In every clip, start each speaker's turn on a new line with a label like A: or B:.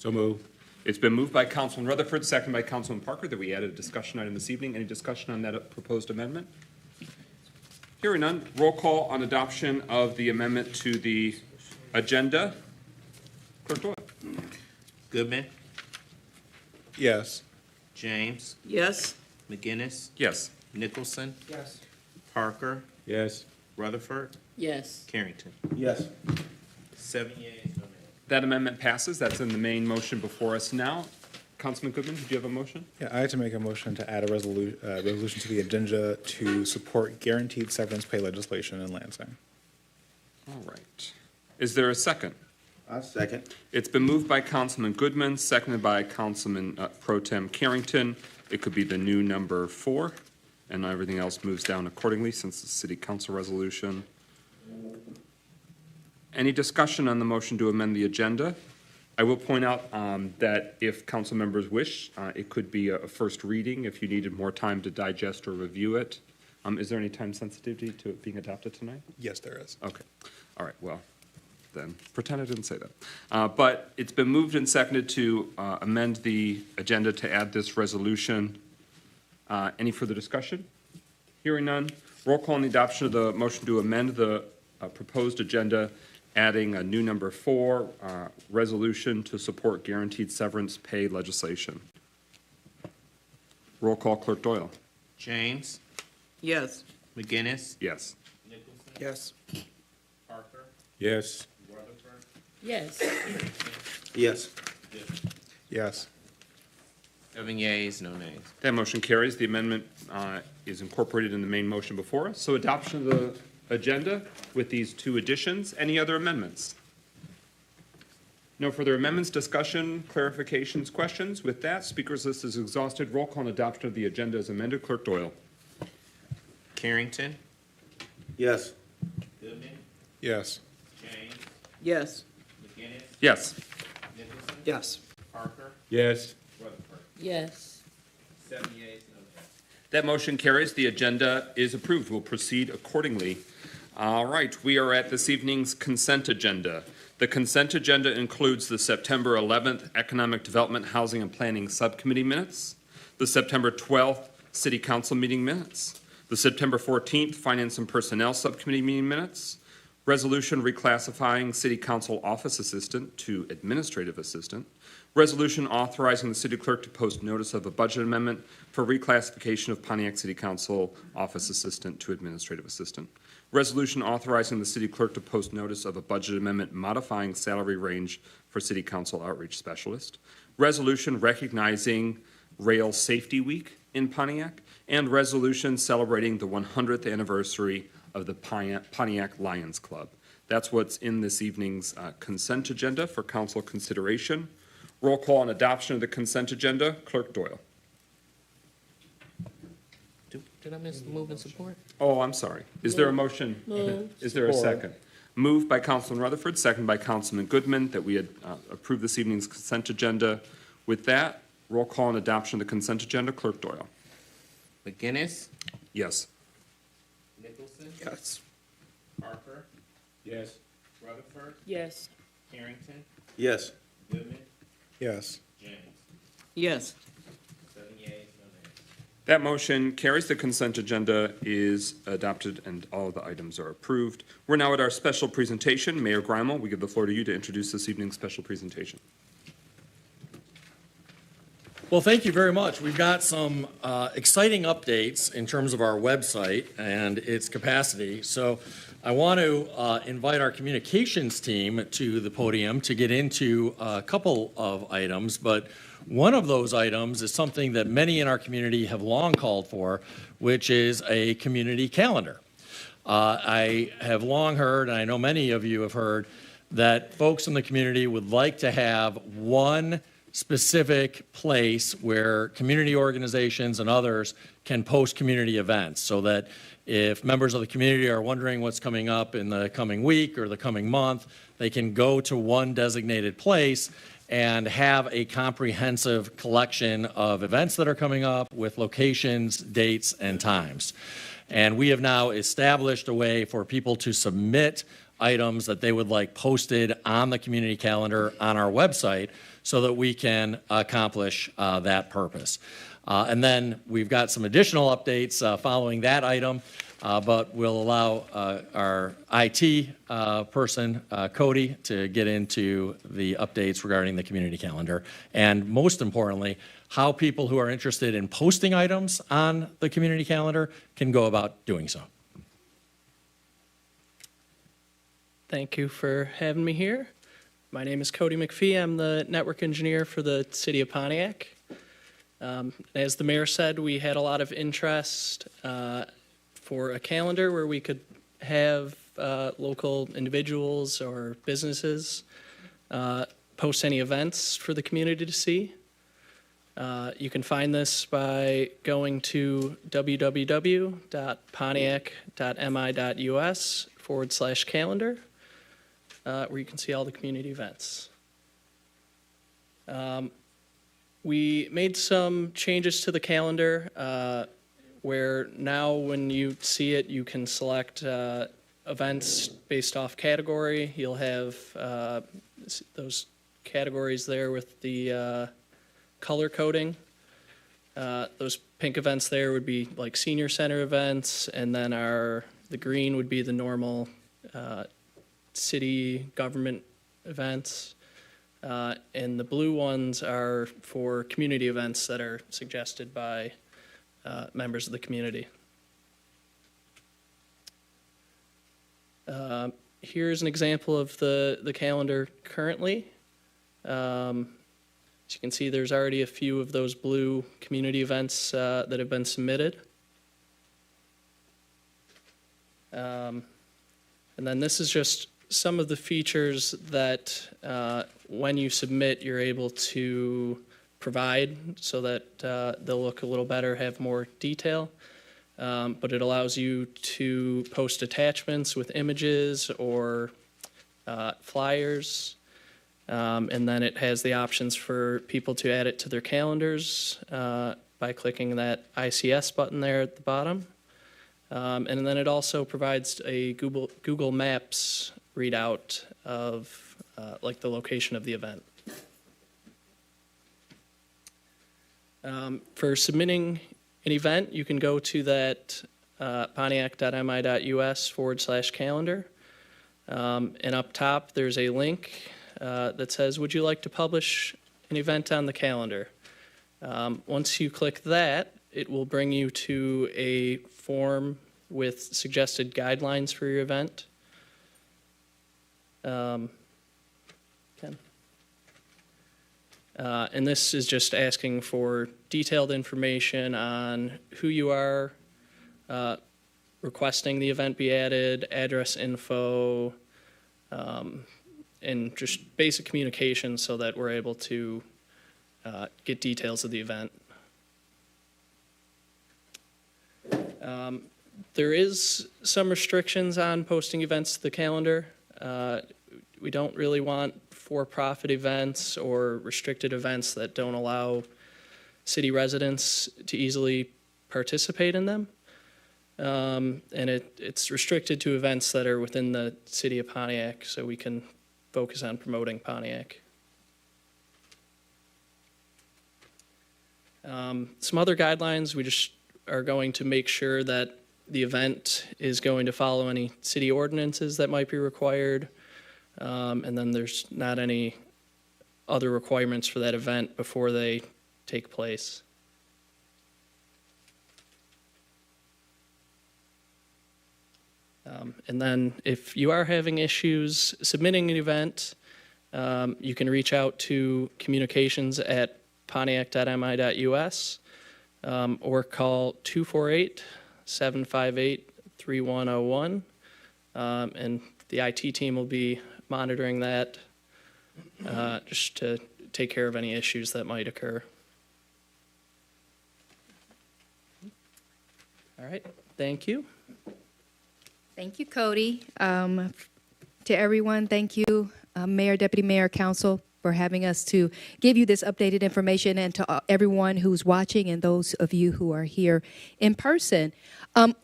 A: So move.
B: It's been moved by Councilman Rutherford, seconded by Councilman Parker, that we added a discussion item this evening. Any discussion on that proposed amendment? Hearing none, roll call on adoption of the amendment to the agenda. Clerk Doyle.
C: Goodman,
A: Yes.
C: James,
D: Yes.
C: McGinnis,
B: Yes.
C: Nicholson,
D: Yes.
C: Parker,
A: Yes.
C: Rutherford,
D: Yes.
C: Carrington.
A: Yes.
C: 7 yeas, no nays.
B: That amendment passes. That's in the main motion before us now. Councilman Goodman, did you have a motion?
E: Yeah, I had to make a motion to add a resolution to the agenda to support guaranteed severance pay legislation in Lansing.
B: All right. Is there a second?
A: I'll second.
B: It's been moved by Councilman Goodman, seconded by Councilman Pro Tem Carrington. It could be the new number 4, and everything else moves down accordingly since it's a city council resolution. Any discussion on the motion to amend the agenda? I will point out that if council members wish, it could be a first reading if you needed more time to digest or review it. Is there any time sensitivity to it being adopted tonight?
E: Yes, there is.
B: Okay. All right, well, then pretend I didn't say that. But it's been moved and seconded to amend the agenda to add this resolution. Any further discussion? Hearing none. Roll call on the adoption of the motion to amend the proposed agenda, adding a new number 4, resolution to support guaranteed severance pay legislation. Roll call, Clerk Doyle.
C: James,
D: Yes.
C: McGinnis,
B: Yes.
C: Nicholson,
D: Yes.
C: Parker,
A: Yes.
C: Rutherford,
D: Yes.
A: Yes.
C: Goodman.
E: Yes.
C: 7 yeas, no nays.
B: That motion carries. The amendment is incorporated in the main motion before us. So adoption of the agenda with these 2 additions. Any other amendments? No further amendments, discussion, clarifications, questions. With that, speakers list is exhausted. Roll call on adoption of the agenda as amended. Clerk Doyle.
C: Carrington,
A: Yes.
C: Goodman,
E: Yes.
C: James,
D: Yes.
C: McGinnis,
B: Yes.
C: Nicholson,
D: Yes.
C: Parker,
A: Yes.
C: Rutherford.
D: Yes.
C: 7 yeas, no nays.
B: That motion carries. The agenda is approved. We'll proceed accordingly. All right, we are at this evening's consent agenda. The consent agenda includes the September 11th Economic Development, Housing, and Planning Subcommittee minutes, the September 12th City Council meeting minutes, the September 14th Finance and Personnel Subcommittee meeting minutes, resolution reclassifying City Council Office Assistant to Administrative Assistant, resolution authorizing the City Clerk to post notice of a budget amendment for reclassification of Pontiac City Council Office Assistant to Administrative Assistant, resolution authorizing the City Clerk to post notice of a budget amendment modifying salary range for City Council Outreach Specialist, resolution recognizing Rail Safety Week in Pontiac, and resolution celebrating the 100th anniversary of the Pontiac Lions Club. That's what's in this evening's consent agenda for council consideration. Roll call on adoption of the consent agenda. Clerk Doyle.
C: Did I miss the move and support?
B: Oh, I'm sorry. Is there a motion? Is there a second? Moved by Councilman Rutherford, second by Councilman Goodman, that we had approved this evening's consent agenda. With that, roll call on adoption of the consent agenda. Clerk Doyle.
C: McGinnis,
B: Yes.
C: Nicholson,
D: Yes.
C: Parker,
A: Yes.
C: Rutherford,
D: Yes.
C: Carrington,
A: Yes.
C: Goodman,
E: Yes.
C: James.
D: Yes.
C: 7 yeas, no nays.
B: That motion carries. The consent agenda is adopted and all of the items are approved. We're now at our special presentation. Mayor Grimal, we give the floor to you to introduce this evening's special presentation.
F: Well, thank you very much. We've got some exciting updates in terms of our website and its capacity. So I want to invite our communications team to the podium to get into a couple of items. But one of those items is something that many in our community have long called for, which is a community calendar. I have long heard, and I know many of you have heard, that folks in the community would like to have one specific place where community organizations and others can post community events, so that if members of the community are wondering what's coming up in the coming week or the coming month, they can go to one designated place and have a comprehensive collection of events that are coming up with locations, dates, and times. And we have now established a way for people to submit items that they would like posted on the community calendar on our website, so that we can accomplish that purpose. And then we've got some additional updates following that item, but we'll allow our IT person, Cody, to get into the updates regarding the community calendar. And most importantly, how people who are interested in posting items on the community calendar can go about doing so.
G: Thank you for having me here. My name is Cody McPhee. I'm the network engineer for the City of Pontiac. As the mayor said, we had a lot of interest for a calendar where we could have local individuals or businesses post any events for the community to see. You can find this by going to www.pontiac.mi.us/calendar, where you can see all the community events. We made some changes to the calendar where now when you see it, you can select events based off category. You'll have those categories there with the color coding. Those pink events there would be like senior center events, and then the green would be the normal city government events. And the blue ones are for community events that are suggested by members of the community. Here's an example of the calendar currently. As you can see, there's already a few of those blue community events that have been submitted. And then this is just some of the features that when you submit, you're able to provide so that they'll look a little better, have more detail. But it allows you to post attachments with images or flyers. And then it has the options for people to add it to their calendars by clicking that ICS button there at the bottom. And then it also provides a Google Maps readout of like the location of the event. For submitting an event, you can go to that pontiac.mi.us/calendar. And up top, there's a link that says, would you like to publish an event on the calendar? Once you click that, it will bring you to a form with suggested guidelines for your event. And this is just asking for detailed information on who you are, requesting the event be added, address info, and just basic communication so that we're able to get details of the event. There is some restrictions on posting events to the calendar. We don't really want for-profit events or restricted events that don't allow city residents to easily participate in them. And it's restricted to events that are within the city of Pontiac, so we can focus on promoting Pontiac. Some other guidelines, we just are going to make sure that the event is going to follow any city ordinances that might be required. And then there's not any other requirements for that event before they take place. And then if you are having issues submitting an event, you can reach out to communications@pontiac.mi.us or call 248-758-3101. And the IT team will be monitoring that just to take care of any issues that might occur. All right, thank you.
H: Thank you, Cody. To everyone, thank you, Mayor, Deputy Mayor, Council, for having us to give you this updated information, and to everyone who's watching and those of you who are here in person.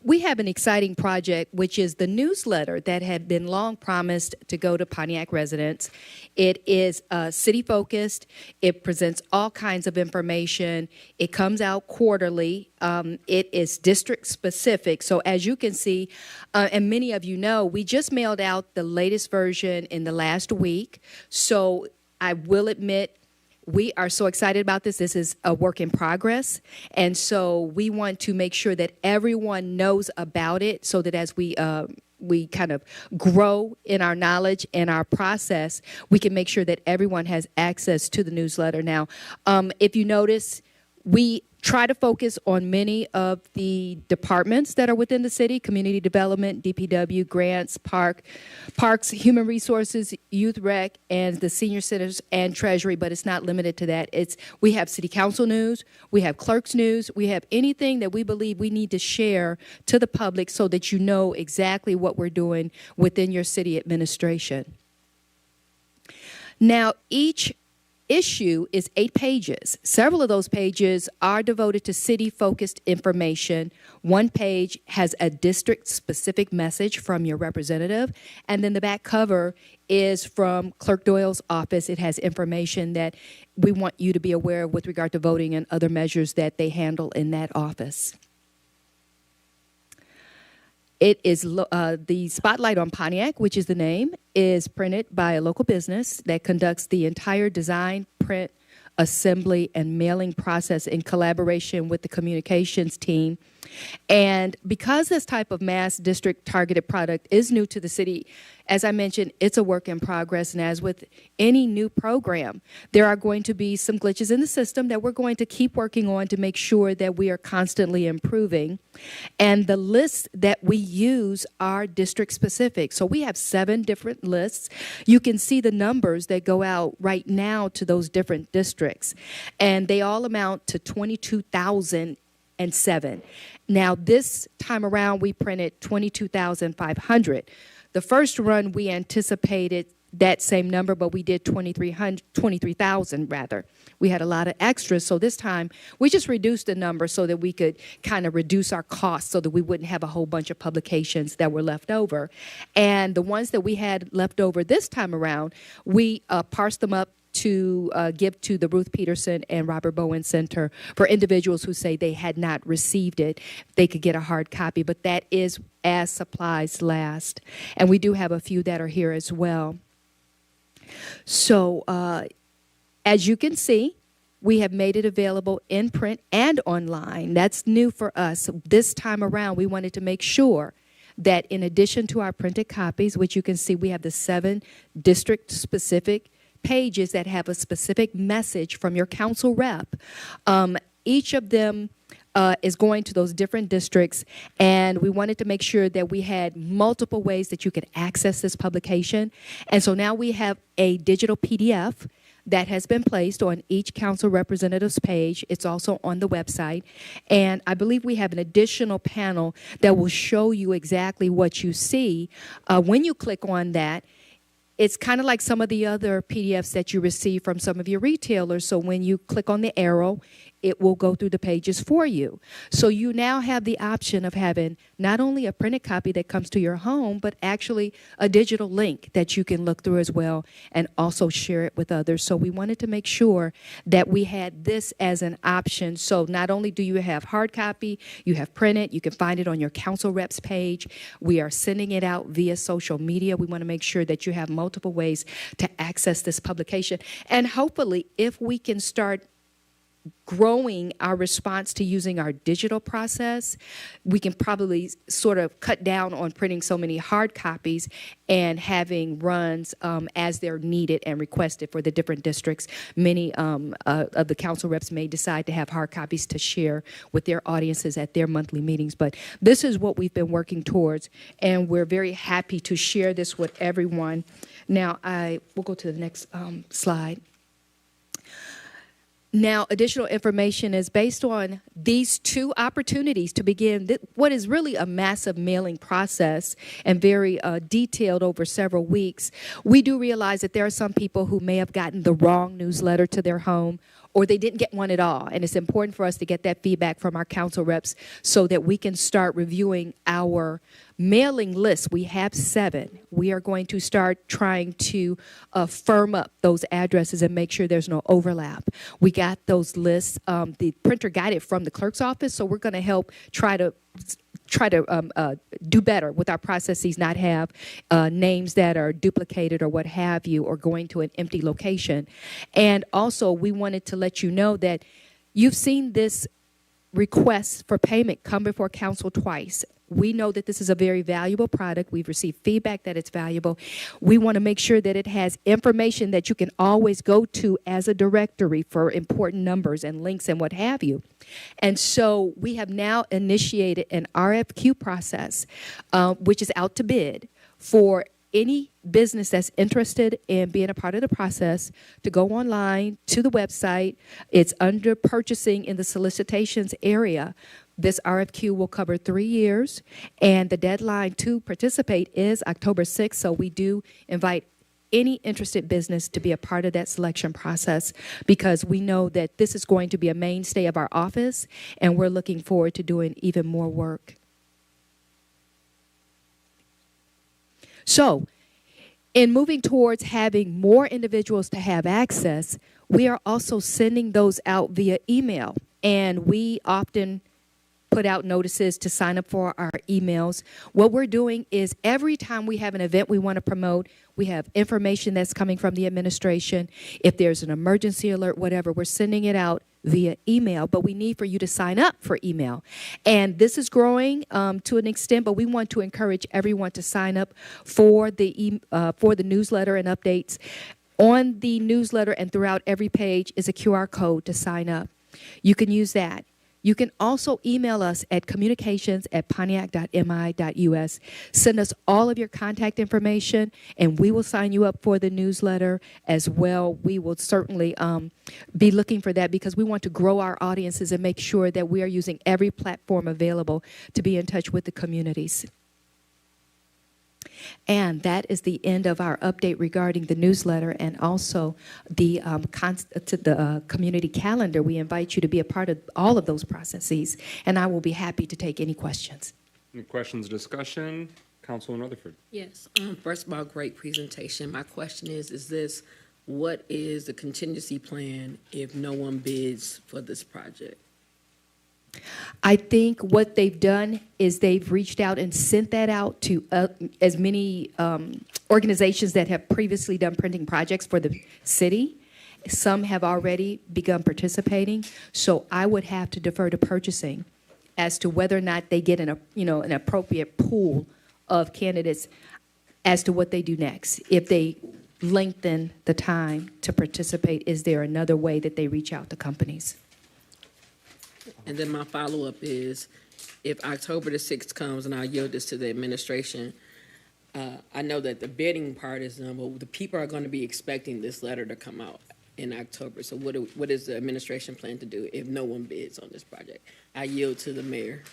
H: We have an exciting project, which is the newsletter that had been long promised to go to Pontiac residents. It is city-focused. It presents all kinds of information. It comes out quarterly. It is district-specific. So as you can see, and many of you know, we just mailed out the latest version in the last week. So I will admit, we are so excited about this. This is a work in progress. And so we want to make sure that everyone knows about it, so that as we kind of grow in our knowledge and our process, we can make sure that everyone has access to the newsletter. Now, if you notice, we try to focus on many of the departments that are within the city: community development, DPW, grants, parks, human resources, youth rec, and the senior centers and treasury, but it's not limited to that. We have city council news, we have clerk's news, we have anything that we believe we need to share to the public so that you know exactly what we're doing within your city administration. Now, each issue is 8 pages. Several of those pages are devoted to city-focused information. One page has a district-specific message from your representative, and then the back cover is from Clerk Doyle's office. It has information that we want you to be aware of with regard to voting and other measures that they handle in that office. It is the Spotlight on Pontiac, which is the name, is printed by a local business that conducts the entire design, print, assembly, and mailing process in collaboration with the communications team. And because this type of mass district targeted product is new to the city, as I mentioned, it's a work in progress. And as with any new program, there are going to be some glitches in the system that we're going to keep working on to make sure that we are constantly improving. And the lists that we use are district specific. So we have 7 different lists. You can see the numbers that go out right now to those different districts. And they all amount to 22,007. Now, this time around, we printed 22,500. The first run, we anticipated that same number, but we did 23,000 rather. We had a lot of extras, so this time we just reduced the number so that we could kind of reduce our costs so that we wouldn't have a whole bunch of publications that were left over. And the ones that we had left over this time around, we parsed them up to give to the Ruth Peterson and Robert Bowen Center for individuals who say they had not received it. They could get a hard copy, but that is as supplies last. And we do have a few that are here as well. So as you can see, we have made it available in print and online. That's new for us. This time around, we wanted to make sure that in addition to our printed copies, which you can see we have the 7 district-specific pages that have a specific message from your council rep. Each of them is going to those different districts, and we wanted to make sure that we had multiple ways that you could access this publication. And so now we have a digital PDF that has been placed on each council representative's page. It's also on the website. And I believe we have an additional panel that will show you exactly what you see. When you click on that, it's kind of like some of the other PDFs that you receive from some of your retailers. So when you click on the arrow, it will go through the pages for you. So you now have the option of having not only a printed copy that comes to your home, but actually a digital link that you can look through as well and also share it with others. So we wanted to make sure that we had this as an option. So not only do you have hard copy, you have printed, you can find it on your council reps page. We are sending it out via social media. We want to make sure that you have multiple ways to access this publication. And hopefully, if we can start growing our response to using our digital process, we can probably sort of cut down on printing so many hard copies and having runs as they're needed and requested for the different districts. Many of the council reps may decide to have hard copies to share with their audiences at their monthly meetings, but this is what we've been working towards, and we're very happy to share this with everyone. Now, we'll go to the next slide. Now, additional information is based on these two opportunities to begin what is really a massive mailing process and very detailed over several weeks. We do realize that there are some people who may have gotten the wrong newsletter to their home, or they didn't get one at all. And it's important for us to get that feedback from our council reps so that we can start reviewing our mailing list. We have 7. We are going to start trying to firm up those addresses and make sure there's no overlap. We got those lists. The printer got it from the clerk's office, so we're going to help try to do better with our processes, not have names that are duplicated or what have you, or going to an empty location. And also, we wanted to let you know that you've seen this request for payment come before council twice. We know that this is a very valuable product. We've received feedback that it's valuable. We want to make sure that it has information that you can always go to as a directory for important numbers and links and what have you. And so we have now initiated an RFQ process, which is out to bid for any business that's interested in being a part of the process to go online to the website. It's under purchasing in the solicitations area. This RFQ will cover 3 years, and the deadline to participate is October 6th, so we do invite any interested business to be a part of that selection process, because we know that this is going to be a mainstay of our office, and we're looking forward to doing even more work. So, in moving towards having more individuals to have access, we are also sending those out via email, and we often put out notices to sign up for our emails. What we're doing is every time we have an event we want to promote, we have information that's coming from the administration. If there's an emergency alert, whatever, we're sending it out via email, but we need for you to sign up for email. And this is growing to an extent, but we want to encourage everyone to sign up for the newsletter and updates. On the newsletter and throughout every page is a QR code to sign up. You can use that. You can also email us at communications@pontiac.mi.us. Send us all of your contact information, and we will sign you up for the newsletter as well. We will certainly be looking for that, because we want to grow our audiences and make sure that we are using every platform available to be in touch with the communities. And that is the end of our update regarding the newsletter and also the community calendar. We invite you to be a part of all of those processes, and I will be happy to take any questions.
B: Any questions, discussion? Councilwoman Rutherford.
D: Yes. First of all, great presentation. My question is what is the contingency plan if no one bids for this project?
H: I think what they've done is they've reached out and sent that out to as many organizations that have previously done printing projects for the city. Some have already begun participating, so I would have to defer to purchasing as to whether or not they get an appropriate pool of candidates as to what they do next. If they lengthen the time to participate, is there another way that they reach out to companies?
D: And then my follow-up is, if October the 6th comes, and I'll yield this to the administration, I know that the bidding part is done, but the people are going to be expecting this letter to come out in October. So what is the administration plan to do if no one bids on this project? I yield to the mayor.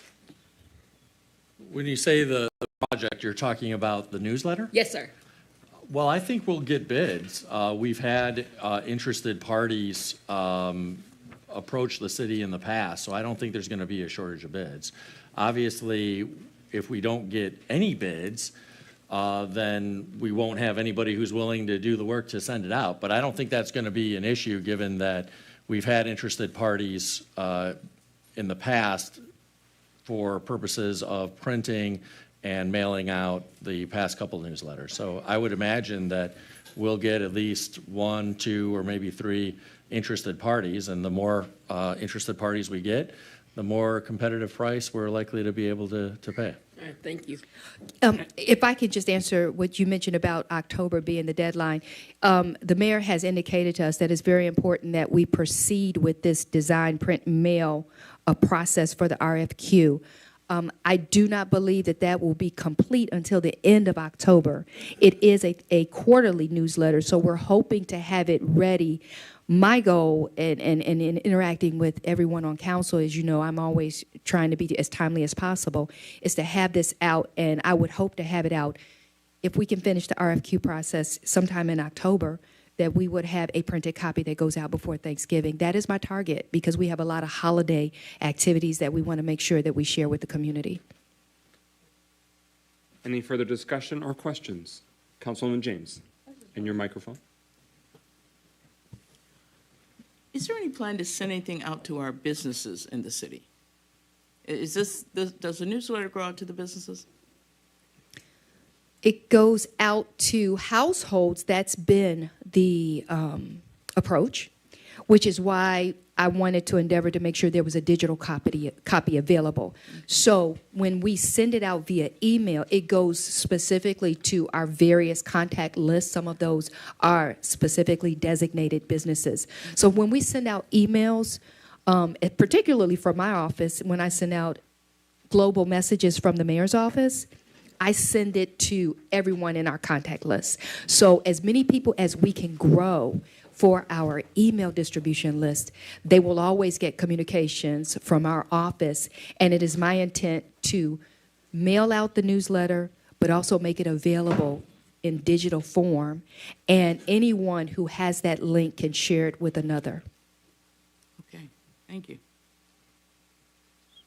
F: When you say the project, you're talking about the newsletter?
D: Yes, sir.
F: Well, I think we'll get bids. We've had interested parties approach the city in the past, so I don't think there's going to be a shortage of bids. Obviously, if we don't get any bids, then we won't have anybody who's willing to do the work to send it out. But I don't think that's going to be an issue, given that we've had interested parties in the past for purposes of printing and mailing out the past couple newsletters. So I would imagine that we'll get at least 1, 2, or maybe 3 interested parties, and the more interested parties we get, the more competitive price we're likely to be able to pay.
D: All right, thank you.
H: If I could just answer what you mentioned about October being the deadline. The mayor has indicated to us that it's very important that we proceed with this design, print, mail process for the RFQ. I do not believe that will be complete until the end of October. It is a quarterly newsletter, so we're hoping to have it ready My goal in interacting with everyone on council, as you know, I'm always trying to be as timely as possible, is to have this out, and I would hope to have it out, if we can finish the RFQ process sometime in October, that we would have a printed copy that goes out before Thanksgiving. That is my target, because we have a lot of holiday activities that we want to make sure that we share with the community.
B: Any further discussion or questions? Councilwoman James, in your microphone.
I: Is there any plan to send anything out to our businesses in the city? Is does the newsletter go out to the businesses?
H: It goes out to households. That's been the approach, which is why I wanted to endeavor to make sure there was a digital copy available. So when we send it out via email, it goes specifically to our various contact lists. Some of those are specifically designated businesses. So when we send out emails, particularly from my office, when I send out global messages from the mayor's office, I send it to everyone in our contact list. So as many people as we can grow for our email distribution list, they will always get communications from our office. And it is my intent to mail out the newsletter, but also make it available in digital form. And anyone who has that link can share it with another.
I: Okay, thank you.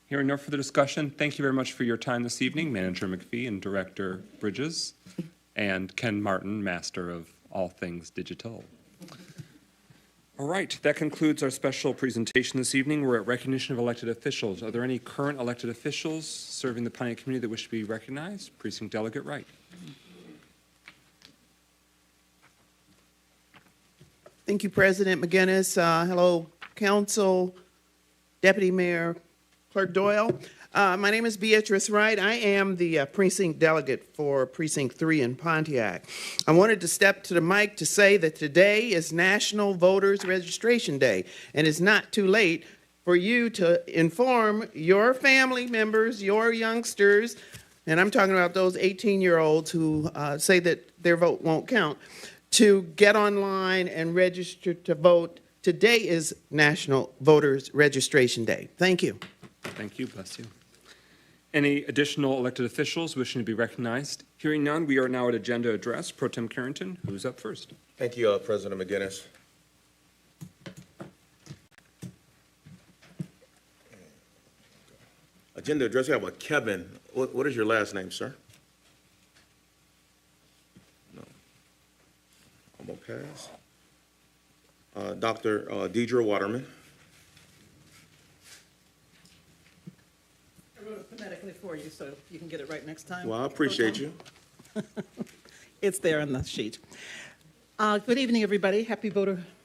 B: Hearing no further discussion, thank you very much for your time this evening, Manager McPhee and Director Bridges, and Ken Martin, Master of all things digital. All right, that concludes our special presentation this evening. We're at recognition of elected officials. Are there any current elected officials serving the Pontiac community that wish to be recognized? Precinct Delegate Wright.
J: Thank you, President McGinnis. Hello, Council, Deputy Mayor, Clerk Doyle. My name is Beatrice Wright. I am the precinct delegate for Precinct 3 in Pontiac. I wanted to step to the mic to say that today is National Voters Registration Day, and it's not too late for you to inform your family members, your youngsters, and I'm talking about those 18-year-olds who say that their vote won't count, to get online and register to vote. Today is National Voters Registration Day. Thank you.
B: Thank you. Bless you. Any additional elected officials wishing to be recognized? Hearing none, we are now at agenda address. Pro Tem Carrington, who's up first?
A: Thank you, President McGinnis. Agenda address, we have a Kevin. What is your last name, sir? No. I'm going to pass. Dr. Deidre Waterman.
K: I wrote it phonetically for you, so you can get it right next time.
A: Well, I appreciate you.
K: It's there on the sheet. Good evening, everybody. Happy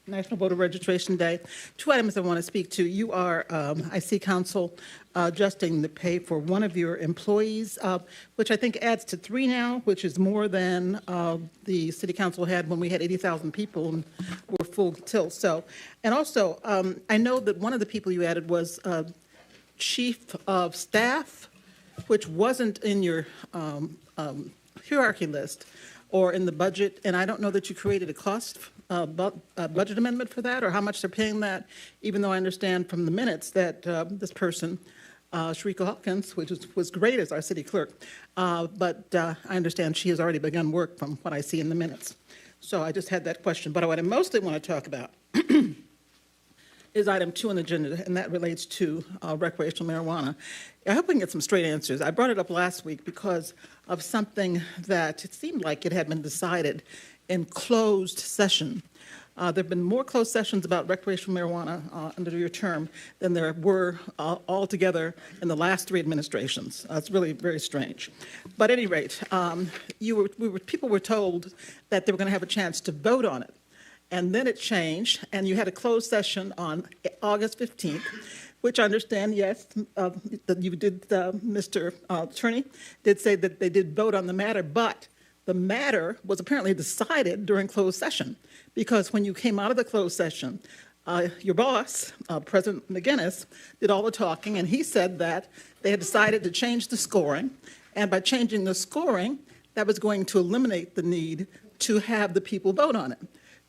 K: National Voter Registration Day. Two items I want to speak to. You are, I see council adjusting the pay for one of your employees, which I think adds to 3 now, which is more than the city council had when we had 80,000 people and were full tilt. So, and also, I know that one of the people you added was chief of staff, which wasn't in your hierarchy list or in the budget, and I don't know that you created a cost budget amendment for that, or how much they're paying that, even though I understand from the minutes that this person, Sharika Hawkins, which was great as our city clerk, but I understand she has already begun work from what I see in the minutes. So I just had that question. But what I mostly want to talk about is item 2 on the agenda, and that relates to recreational marijuana. I hope we can get some straight answers. I brought it up last week because of something that it seemed like it had been decided in closed session. There have been more closed sessions about recreational marijuana under your term than there were altogether in the last 3 administrations. It's really very strange. But at any rate, people were told that they were going to have a chance to vote on it. And then it changed, and you had a closed session on August 15th, which I understand, yes, that you did, Mr. Attorney did say that they did vote on the matter, but the matter was apparently decided during closed session, because when you came out of the closed session, your boss, President McGinnis, did all the talking, and he said that they had decided to change the scoring, and by changing the scoring, that was going to eliminate the need to have the people vote on it,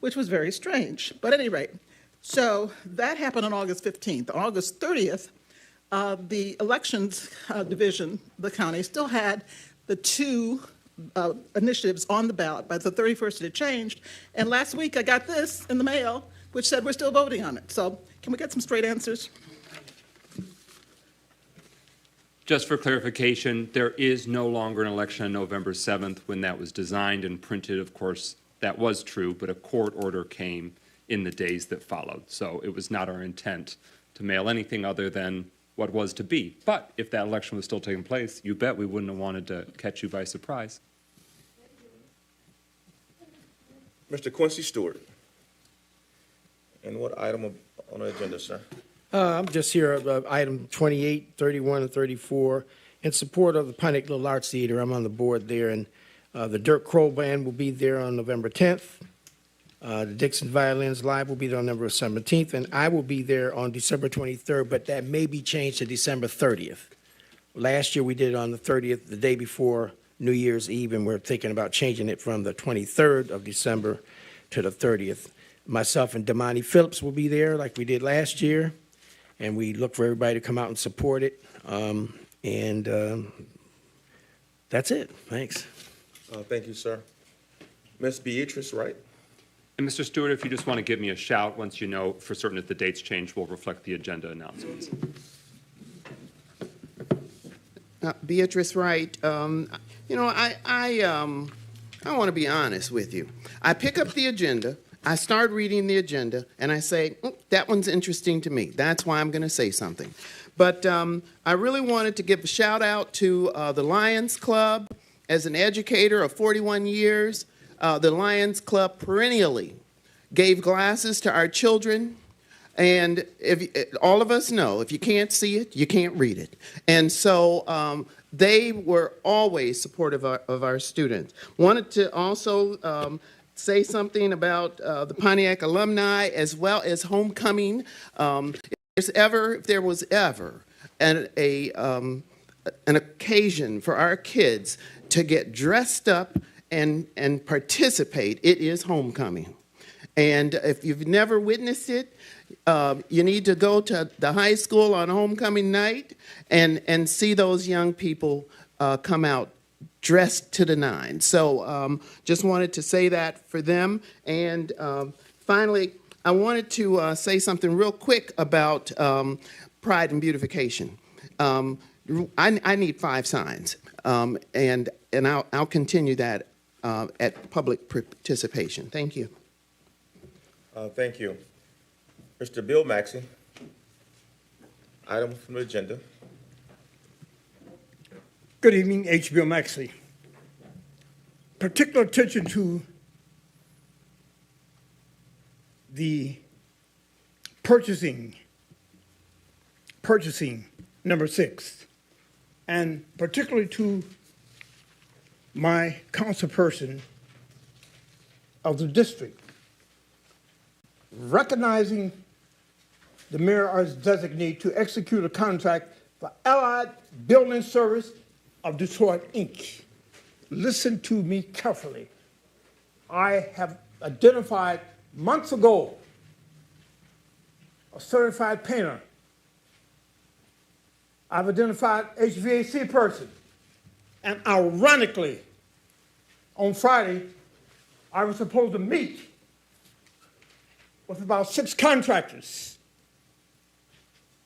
K: which was very strange. But at any rate, So that happened on August 15th. On August 30th, the elections division, the county, still had the two initiatives on the ballot. By the 31st, it changed. And last week, I got this in the mail, which said we're still voting on it. So can we get some straight answers?
B: Just for clarification, there is no longer an election on November 7th. When that was designed and printed, of course, that was true, but a court order came in the days that followed. So it was not our intent to mail anything other than what was to be. But if that election was still taking place, you bet we wouldn't have wanted to catch you by surprise.
A: Mr. Quincy Stewart. And what item on the agenda, sir?
L: I'm just here, item 28, 31, and 34, in support of the Pontiac Little Arts Theater. I'm on the board there, and the Dirk Kroll Band will be there on November 10th. The Dixon Violins Live will be there on November 17th, and I will be there on December 23rd, but that may be changed to December 30th. Last year, we did it on the 30th, the day before New Year's Eve, and we're thinking about changing it from the 23rd of December to the 30th. Myself and Damani Phillips will be there like we did last year, and we look for everybody to come out and support it. That's it. Thanks.
A: Thank you, sir. Ms. Beatrice Wright.
B: And Mr. Stewart, if you just want to give me a shout once you know for certain if the dates change, will reflect the agenda announcements.
J: Beatrice Wright, you know, I want to be honest with you. I pick up the agenda, I start reading the agenda, and I say, that one's interesting to me. That's why I'm going to say something. But I really wanted to give a shout out to the Lions Club. As an educator of 41 years, the Lions Club perennially gave glasses to our children. And all of us know, if you can't see it, you can't read it. And so they were always supportive of our students. Wanted to also say something about the Pontiac alumni as well as homecoming. If there was ever an occasion for our kids to get dressed up and participate, it is homecoming. And if you've never witnessed it, you need to go to the high school on homecoming night and see those young people come out dressed to the nines. So just wanted to say that for them. And finally, I wanted to say something real quick about pride and beautification. I need 5 signs, and I'll continue that at public participation. Thank you.
A: Thank you. Mr. Bill Maxey. Item from the agenda.
M: Good evening, H. Bill Maxey. Particular attention to the purchasing number 6, and particularly to my councilperson of the district, recognizing the mayor as designee to execute a contract for Allied Building Service of Detroit, Inc. Listen to me carefully. I have identified months ago a certified painter. I've identified HVAC person. And ironically, on Friday, I was supposed to meet with about 6 contractors.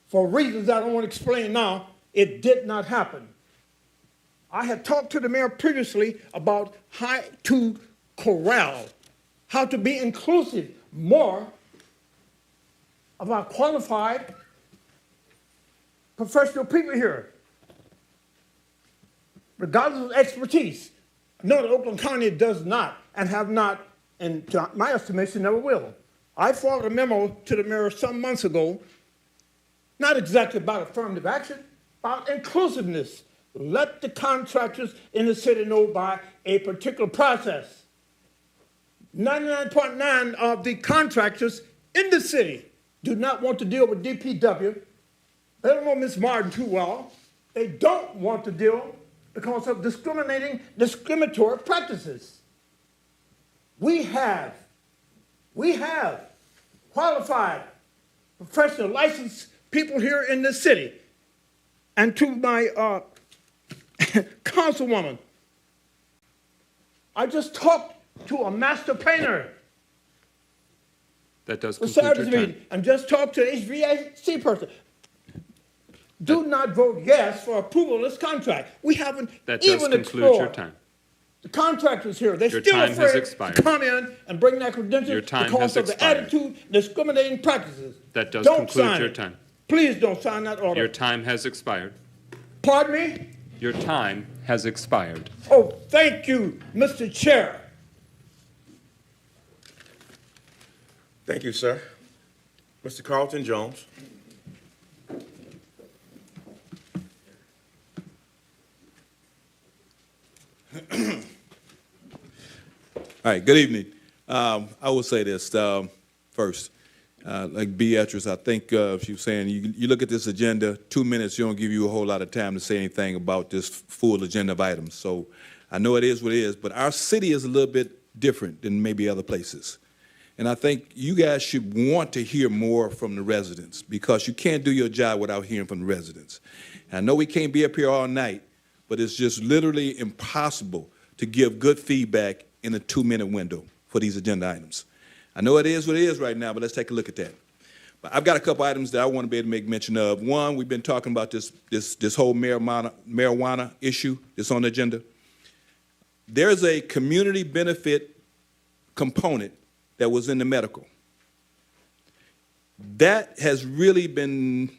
M: For reasons I don't want to explain now, it did not happen. I had talked to the mayor previously about how to corral, how to be inclusive more of our qualified professional people here, regardless of expertise. No, the Oakland County does not, and have not, and to my estimation, never will. I forwarded a memo to the mayor some months ago, not exactly about affirmative action, about inclusiveness. Let the contractors in the city know by a particular process. 99.9% of the contractors in the city do not want to deal with DPW. They don't know Ms. Martin too well. They don't want to deal because of discriminatory practices. We have qualified, professional, licensed people here in this city. And to my councilwoman, I just talked to a master painter
B: That does
M: for
B: conclude your
M: Saturday's
B: time.
M: meeting, and just talked to an HVAC person. Do not vote yes for approval of this contract. We haven't
B: That does
M: even
B: conclude your
M: explored.
B: time.
M: The contractor's here. They're
B: Your
M: still
B: time has
M: afraid
B: expired.
M: to come in and bring their credentials
B: Your time
M: because
B: has
M: of the
B: expired.
M: attitude, discriminating practices.
B: That does
M: Don't
B: conclude
M: sign
B: your
M: it.
B: time.
M: Please don't sign that order.
B: Your time has expired.
M: Pardon me?
B: Your time has expired.
M: Oh, thank you, Mr. Chair.
A: Thank you, sir. Mr. Carlton Jones.
N: All right, good evening. I will say this first. Like Beatrice, I think she was saying, you look at this agenda, 2 minutes, you don't give you a whole lot of time to say anything about this full agenda of items. So I know it is what it is, but our city is a little bit different than maybe other places. And I think you guys should want to hear more from the residents because you can't do your job without hearing from the residents. And I know we can't be up here all night, but it's just literally impossible to give good feedback in a 2-minute window for these agenda items. I know it is what it is right now, but let's take a look at that. But I've got a couple items that I want to be able to make mention of. One, we've been talking about this whole marijuana issue that's on the agenda. There's a community benefit component that was in the medical. That has really been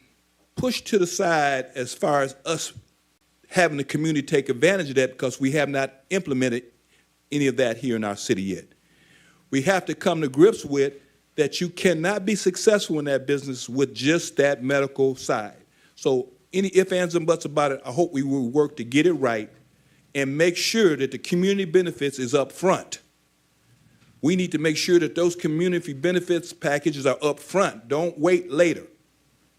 N: pushed to the side as far as us having the community take advantage of that because we have not implemented any of that here in our city yet. We have to come to grips with that you cannot be successful in that business with just that medical side. So any ifs, ands, and buts about it, I hope we will work to get it right and make sure that the community benefits is up front. We need to make sure that those community benefits packages are up front. Don't wait later.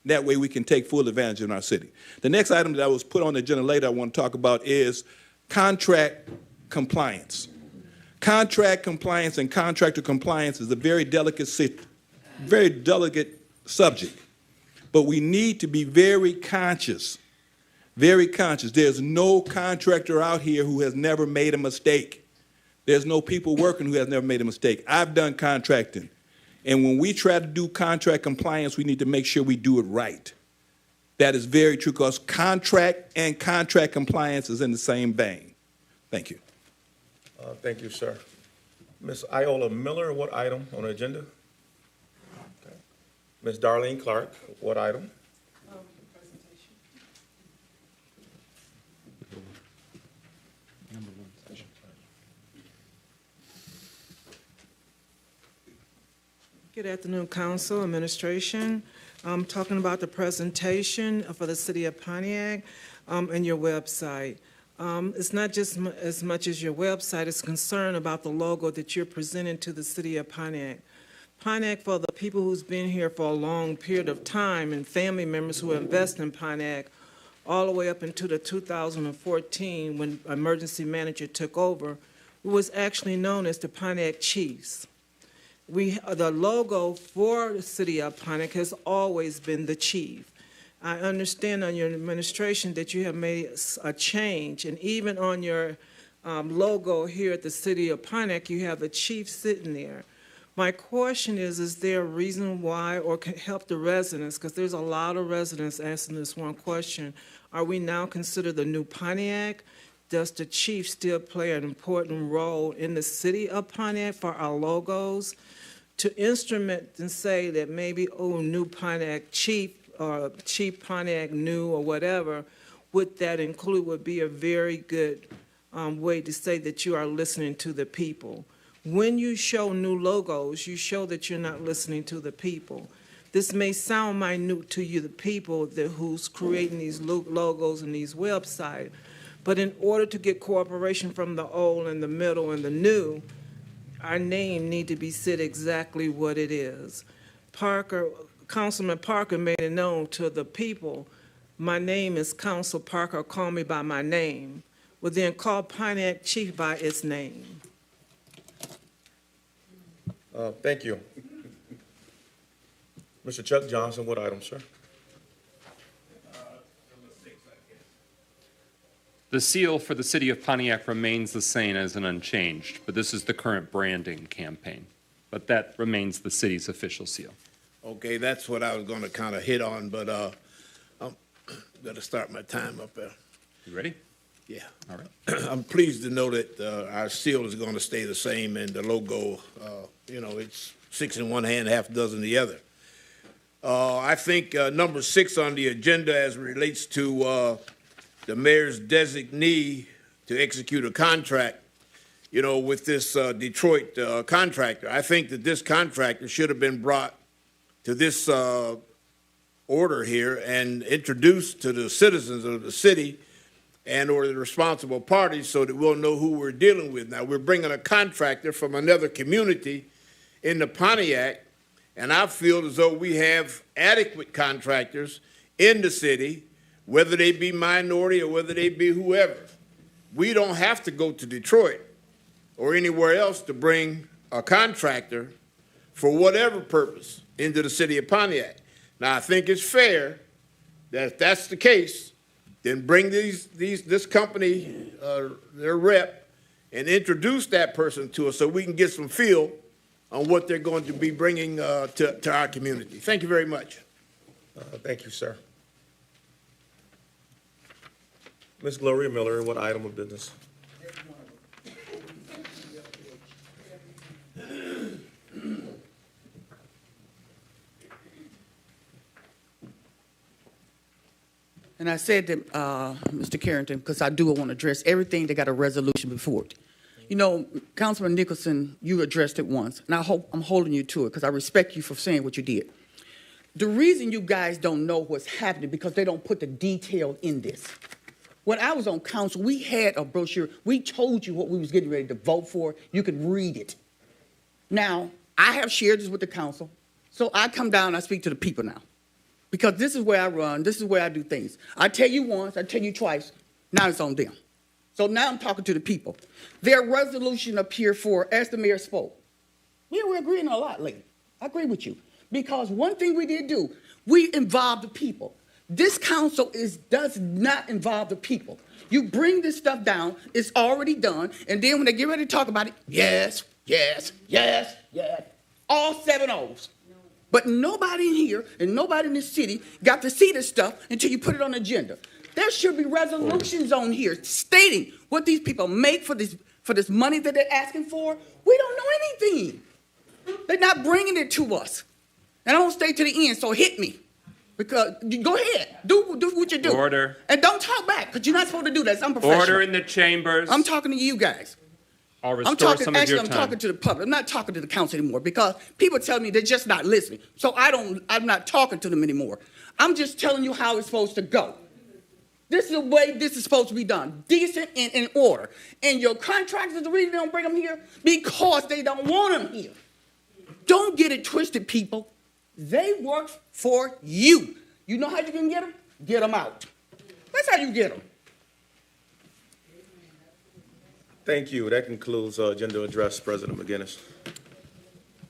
N: That way we can take full advantage in our city. The next item that I was put on the agenda later I want to talk about is contract compliance. Contract compliance and contractor compliance is a very delicate subject, but we need to be very conscious, very conscious. There's no contractor out here who has never made a mistake. There's no people working who has never made a mistake. I've done contracting, and when we try to do contract compliance, we need to make sure we do it right. That is very true because contract and contract compliance is in the same vein. Thank you.
A: Thank you, sir. Ms. Iola Miller, what item on the agenda? Okay. Ms. Darlene Clark, what item?
O: Good afternoon, Council, Administration. I'm talking about the presentation for the City of Pontiac and your website. It's not just as much as your website, it's concern about the logo that you're presenting to the City of Pontiac. Pontiac, for the people who's been here for a long period of time and family members who invest in Pontiac, all the way up into the 2014 when emergency manager took over, it was actually known as the Pontiac Chiefs. The logo for the City of Pontiac has always been the chief. I understand on your administration that you have made a change, and even on your logo here at the City of Pontiac, you have the chief sitting there. My question is there a reason why, or can help the residents, because there's a lot of residents asking this one question, are we now considered the new Pontiac? Does the chief still play an important role in the City of Pontiac for our logos? To instrument and say that maybe, oh, new Pontiac chief, or Chief Pontiac new or whatever, would that include would be a very good way to say that you are listening to the people. When you show new logos, you show that you're not listening to the people. This may sound minute to you, the people who's creating these logos and these websites, but in order to get cooperation from the old and the middle and the new, our name need to be said exactly what it is. Councilman Parker made it known to the people, my name is Council Parker, call me by my name. Well, then call Pontiac Chief by its name.
A: Thank you. Mr. Chuck Johnson, what item, sir?
B: The seal for the city of Pontiac remains the same as an unchanged, but this is the current branding campaign. But that remains the city's official seal.
L: Okay, that's what I was gonna kind of hit on, but, I'm gonna start my time up there.
B: You ready?
L: Yeah.
B: All right.
L: I'm pleased to know that our seal is going to stay the same, and the logo, it's 6 in one hand, half a dozen the other. I think number 6 on the agenda as it relates to the mayor's designee to execute a contract, with this Detroit contractor. I think that this contractor should have been brought to this order here and introduced to the citizens of the city and or the responsible parties so that we'll know who we're dealing with. Now, we're bringing a contractor from another community in the Pontiac, and I feel as though we have adequate contractors in the city, whether they be minority or whether they be whoever. We don't have to go to Detroit or anywhere else to bring a contractor for whatever purpose into the city of Pontiac. Now, I think it's fair that if that's the case, then bring this company, their rep, and introduce that person to us so we can get some feel on what they're going to be bringing to our community. Thank you very much.
A: Thank you, sir. Ms. Gloria Miller, what item of business?
P: And I said to Mr. Carrington, because I do want to address everything that got a resolution before it. Councilman Nicholson, you addressed it once, and I'm holding you to it because I respect you for saying what you did. The reason you guys don't know what's happening because they don't put the detail in this. When I was on council, we had a brochure. We told you what we was getting ready to vote for. You could read it. Now, I have shared this with the council, so I come down and I speak to the people now. Because this is where I run, this is where I do things. I tell you once, I tell you twice, now it's on them. So now I'm talking to the people. Their resolution up here for, as the mayor spoke, we're agreeing a lot lately. I agree with you. Because one thing we did do, we involved the people. This council does not involve the people. You bring this stuff down, it's already done, and then when they get ready to talk about it, yes, yes, yes, yes, all 7 O's. But nobody in here and nobody in this city got to see this stuff until you put it on the agenda. There should be resolutions on here stating what these people make for this money that they're asking for. We don't know anything. They're not bringing it to us. And I don't stay to the end, so hit me. Because, go ahead, do what you do.
B: Order.
P: And don't talk back, because you're not supposed to do that. It's unprofessional.
B: Order in the chambers.
P: I'm talking to you guys.
B: I'll restore some of your time.
P: I'm talking to the public. I'm not talking to the council anymore because people tell me they're just not listening. So I'm not talking to them anymore. I'm just telling you how it's supposed to go. This is the way this is supposed to be done. Decent and in order. And your contractors, the reason they don't bring them here, because they don't want them here. Don't get it twisted, people. They work for you. You know how you can get them? Get them out. That's how you get them.
A: Thank you. That concludes agenda address, President McGinnis.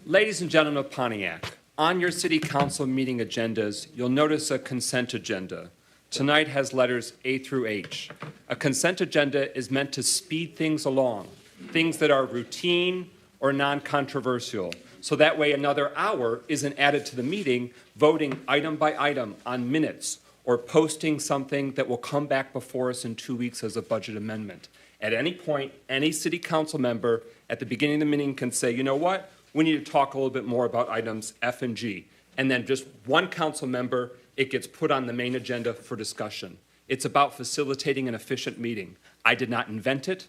B: Ladies and gentlemen of Pontiac, on your city council meeting agendas, you'll notice a consent agenda. Tonight has letters A through H. A consent agenda is meant to speed things along, things that are routine or non-controversial. So that way another hour isn't added to the meeting, voting item by item on minutes or posting something that will come back before us in 2 weeks as a budget amendment. At any point, any city council member at the beginning of the meeting can say, you know what, we need to talk a little bit more about items F and G. And then just one council member, it gets put on the main agenda for discussion. It's about facilitating an efficient meeting. I did not invent it.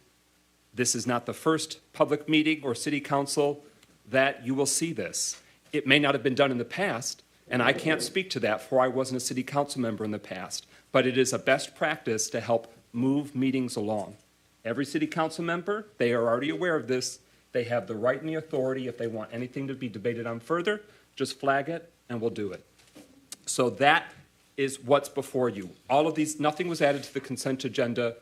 B: This is not the first public meeting or city council that you will see this. It may not have been done in the past, and I can't speak to that, for I wasn't a city council member in the past. But it is a best practice to help move meetings along. Every city council member, they are already aware of this. They have the right and the authority. If they want anything to be debated on further, just flag it and we'll do it. So that is what's before you. All of these, nothing was added to the consent agenda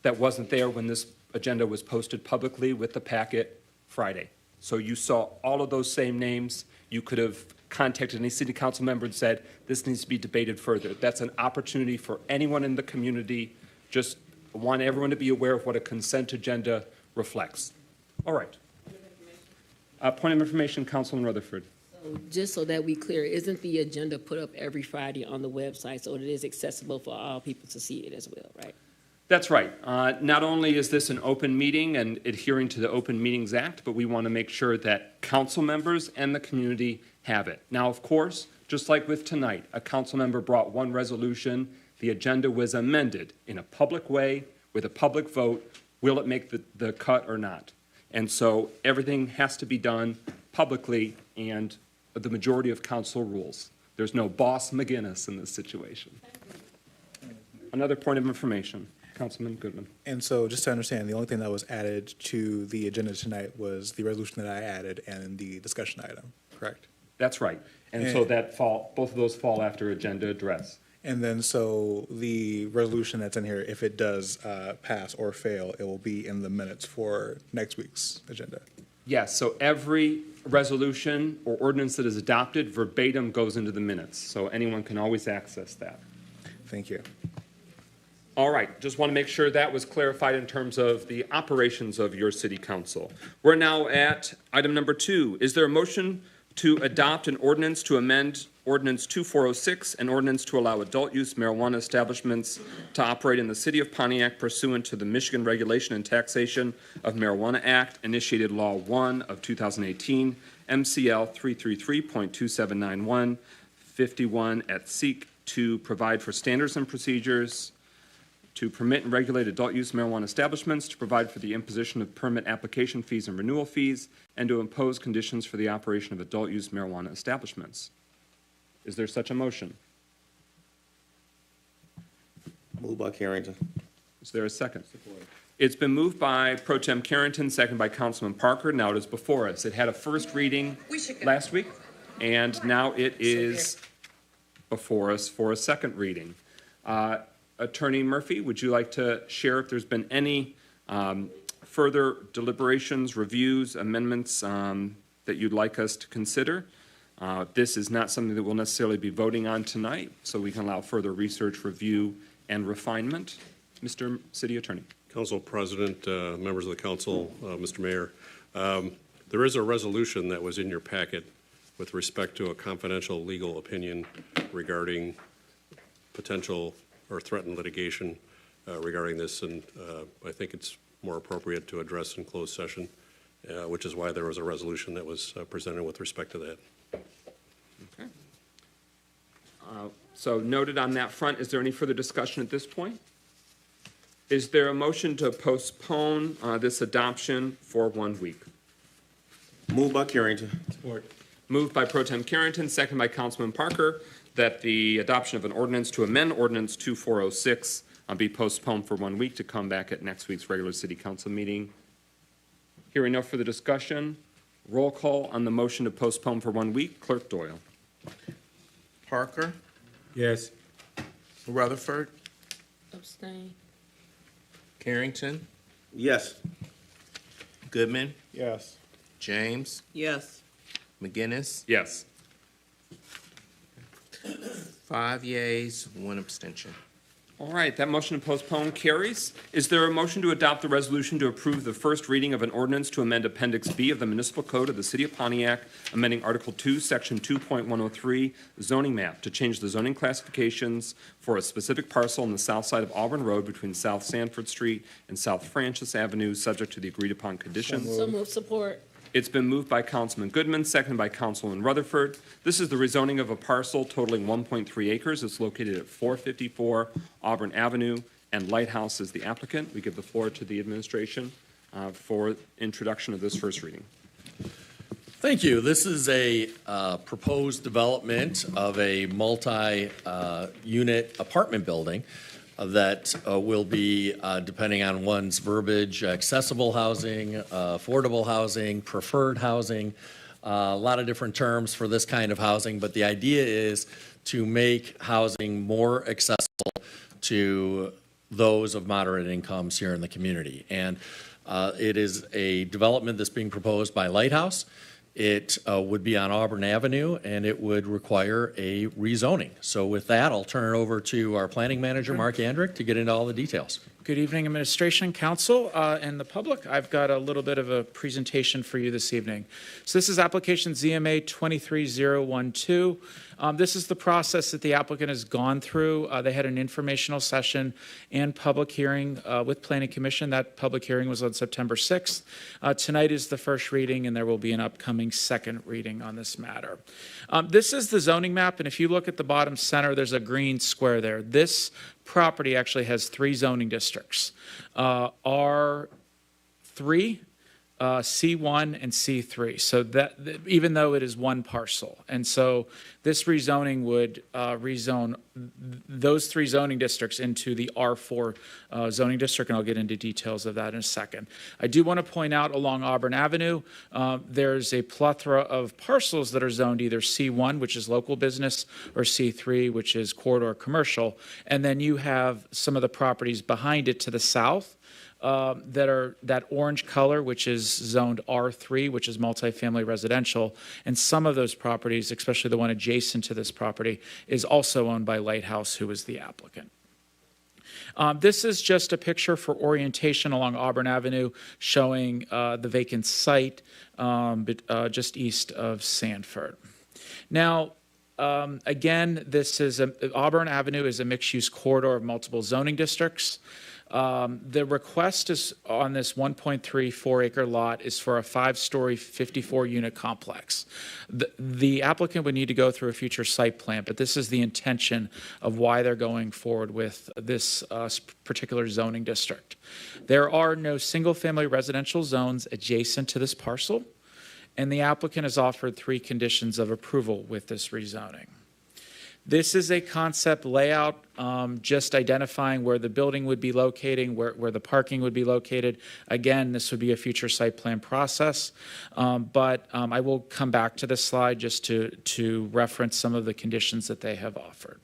B: that wasn't there when this agenda was posted publicly with the packet Friday. So you saw all of those same names. You could have contacted any city council member and said, this needs to be debated further. That's an opportunity for anyone in the community. Just want everyone to be aware of what a consent agenda reflects. All right. Point of information, Councilman Rutherford.
D: Just so that we clear, isn't the agenda put up every Friday on the website so it is accessible for all people to see it as well, right?
B: That's right. Not only is this an open meeting and adhering to the Open Meetings Act, but we want to make sure that council members and the community have it. Now, of course, just like with tonight, a council member brought one resolution, the agenda was amended in a public way with a public vote. Will it make the cut or not? And so everything has to be done publicly and the majority of council rules. There's no boss McGinnis in this situation. Another point of information, Councilman Goodman.
E: And so just to understand, the only thing that was added to the agenda tonight was the resolution that I added and the discussion item, correct?
B: That's right. And so both of those fall after agenda address.
E: And then so the resolution that's in here, if it does pass or fail, it will be in the minutes for next week's agenda.
B: Yes, so every resolution or ordinance that is adopted verbatim goes into the minutes. So anyone can always access that.
E: Thank you.
B: All right, just want to make sure that was clarified in terms of the operations of your city council. We're now at item number 2. Is there a motion to adopt an ordinance to amend Ordinance 2406, an ordinance to allow adult-use marijuana establishments to operate in the city of Pontiac pursuant to the Michigan Regulation and Taxation of Marijuana Act, initiated Law 1 of 2018, MCL 333.2791, 51 at SEEK, to provide for standards and procedures, to permit and regulate adult-use marijuana establishments, to provide for the imposition of permit application fees and renewal fees, and to impose conditions for the operation of adult-use marijuana establishments. Is there such a motion?
A: Moved by Carrington.
B: Is there a second? Support. It's been moved by Pro Tem Carrington, second by Councilman Parker. Now it is before us. It had a first reading last week, and now it is before us for a second reading. Attorney Murphy, would you like to share if there's been any further deliberations, reviews, amendments that you'd like us to consider? This is not something that we'll necessarily be voting on tonight, so we can allow further research, review, and refinement. Mr. City Attorney.
Q: Council President, members of the council, Mr. Mayor, there is a resolution that was in your packet with respect to a confidential legal opinion regarding potential or threatened litigation regarding this, and I think it's more appropriate to address in closed session, which is why there was a resolution that was presented with respect to that.
B: Okay. So noted on that front, is there any further discussion at this point? Is there a motion to postpone this adoption for 1 week?
A: Moved by Carrington.
B: Support. Moved by Pro Tem Carrington, second by Councilman Parker, that the adoption of an ordinance to amend Ordinance 2406 be postponed for 1 week to come back at next week's regular city council meeting. Hearing no further discussion, roll call on the motion to postpone for 1 week. Clerk Doyle.
C: Parker,
A: Yes.
C: Rutherford,
D: Abstain.
C: Carrington,
A: Yes.
C: Goodman,
E: Yes.
C: James,
I: Yes.
C: McGinnis,
B: Yes.
C: 5 yeas, 1 abstention.
B: All right, that motion to postpone carries. Is there a motion to adopt the resolution to approve the first reading of an ordinance to amend Appendix B of the Municipal Code of the City of Pontiac, amending Article 2, Section 2.103, zoning map, to change the zoning classifications for a specific parcel on the south side of Auburn Road between South Sanford Street and South Francis Avenue, subject to the agreed-upon conditions?
D: So move. Support.
B: It's been moved by Councilman Goodman, seconded by Councilman Rutherford. This is the rezoning of a parcel totaling 1.3 acres. It's located at 454 Auburn Avenue, and Lighthouse is the applicant. We give the floor to the administration for introduction of this first reading.
F: Thank you. This is a proposed development of a multi-unit apartment building that will be, depending on one's verbiage, accessible housing, affordable housing, preferred housing, a lot of different terms for this kind of housing, but the idea is to make housing more accessible to those of moderate incomes here in the community. And it is a development that's being proposed by Lighthouse. It would be on Auburn Avenue, and it would require a rezoning. So with that, I'll turn it over to our planning manager, Mark Andrick, to get into all the details.
R: Good evening, administration, council, and the public. I've got a little bit of a presentation for you this evening. So this is application ZMA 23012. This is the process that the applicant has gone through. They had an informational session and public hearing with Planning Commission. That public hearing was on September 6th. Tonight is the first reading, and there will be an upcoming second reading on this matter. This is the zoning map, and if you look at the bottom center, there's a green square there. This property actually has 3 zoning districts, R3, C1, and C3. So that even though it is one parcel, and so this rezoning would rezone those 3 zoning districts into the R4 zoning district, and I'll get into details of that in a second. I do want to point out along Auburn Avenue, there's a plethora of parcels that are zoned either C1, which is local business, or C3, which is corridor commercial, and then you have some of the properties behind it to the south that are that orange color, which is zoned R3, which is multifamily residential, and some of those properties, especially the one adjacent to this property, is also owned by Lighthouse, who is the applicant. This is just a picture for orientation along Auburn Avenue showing the vacant site just east of Sanford. Now, again, Auburn Avenue is a mixed-use corridor of multiple zoning districts. The request is on this 1.34 acre lot is for a 5-story, 54-unit complex. The applicant would need to go through a future site plan, but this is the intention of why they're going forward with this particular zoning district. There are no single-family residential zones adjacent to this parcel, and the applicant has offered 3 conditions of approval with this rezoning. This is a concept layout, just identifying where the building would be located, where the parking would be located. Again, this would be a future site plan process, but I will come back to this slide just to reference some of the conditions that they have offered.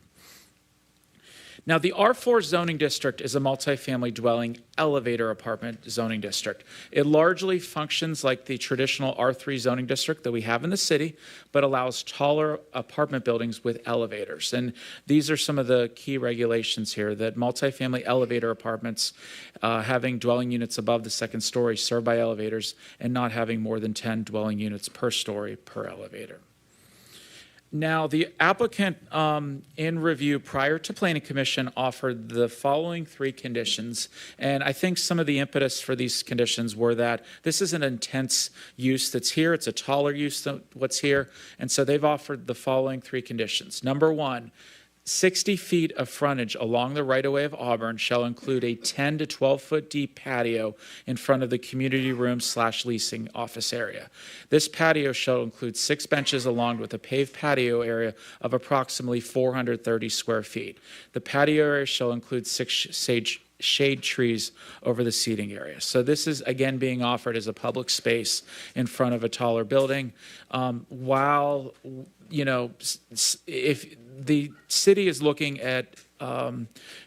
R: Now, the R4 zoning district is a multifamily dwelling elevator apartment zoning district. It largely functions like the traditional R3 zoning district that we have in the city, but allows taller apartment buildings with elevators. And these are some of the key regulations here, that multifamily elevator apartments having dwelling units above the 2nd story served by elevators and not having more than 10 dwelling units per story per elevator. Now, the applicant in review prior to Planning Commission offered the following 3 conditions, and I think some of the impetus for these conditions were that this is an intense use that's here. It's a taller use than what's here, and so they've offered the following 3 conditions. Number 1, 60 feet of frontage along the right-of-way of Auburn shall include a 10 to 12-foot deep patio in front of the community room / leasing office area. This patio shall include 6 benches along with a paved patio area of approximately 430 square feet. The patio area shall include 6 shade trees over the seating area. So this is, again, being offered as a public space in front of a taller building. While, you know, if the city is looking at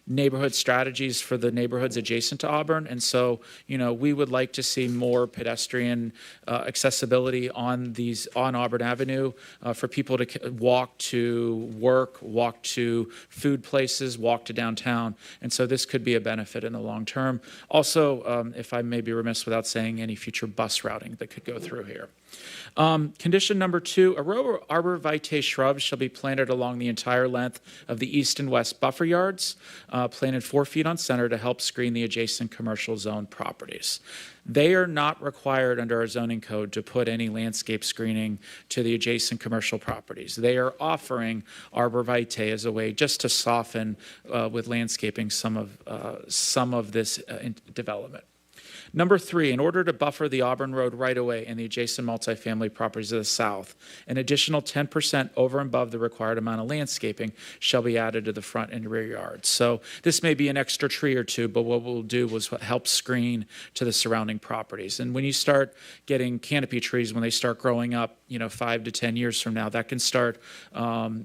R: neighborhood strategies for the neighborhoods adjacent to Auburn, and so, you know, we would like to see more pedestrian accessibility on Auburn Avenue for people to walk to work, walk to food places, walk to downtown, and so this could be a benefit in the long term. Also, if I may be remiss without saying, any future bus routing that could go through here. Condition number 2, arborvitae shrubs shall be planted along the entire length of the east and west buffer yards, planted 4 feet on center to help screen the adjacent commercial zone properties. They are not required under our zoning code to put any landscape screening to the adjacent commercial properties. They are offering arborvitae as a way just to soften with landscaping some of this development. Number 3, in order to buffer the Auburn Road right-of-way and the adjacent multifamily properties of the south, an additional 10% over and above the required amount of landscaping shall be added to the front and rear yards. So this may be an extra tree or 2, but what we'll do is help screen to the surrounding properties. And when you start getting canopy trees, when they start growing up, 5 to 10 years from now, that can start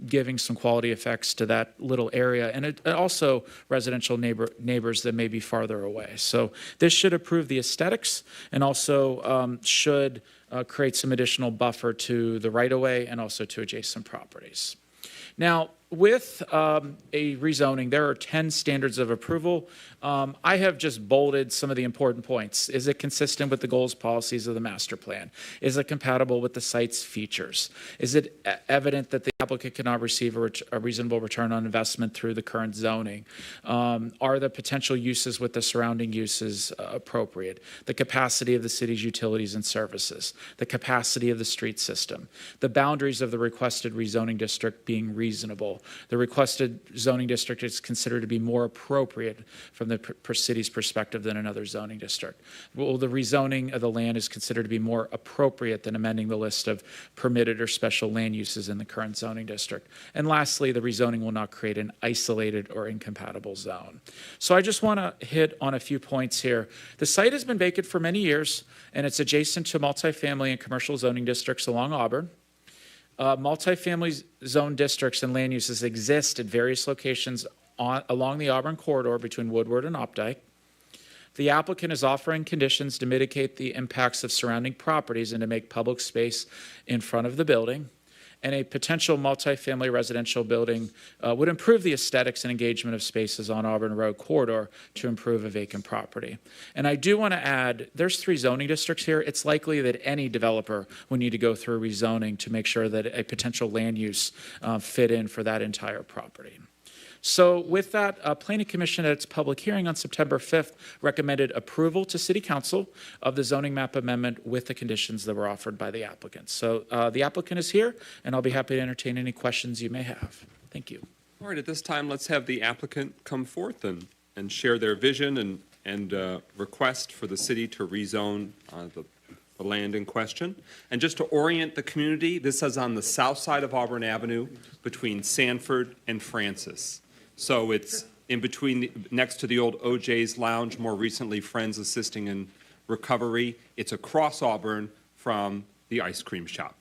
R: giving some quality effects to that little area, and also residential neighbors that may be farther away. So this should improve the the aesthetics and also should create some additional buffer to the right-of-way and also to adjacent properties. Now, with a rezoning, there are 10 standards of approval. I have just bolded some of the important points. Is it consistent with the goals, policies of the master plan? Is it compatible with the site's features? Is it evident that the applicant cannot receive a reasonable return on investment through the current zoning? Are the potential uses with the surrounding uses appropriate? The capacity of the city's utilities and services, the capacity of the street system, the boundaries of the requested rezoning district being reasonable. The requested zoning district is considered to be more appropriate from the city's perspective than another zoning district. Well, the rezoning of the land is considered to be more appropriate than amending the list of permitted or special land uses in the current zoning district. And lastly, the rezoning will not create an isolated or incompatible zone. So I just want to hit on a few points here. The site has been vacant for many years, and it's adjacent to multifamily and commercial zoning districts along Auburn. Multifamily zone districts and land uses exist at various locations along the Auburn corridor between Woodward and Opdyke. The applicant is offering conditions to mitigate the impacts of surrounding properties and to make public space in front of the building. And a potential multifamily residential building would improve the aesthetics and engagement of spaces on Auburn Road corridor to improve a vacant property. And I do want to add, there's 3 zoning districts here. It's likely that any developer would need to go through rezoning to make sure that a potential land use fit in for that entire property. So with that, Planning Commission at its public hearing on September 5th recommended approval to City Council of the zoning map amendment with the conditions that were offered by the applicant. So the applicant is here, and I'll be happy to entertain any questions you may have. Thank you.
B: All right, at this time, let's have the applicant come forth and share their vision and request for the city to rezone the land in question. And just to orient the community, this is on the south side of Auburn Avenue between Sanford and Francis. So it's in between, next to the old OJ's Lounge, more recently Friends Assisting in Recovery. It's across Auburn from the ice cream shop.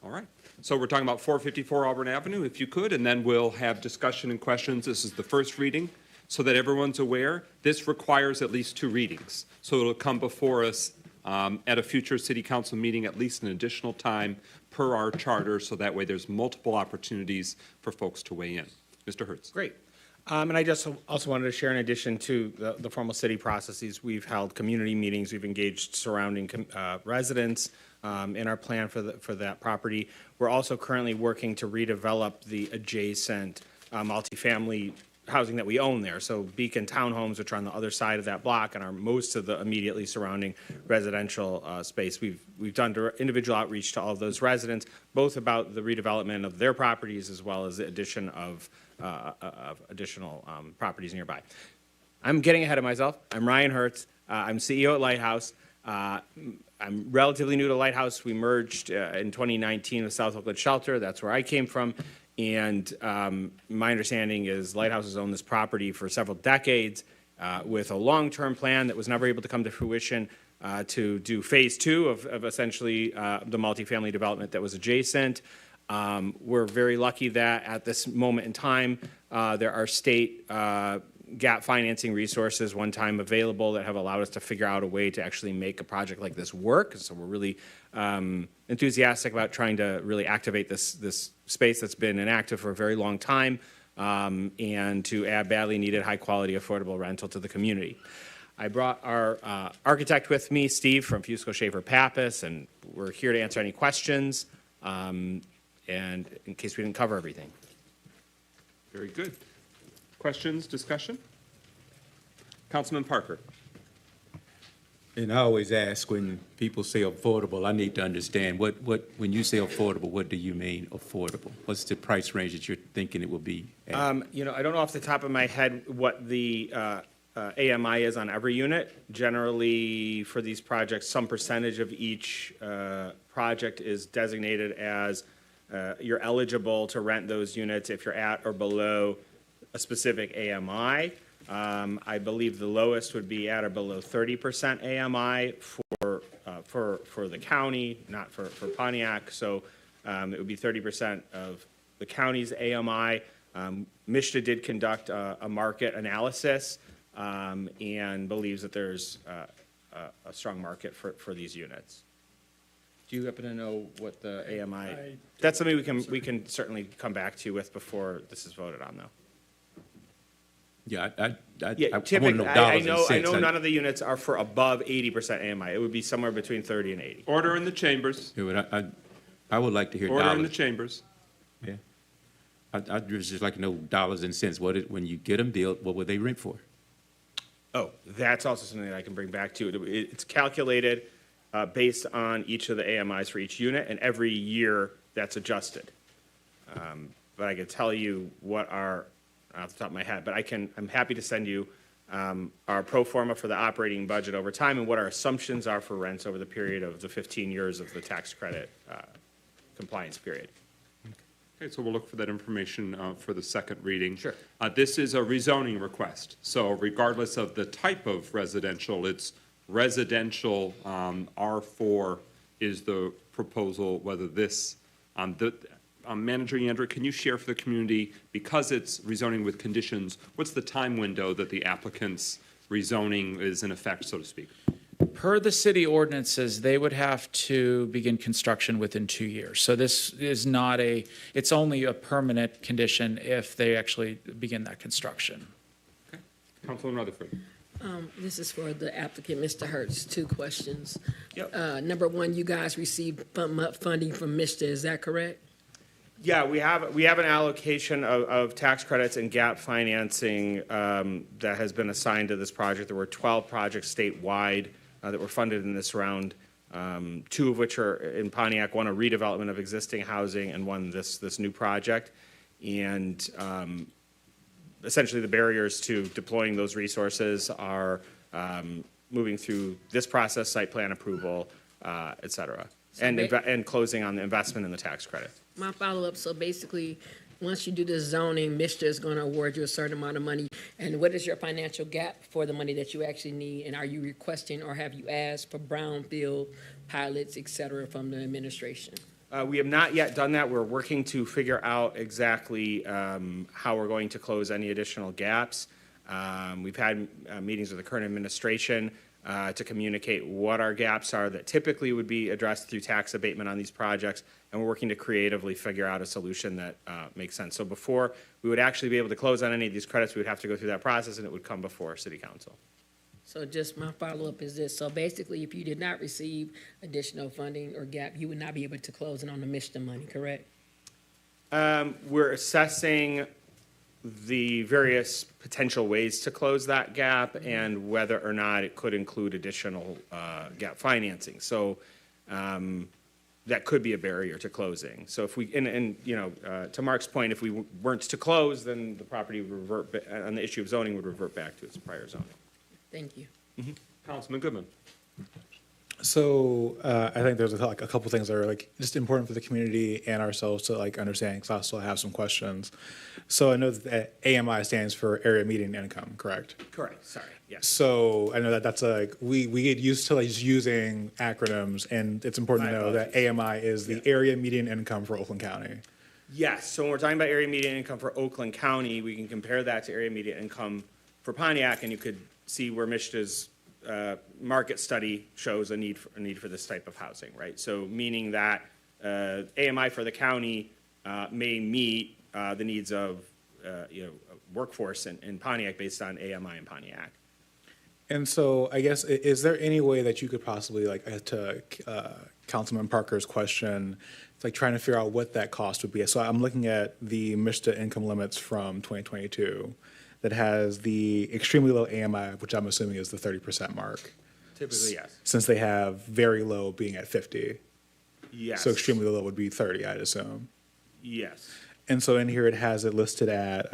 B: All right. So we're talking about 454 Auburn Avenue, if you could, and then we'll have discussion and questions. This is the first reading. So that everyone's aware, this requires at least 2 readings. So it'll come before us at a future city council meeting at least an additional time per our charter, so that way there's multiple opportunities for folks to weigh in. Mr. Hertz.
S: Great. And I just also wanted to share, in addition to the formal city processes, we've held community meetings, we've engaged surrounding residents in our plan for that property. We're also currently working to redevelop the adjacent multifamily housing that we own there. So Beacon Townhomes, which are on the other side of that block and are most of the immediately surrounding residential space. We've done individual outreach to all of those residents, both about the redevelopment of their properties as well as the addition of additional properties nearby. I'm getting ahead of myself. I'm Ryan Hertz. I'm CEO at Lighthouse. I'm relatively new to Lighthouse. We merged in 2019 with South Oakland Shelter. That's where I came from. And my understanding is Lighthouse has owned this property for several decades with a long-term plan that was never able to come to fruition to do phase 2 of essentially the multifamily development that was adjacent. We're very lucky that at this moment in time, there are state gap financing resources one time available that have allowed us to figure out a way to actually make a project like this work. So we're really enthusiastic about trying to really activate this space that's been inactive for a very long time and to add badly needed high quality affordable rental to the community. I brought our architect with me, Steve from Fusco Schaefer Pappas, and we're here to answer any questions and in case we didn't cover everything.
B: Very good. Questions, discussion? Councilman Parker.
T: And I always ask when people say affordable, I need to understand what when you say affordable, what do you mean affordable? What's the price range that you're thinking it will be at?
S: I don't know off the top of my head what the AMI is on every unit. Generally, for these projects, some percentage of each project is designated as you're eligible to rent those units if you're at or below a specific AMI. I believe the lowest would be at or below 30% AMI for the county, not for Pontiac. So it would be 30% of the county's AMI. MSHDA did conduct a market analysis and believes that there's a strong market for these units. Do you happen to know what the AMI? That's something we can certainly come back to you with before this is voted on, though.
T: Yeah, I want to
S: Typically,
T: know dollars and
S: I
T: cents.
S: know none of the units are for above 80% AMI. It would be somewhere between 30 and 80.
B: Order in the chambers.
T: Yeah, but I would like to hear
B: Order
T: dollars.
B: in the chambers.
T: Yeah. I'd just like to know dollars and cents. When you get them built, what would they rent for?
S: Oh, that's also something that I can bring back to you. It's calculated based on each of the AMIs for each unit, and every year that's adjusted. But I can tell you what our, off the top of my head, but I'm happy to send you our pro forma for the operating budget over time and what our assumptions are for rents over the period of the 15 years of the tax credit compliance period.
B: Okay, so we'll look for that information for the second reading.
S: Sure.
B: This is a rezoning request, so regardless of the type of residential, it's residential R4 is the proposal, whether this, Manager Yandra, can you share for the community, because it's rezoning with conditions, what's the time window that the applicant's rezoning is in effect, so to speak?
R: Per the city ordinances, they would have to begin construction within 2 years. So this is not it's only a permanent condition if they actually begin that construction.
B: Okay. Councilman Rutherford.
D: This is for the applicant, Mr. Hertz. 2 questions.
S: Yep.
D: Number 1, you guys received funding from MISTA, is that correct?
S: Yeah, we have an allocation of tax credits and gap financing that has been assigned to this project. There were 12 projects statewide that were funded in this round, 2 of which are in Pontiac, 1 a redevelopment of existing housing and 1 this new project. And essentially the barriers to deploying those resources are moving through this process, site plan approval, et cetera, and closing on the investment in the tax credit.
D: My follow-up, so basically, once you do the zoning, MISTA is going to award you a certain amount of money. And what is your financial gap for the money that you actually need? And are you requesting or have you asked for brownfield pilots, et cetera, from the administration?
S: We have not yet done that. We're working to figure out exactly how we're going to close any additional gaps. We've had meetings with the current administration to communicate what our gaps are that typically would be addressed through tax abatement on these projects, and we're working to creatively figure out a solution that makes sense. So before we would actually be able to close on any of these credits, we would have to go through that process, and it would come before City Council.
D: So just my follow-up is this. So basically, if you did not receive additional funding or gap, you would not be able to close it on the MISTA money, correct?
S: We're assessing the various potential ways to close that gap and whether or not it could include additional gap financing. So that could be a barrier to closing. So if we, and you know, to Mark's point, if we weren't to close, then the property would revert, on the issue of zoning, would revert back to its prior zoning.
D: Thank you.
S: Mm-hmm.
B: Councilman Goodman.
E: So I think there's a couple things that are like just important for the community and ourselves to like understand, because I still have some questions. So I know that AMI stands for area median income, correct?
S: Correct, sorry, yes.
E: So I know that that's like, we get used to like just using acronyms, and it's important to know that AMI is the area median income for Oakland County.
S: Yes, so when we're talking about area median income for Oakland County, we can compare that to area median income for Pontiac, and you could see where MISTA's market study shows a need for this type of housing, right? So meaning that AMI for the county may meet the needs of workforce in Pontiac based on AMI in Pontiac.
E: And so I guess, is there any way that you could possibly, like, to Councilman Parker's question, it's like trying to figure out what that cost would be. So I'm looking at the MISTA income limits from 2022 that has the extremely low AMI, which I'm assuming is the 30% mark.
S: Typically, yes.
E: Since they have very low being at 50.
S: Yes.
E: So extremely low would be 30, I'd assume.
S: Yes.
E: And so in here it has it listed at,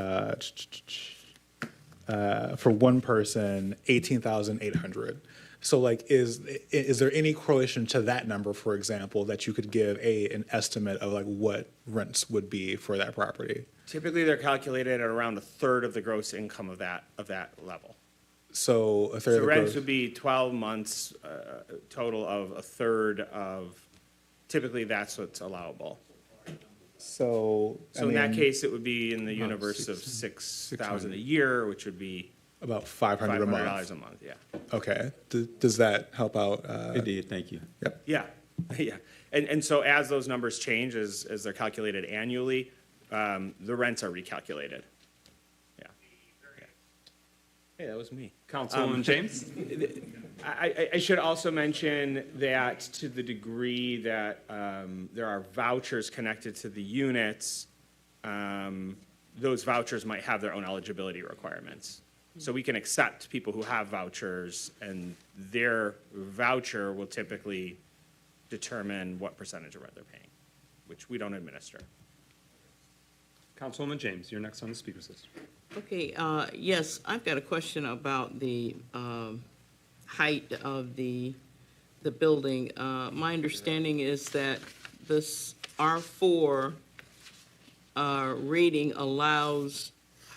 E: for one person, 18,800. So like, is there any correlation to that number, for example, that you could give an estimate of like what rents would be for that property?
S: Typically, they're calculated at around a third of the gross income of that level.
E: So a third of the
S: rents
E: gross.
S: would be 12 months total of a third of. Typically, that's what's allowable.
E: So
S: in that case, it would be in the universe of 6,000 a year, which would be
E: About $500 a month?
S: $500 a month, yeah.
E: Okay. Does that help out?
T: It did, thank you.
E: Yep.
S: Yeah, yeah. And so as those numbers change, as they're calculated annually, the rents are recalculated. Yeah. Hey, that was me.
B: Councilwoman James?
S: I should also mention that to the degree that there are vouchers connected to the units, those vouchers might have their own eligibility requirements. So we can accept people who have vouchers, and their voucher will typically determine what percentage of rent they're paying, which we don't administer.
B: Councilwoman James, you're next on the speakers list.
I: Okay, yes, I've got a question about the height of the building. My understanding is that this R4 rating allows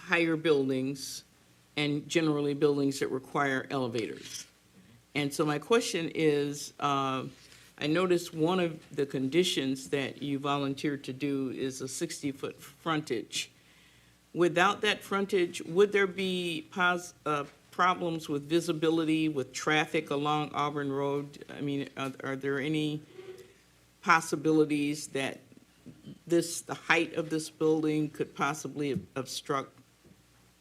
I: higher buildings and generally buildings that require elevators. And so my question is, I noticed one of the conditions that you volunteered to do is a 60-foot frontage. Without that frontage, would there be problems with visibility, with traffic along Auburn Road? I mean, are there any possibilities that the height of this building could possibly obstruct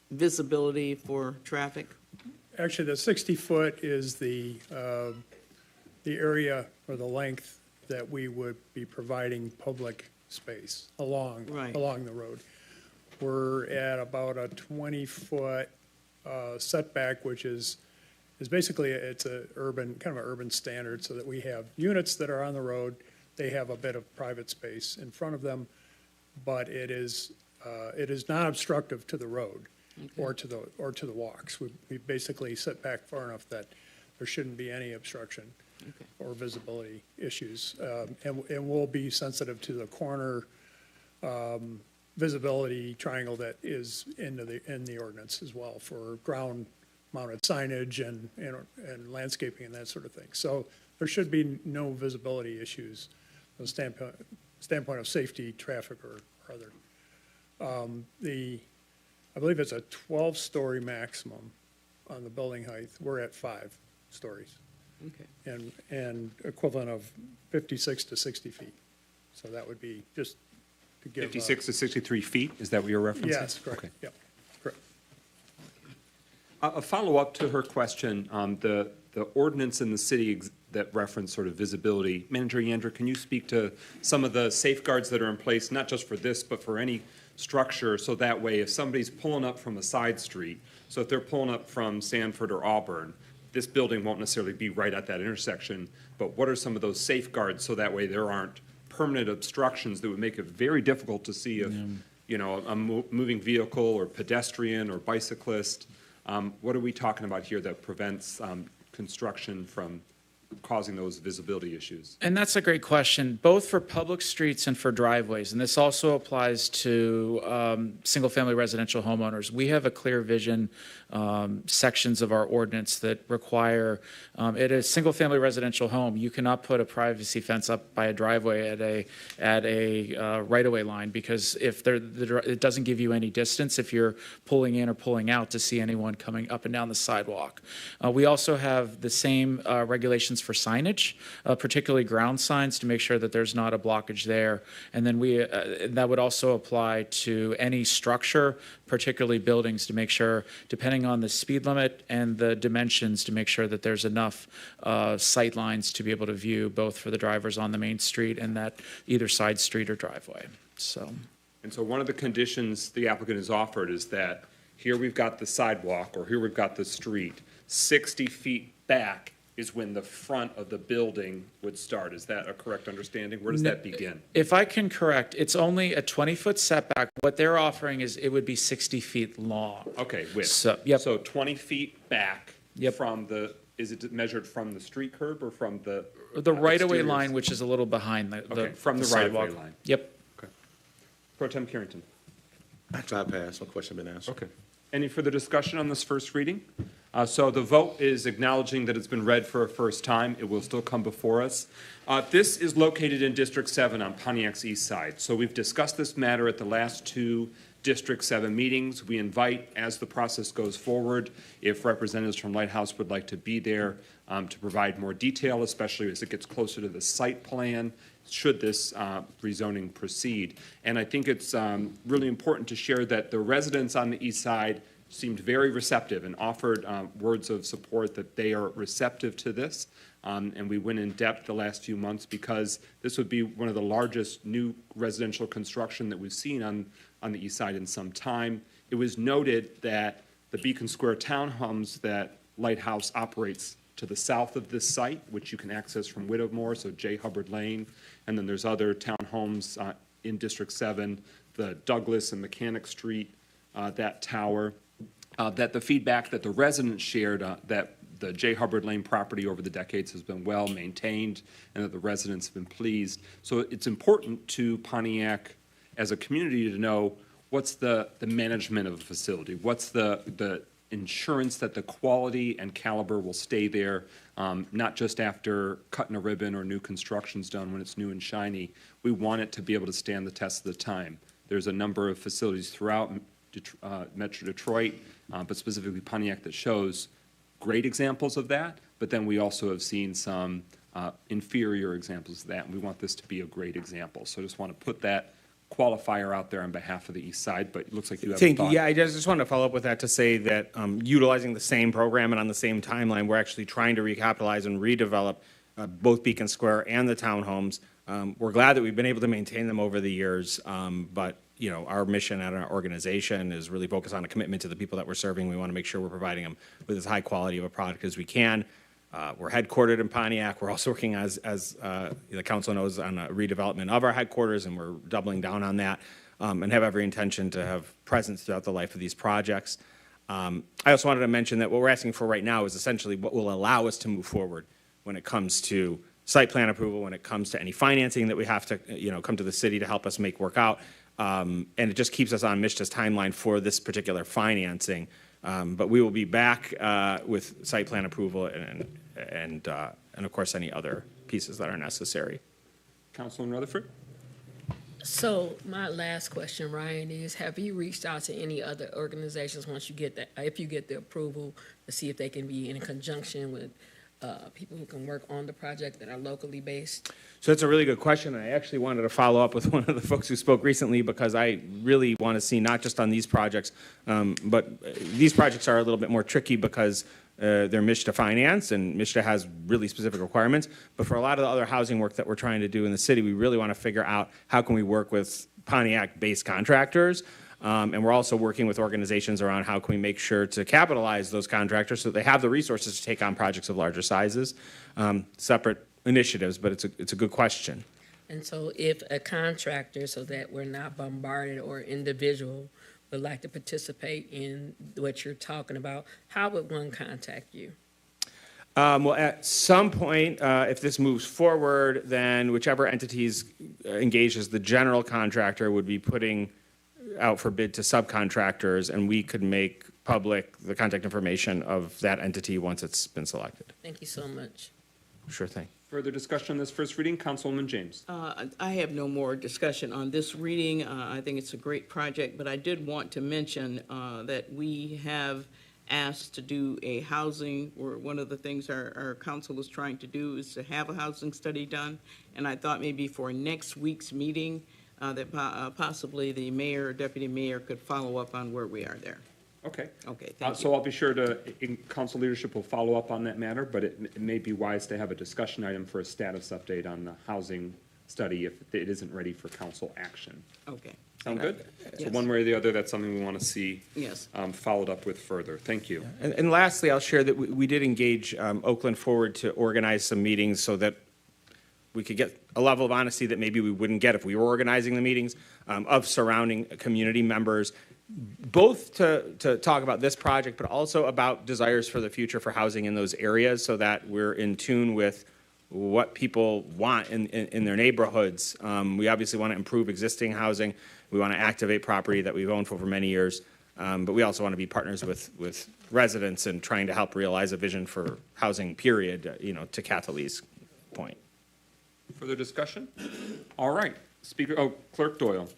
I: visibility for traffic?
U: Actually, the 60-foot is the area or the length that we would be providing public space along the road. We're at about a 20-foot setback, which is basically, it's a kind of an urban standard, so that we have units that are on the road. They have a bit of private space in front of them, but it is not obstructive to the road. Okay. or to the walks. We basically set back far enough that there shouldn't be any obstruction or visibility issues. And we'll be sensitive to the corner visibility triangle that is in the ordinance as well for ground-mounted signage and landscaping and that sort of thing. So there should be no visibility issues from the standpoint of safety, traffic, or other. I believe it's a 12-story maximum on the building height. We're at 5 stories. Okay. And equivalent of 56 to 60 feet. So that would be just to give
B: 56 to 63 feet, is that what you're referencing?
U: Yes, correct.
B: Okay.
U: Yep, correct.
B: A follow-up to her question, the ordinance in the city that reference sort of visibility. Manager Yandra, can you speak to some of the safeguards that are in place, not just for this, but for any structure, so that way if somebody's pulling up from a side street, so if they're pulling up from Sanford or Auburn, this building won't necessarily be right at that intersection, but what are some of those safeguards so that way there aren't permanent obstructions that would make it very difficult to see if, you know, a moving vehicle or pedestrian or bicyclist? What are we talking about here that prevents construction from causing those visibility issues?
R: And that's a great question, both for public streets and for driveways. And this also applies to single-family residential homeowners. We have a clear vision sections of our ordinance that require, at a single-family residential home, you cannot put a privacy fence up by a driveway at a right-of-way line, because if it doesn't give you any distance if you're pulling in or pulling out to see anyone coming up and down the sidewalk. We also have the same regulations for signage, particularly ground signs, to make sure that there's not a blockage there. And then that would also apply to any structure, particularly buildings, to make sure, depending on the speed limit and the dimensions, to make sure that there's enough sight lines to be able to view both for the drivers on the main street and that either side street or driveway.
B: And so one of the conditions the applicant has offered is that here we've got the sidewalk, or here we've got the street, 60 feet back is when the front of the building would start. Is that a correct understanding? Where does that begin?
R: If I can correct, it's only a 20-foot setback. What they're offering is it would be 60 feet long.
B: Okay, width.
R: So, yep.
B: So 20 feet back from the, is it measured from the street curb or from the
R: right-of-way
B: exteriors?
R: line, which is a little behind the
B: from the
R: sidewalk.
B: right-of-way line.
R: Yep.
B: Okay. Pro Tem Carrington.
A: Actually, I passed. My question has been answered.
B: Okay. Any further discussion on this first reading? So the vote is acknowledging that it's been read for a first time. It will still come before us. This is located in District 7 on Pontiac's east side. So we've discussed this matter at the last 2 District 7 meetings. We invite, as the process goes forward, if representatives from Lighthouse would like to be there to provide more detail, especially as it gets closer to the site plan, should this rezoning proceed. And I think it's really important to share that the residents on the east side seemed very receptive and offered words of support that they are receptive to this. And we went in depth the last few months because this would be one of the largest new residential construction that we've seen on the east side in some time. It was noted that the Beacon Square townhomes that Lighthouse operates to the south of this site, which you can access from Widowmore, so J. Hubbard Lane, and then there's other townhomes in District 7, the Douglas and Mechanic Street, that tower, that the feedback that the residents shared that the J. Hubbard Lane property over the decades has been well maintained and that the residents have been pleased. So it's important to Pontiac as a community to know what's the management of a facility, what's the insurance that the quality and caliber will stay there, not just after cutting a ribbon or new construction's done when it's new and shiny. We want it to be able to stand the test of the time. There's a number of facilities throughout Metro Detroit, but specifically Pontiac, that shows great examples of that, but then we also have seen some inferior examples of that, and we want this to be a great example. So I just want to put that qualifier out there on behalf of the east side, but it looks like you have a
S: Thank you.
B: thought.
S: Yeah, I just wanted to follow up with that to say that utilizing the same program and on the same timeline, we're actually trying to recapitalize and redevelop both Beacon Square and the townhomes. We're glad that we've been able to maintain them over the years, but you know, our mission at our organization is really focused on a commitment to the people that we're serving. We want to make sure we're providing them with as high quality of a product as we can. We're headquartered in Pontiac. We're also working, as the council knows, on a redevelopment of our headquarters, and we're doubling down on that and have every intention to have presence throughout the life of these projects. I also wanted to mention that what we're asking for right now is essentially what will allow us to move forward when it comes to site plan approval, when it comes to any financing that we have to, come to the city to help us make work out. And it just keeps us on MSHDA's timeline for this particular financing. But we will be back with site plan approval and of course any other pieces that are necessary.
B: Councilman Rutherford?
D: So my last question, Ryan, is have you reached out to any other organizations once you get that, if you get the approval, to see if they can be in conjunction with people who can work on the project that are locally based?
S: So that's a really good question. I actually wanted to follow up with one of the folks who spoke recently because I really want to see not just on these projects, but these projects are a little bit more tricky because they're MSHDA financed and MSHDA has really specific requirements. But for a lot of the other housing work that we're trying to do in the city, we really want to figure out how can we work with Pontiac-based contractors. And we're also working with organizations around how can we make sure to capitalize those contractors so they have the resources to take on projects of larger sizes. Separate initiatives, but it's a good question.
D: And so if a contractor, so that we're not bombarded, or individual would like to participate in what you're talking about, how would one contact you?
S: Well, at some point, if this moves forward, then whichever entities engaged as the general contractor would be putting out for bid to subcontractors, and we could make public the contact information of that entity once it's been selected.
D: Thank you so much.
S: Sure thing.
B: Further discussion on this first reading? Councilwoman James.
I: I have no more discussion on this reading. I think it's a great project, but I did want to mention that we have asked to do a housing, or one of the things our council is trying to do is to have a housing study done. And I thought maybe for next week's meeting that possibly the mayor or deputy mayor could follow up on where we are there.
B: Okay.
I: Okay, thank you.
B: So I'll be sure to, council leadership will follow up on that matter, but it may be wise to have a discussion item for a status update on the housing study if it isn't ready for council action.
I: Okay.
B: Sound good? So
I: Yes.
B: one way or the other, that's something we want to see
I: Yes.
B: Followed up with further. Thank you.
S: And lastly, I'll share that we did engage Oakland Forward to organize some meetings so that we could get a level of honesty that maybe we wouldn't get if we were organizing the meetings of surrounding community members, both to talk about this project, but also about desires for the future for housing in those areas so that we're in tune with what people want in their neighborhoods. We obviously want to improve existing housing. We want to activate property that we've owned for many years. But we also want to be partners with residents and trying to help realize a vision for housing, period, to Kathleen's point.
B: Further discussion? All right. Clerk Doyle.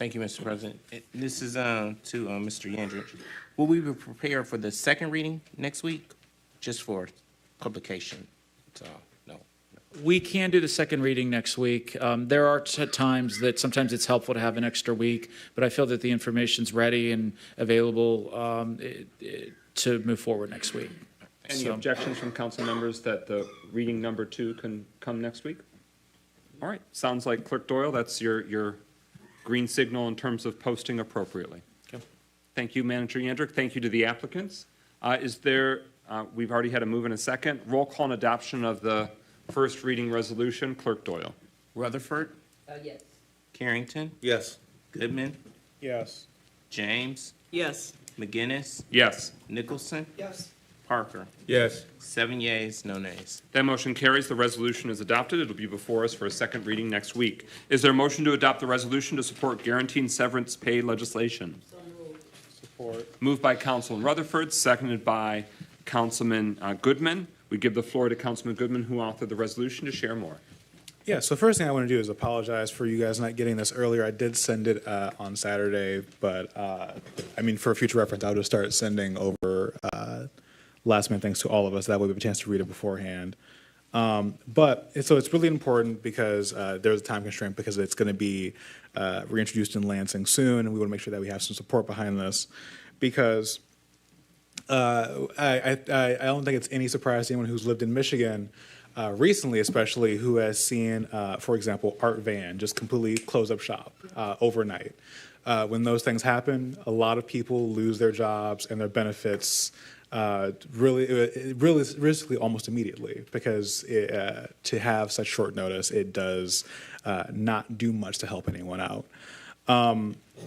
C: Thank you, Mr. President. This is to Mr. Yandridge. Will we be prepared for the second reading next week, just for publication? So, no.
R: We can do the second reading next week. There are times that sometimes it's helpful to have an extra week, but I feel that the information's ready and available to move forward next week.
B: Any
R: So-
B: objections from council members that the reading number 2 can come next week? All right, sounds like Clerk Doyle, that's your green signal in terms of posting appropriately.
R: Okay.
B: Thank you, Manager Yandrick. Thank you to the applicants. Is there, we've already had a move and a second. Roll call and adoption of the first reading resolution. Clerk Doyle.
C: Rutherford,
D: Yes.
C: Carrington,
A: Yes.
C: Goodman,
U: Yes.
C: James,
I: Yes.
C: McGinnis,
B: Yes.
C: Nicholson,
K: Yes.
C: Parker.
A: Yes.
C: 7 yeas, no nays.
B: That motion carries. The resolution is adopted. It'll be before us for a second reading next week. Is there a motion to adopt the resolution to support guaranteeing severance pay legislation?
U: Support.
B: Moved by Councilman Rutherford, seconded by Councilman Goodman. We give the floor to Councilman Goodman, who authored the resolution, to share more.
E: Yeah, so first thing I want to do is apologize for you guys not getting this earlier. I did send it on Saturday, but I mean, for future reference, I'll just start sending over last minute things to all of us. That way we have a chance to read it beforehand. So it's really important because there's a time constraint because it's going to be reintroduced in Lansing soon, and we want to make sure that we have some support behind this because I don't think it's any surprise to anyone who's lived in Michigan recently, especially who has seen, for example, Art Van just completely close up shop overnight. When those things happen, a lot of people lose their jobs and their benefits realistically almost immediately because to have such short notice, it does not do much to help anyone out.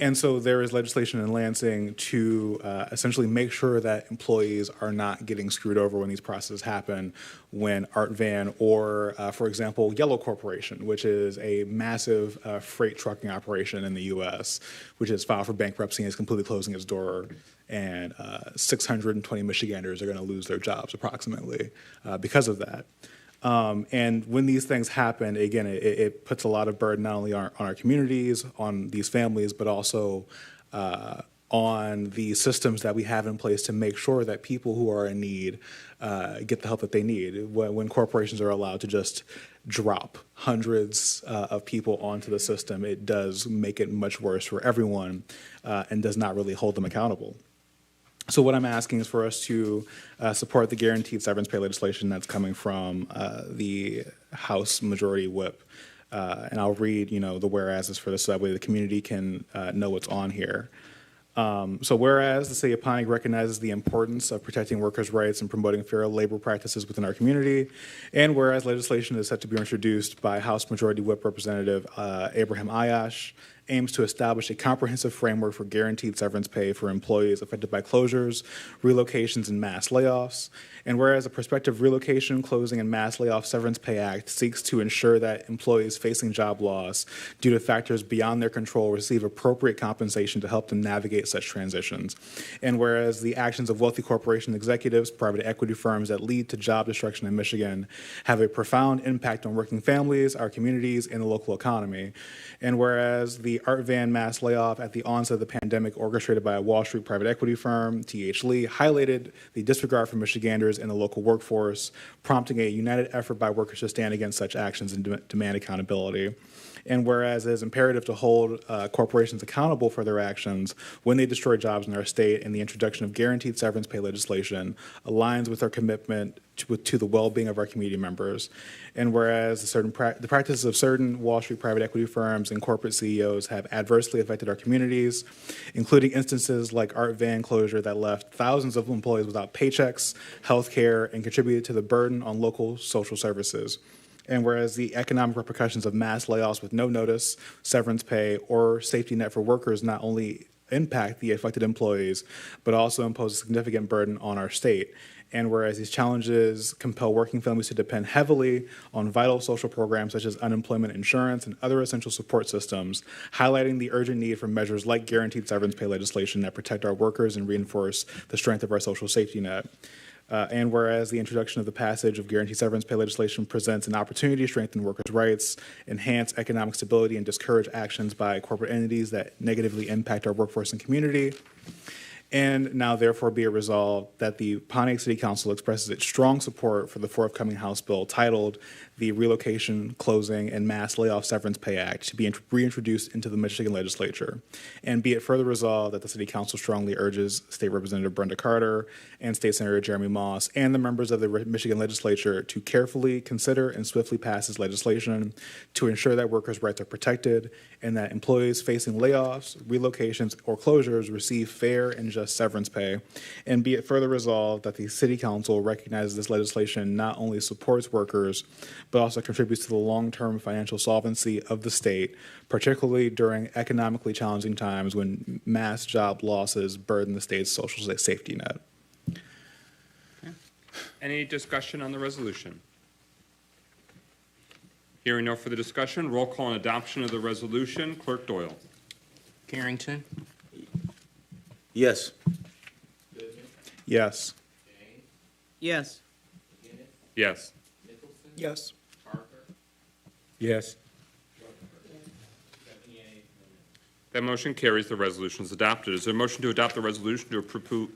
E: And so there is legislation in Lansing to essentially make sure that employees are not getting screwed over when these processes happen when Art Van or, for example, Yellow Corporation, which is a massive freight trucking operation in the U.S., which has filed for bankruptcy and is completely closing its door. And 620 Michiganders are going to lose their jobs approximately because of that. And when these things happen, again, it puts a lot of burden not only on our communities, on these families, but also on the systems that we have in place to make sure that people who are in need get the help that they need. When corporations are allowed to just drop hundreds of people onto the system, it does make it much worse for everyone and does not really hold them accountable. So what I'm asking is for us to support the guaranteed severance pay legislation that's coming from the House Majority Whip. And I'll read, the whereases for this so that way the community can know what's on here. So whereas the city of Pontiac recognizes the importance of protecting workers' rights and promoting fair labor practices within our community, and whereas legislation is set to be introduced by House Majority Whip Representative Abraham Ayash, aims to establish a comprehensive framework for guaranteed severance pay for employees affected by closures, relocations, and mass layoffs. And whereas the Prospective Relocation, Closing, and Mass Layoff Severance Pay Act seeks to ensure that employees facing job loss due to factors beyond their control receive appropriate compensation to help them navigate such transitions. And whereas the actions of wealthy corporation executives, private equity firms that lead to job destruction in Michigan have a profound impact on working families, our communities, and the local economy. And whereas the Art Van mass layoff at the onset of the pandemic orchestrated by a Wall Street private equity firm, T.H. Lee, highlighted the disregard for Michiganders and the local workforce, prompting a united effort by workers to stand against such actions and demand accountability. And whereas it is imperative to hold corporations accountable for their actions when they destroy jobs in our state, and the introduction of guaranteed severance pay legislation aligns with our commitment to the well-being of our community members. And whereas the practices of certain Wall Street private equity firms and corporate CEOs have adversely affected our communities, including instances like Art Van closure that left thousands of employees without paychecks, health care, and contributed to the burden on local social services. And whereas the economic repercussions of mass layoffs with no notice, severance pay, or safety net for workers not only impact the affected employees, but also impose a significant burden on our state. And whereas these challenges compel working families to depend heavily on vital social programs such as unemployment insurance and other essential support systems, highlighting the urgent need for measures like guaranteed severance pay legislation that protect our workers and reinforce the strength of our social safety net. And whereas the introduction of the passage of guaranteed severance pay legislation presents an opportunity to strengthen workers' rights, enhance economic stability, and discourage actions by corporate entities that negatively impact our workforce and community. And now therefore be it resolved that the Pontiac City Council expresses its strong support for the forthcoming House bill titled the Relocation, Closing, and Mass Layoff Severance Pay Act to be reintroduced into the Michigan legislature. And be it further resolved that the City Council strongly urges State Representative Brenda Carter and State Senator Jeremy Moss and the members of the Michigan legislature to carefully consider and swiftly pass this legislation to ensure that workers' rights are protected and that employees facing layoffs, relocations, or closures receive fair and just severance pay. And be it further resolved that the City Council recognizes this legislation not only supports workers, but also contributes to the long-term financial solvency of the state, particularly during economically challenging times when mass job losses burden the state's social safety net.
B: Any discussion on the resolution? Hearing no further discussion, roll call on adoption of the resolution. Clerk Doyle.
C: Carrington?
A: Yes.
E: Yes.
I: Yes.
B: Yes.
M: Yes.
T: Yes.
B: That motion carries. The resolution is adopted. Is there a motion to adopt the resolution to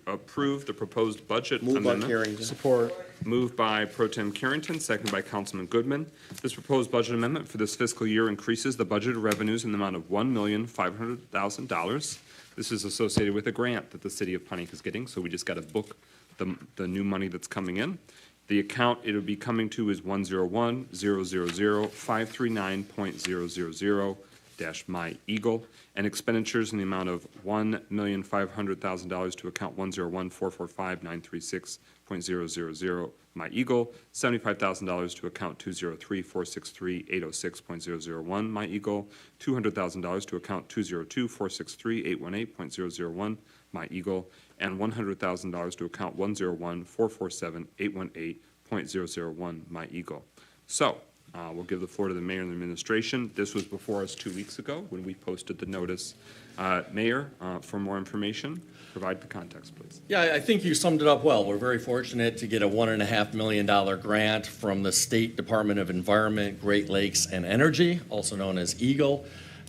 B: approve the proposed budget amendment?
E: Support.
B: Moved by Pro Tem Carrington, seconded by Councilman Goodman. This proposed budget amendment for this fiscal year increases the budgeted revenues in the amount of $1,500,000. This is associated with a grant that the city of Pontiac is getting, so we just got to book the new money that's coming in. The account it'll be coming to is 101-000-539.000-My Eagle, and expenditures in the amount of $1,500,000 to account 101-445-936.000 My Eagle, $75,000 to account 203-463-806.001 My Eagle, $200,000 to account 202-463-818.001 My Eagle, and $100,000 to account 101-447-818.001 My Eagle. So, we'll give the floor to the mayor and the administration. This was before us 2 weeks ago when we posted the notice. Mayor, for more information, provide the context, please.
F: Yeah, I think you summed it up well. We're very fortunate to get a $1.5 million grant from the State Department of Environment, Great Lakes, and Energy, also known as EAGLE.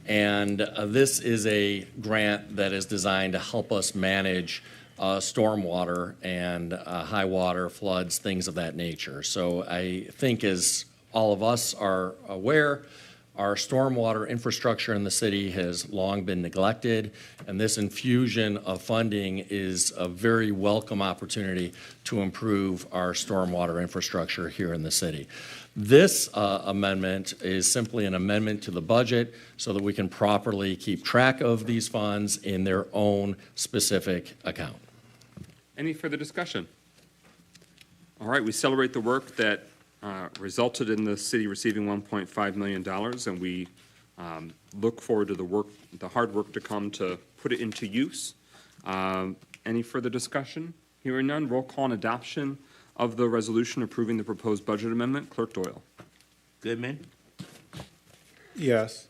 F: And this is a grant that is designed to help us manage stormwater and high water, floods, things of that nature. So I think, as all of us are aware, our stormwater infrastructure in the city has long been neglected, and this infusion of funding is a very welcome opportunity to improve our stormwater infrastructure here in the city. This amendment is simply an amendment to the budget so that we can properly keep track of these funds in their own specific account.
B: Any further discussion? All right, we celebrate the work that resulted in the city receiving $1.5 million, and we look forward to the hard work to come to put it into use. Any further discussion? Hearing none, roll call on adoption of the resolution approving the proposed budget amendment. Clerk Doyle.
C: Goodman?
E: Yes.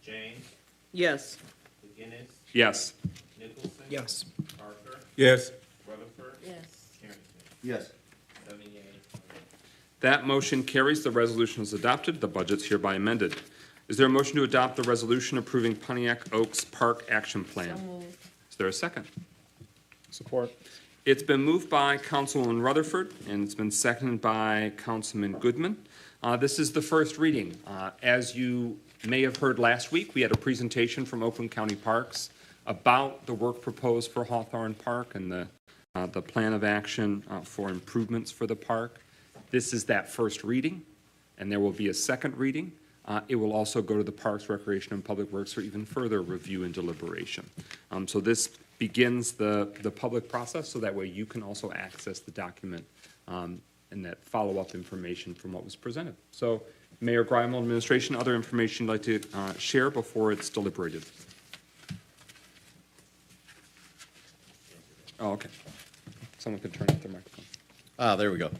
C: James?
I: Yes.
C: McGinnis?
B: Yes.
C: Nicholson?
M: Yes.
C: Parker?
T: Yes.
C: Rutherford?
I: Yes.
C: Carrington?
A: Yes.
C: 7 yeas.
B: That motion carries. The resolution is adopted. The budget's hereby amended. Is there a motion to adopt the resolution approving Pontiac Oaks Park Action Plan? Is there a second?
E: Support.
B: It's been moved by Councilman Rutherford, and it's been seconded by Councilman Goodman. This is the first reading. As you may have heard last week, we had a presentation from Oakland County Parks about the work proposed for Hawthorne Park and the plan of action for improvements for the park. This is that first reading, and there will be a second reading. It will also go to the Parks, Recreation, and Public Works for even further review and deliberation. So this begins the public process, so that way you can also access the document and that follow-up information from what was presented. So, Mayor Grimal, administration, other information you'd like to share before it's deliberated? Oh, okay. Someone could turn off their microphone.
F: There we go.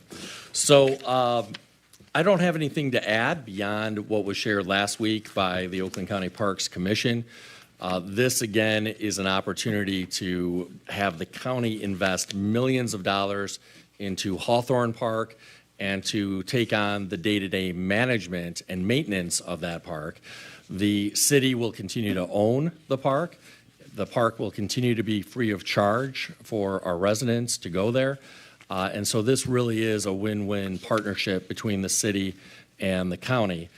F: So I don't have anything to add beyond what was shared last week by the Oakland County Parks Commission. This, again, is an opportunity to have the county invest millions of dollars into Hawthorne Park and to take on the day-to-day management and maintenance of that park. The city will continue to own the park. The park will continue to be free of charge for our residents to go there. And so this really is a win-win partnership between the city and the county.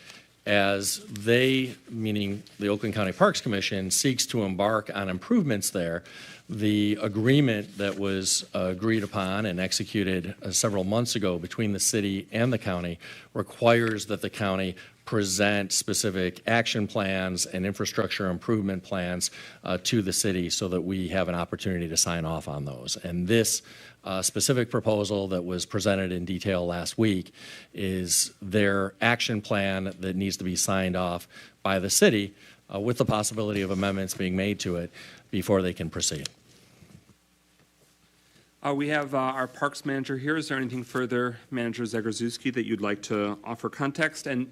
F: As they, meaning the Oakland County Parks Commission, seeks to embark on improvements there, the agreement that was agreed upon and executed several months ago between the city and the county requires that the county present specific action plans and infrastructure improvement plans to the city so that we have an opportunity to sign off on those. And this specific proposal that was presented in detail last week is their action plan that needs to be signed off by the city with the possibility of amendments being made to it before they can proceed.
B: We have our Parks Manager here. Is there anything further, Manager Zagorzuski, that you'd like to offer context? And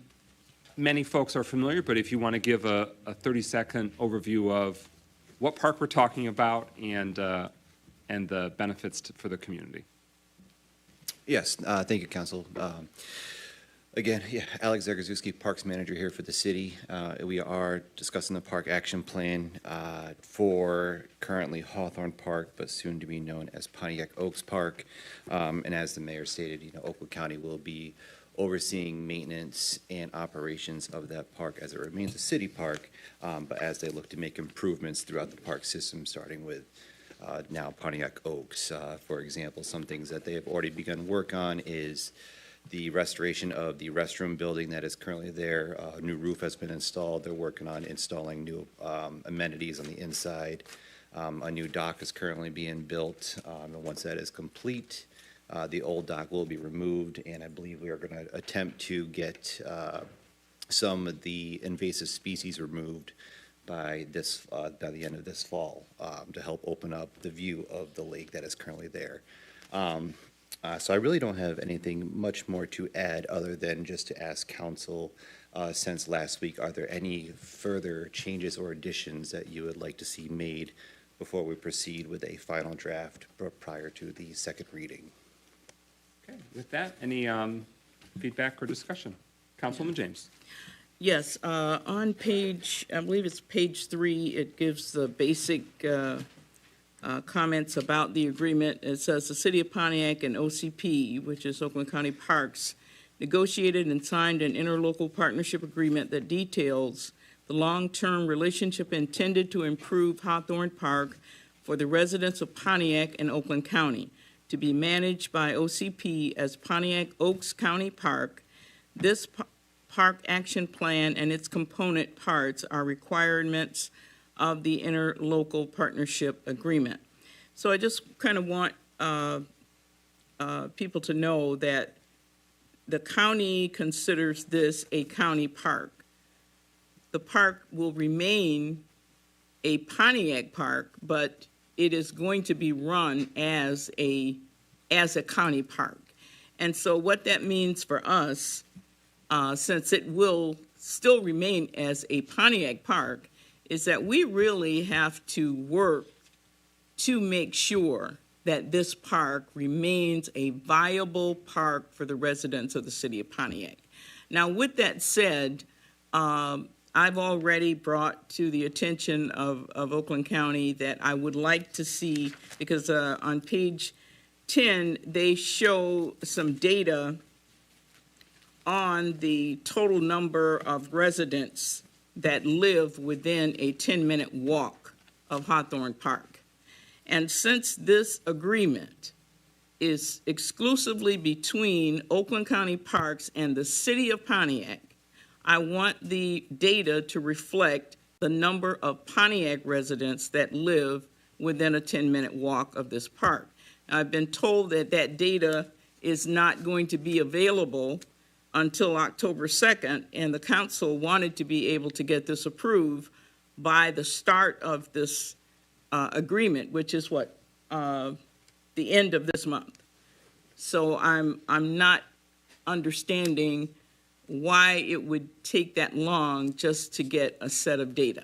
B: many folks are familiar, but if you want to give a 30-second overview of what park we're talking about and the benefits for the community.
G: Yes, thank you, Council. Again, Alex Zagorzuski, Parks Manager here for the city. We are discussing the park action plan for currently Hawthorne Park, but soon to be known as Pontiac Oaks Park. And as the mayor stated, Oakland County will be overseeing maintenance and operations of that park as it remains a city park, but as they look to make improvements throughout the park system, starting with now Pontiac Oaks. For example, some things that they have already begun work on is the restoration of the restroom building that is currently there. A new roof has been installed. They're working on installing new amenities on the inside. A new dock is currently being built, and once that is complete, the old dock will be removed, and I believe we are going to attempt to get some of the invasive species removed by the end of this fall to help open up the view of the lake that is currently there. So I really don't have anything much more to add other than just to ask council since last week, are there any further changes or additions that you would like to see made before we proceed with a final draft prior to the second reading?
B: Okay, with that, any feedback or discussion? Councilwoman James.
I: Yes, on page, I believe it's page 3, it gives the basic comments about the agreement. It says the City of Pontiac and OCP, which is Oakland County Parks, negotiated and signed an interlocal partnership agreement that details the long-term relationship intended to improve Hawthorne Park for the residents of Pontiac and Oakland County, to be managed by OCP as Pontiac Oaks County Park. This park action plan and its component parts are requirements of the interlocal partnership agreement. So I just kind of want people to know that the county considers this a county park. The park will remain a Pontiac park, but it is going to be run as a county park. And so what that means for us, since it will still remain as a Pontiac park, is that we really have to work to make sure that this park remains a viable park for the residents of the city of Pontiac. Now, with that said, I've already brought to the attention of Oakland County that I would like to see, because on page 10, they show some data on the total number of residents that live within a 10-minute walk of Hawthorne Park. And since this agreement is exclusively between Oakland County Parks and the city of Pontiac, I want the data to reflect the number of Pontiac residents that live within a 10-minute walk of this park. Now, I've been told that that data is not going to be available until October 2nd, and the council wanted to be able to get this approved by the start of this agreement, which is what, the end of this month. So I'm not understanding why it would take that long just to get a set of data.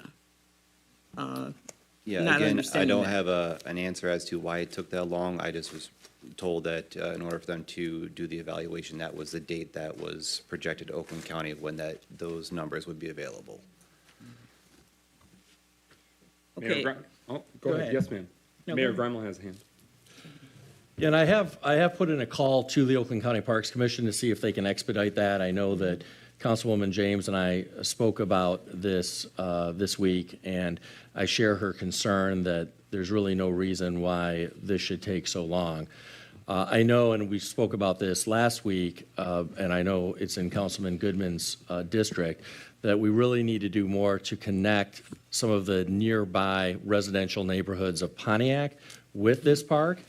G: Yeah,
I: not
G: again, I
I: understanding
G: don't
I: that.
G: have an answer as to why it took that long. I just was told that in order for them to do the evaluation, that was the date that was projected to Oakland County of when those numbers would be available.
I: Okay.
B: Go
I: Go
B: ahead.
I: ahead.
B: Yes, ma'am.
I: No,
B: Mayor
I: go ahead.
B: Grimal has a hand.
F: Yeah, and I have put in a call to the Oakland County Parks Commission to see if they can expedite that. I know that Councilwoman James and I spoke about this this week, and I share her concern that there's really no reason why this should take so long. I know, and we spoke about this last week, and I know it's in Councilman Goodman's district, that we really need to do more to connect some of the nearby residential neighborhoods of Pontiac with this park.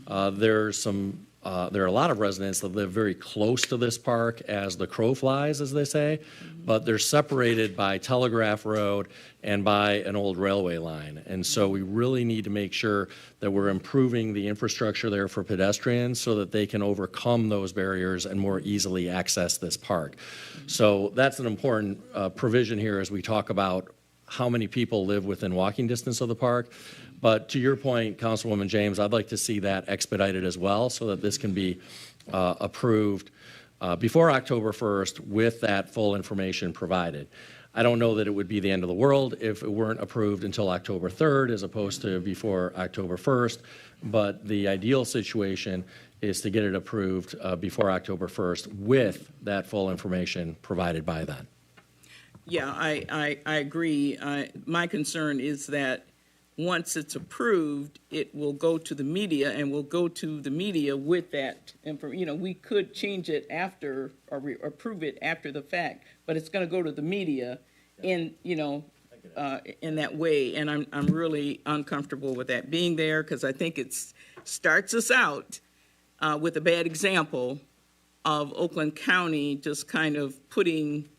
F: There are a lot of residents that live very close to this park as the crow flies, as they say, but they're separated by Telegraph Road and by an old railway line. And so we really need to make sure that we're improving the infrastructure there for pedestrians so that they can overcome those barriers and more easily access this park. So that's an important provision here as we talk about how many people live within walking distance of the park. But to your point, Councilwoman James, I'd like to see that expedited as well so that this can be approved before October 1st with that full information provided. I don't know that it would be the end of the world if it weren't approved until October 3rd as opposed to before October 1st, but the ideal situation is to get it approved before October 1st with that full information provided by then.
I: Yeah, I agree. My concern is that once it's approved, it will go to the media, and we'll go to the media with that. We could change it after or approve it after the fact, but it's going to go to the media in that way, and I'm really uncomfortable with that being there because I think it starts us out with a bad example of Oakland County just kind of putting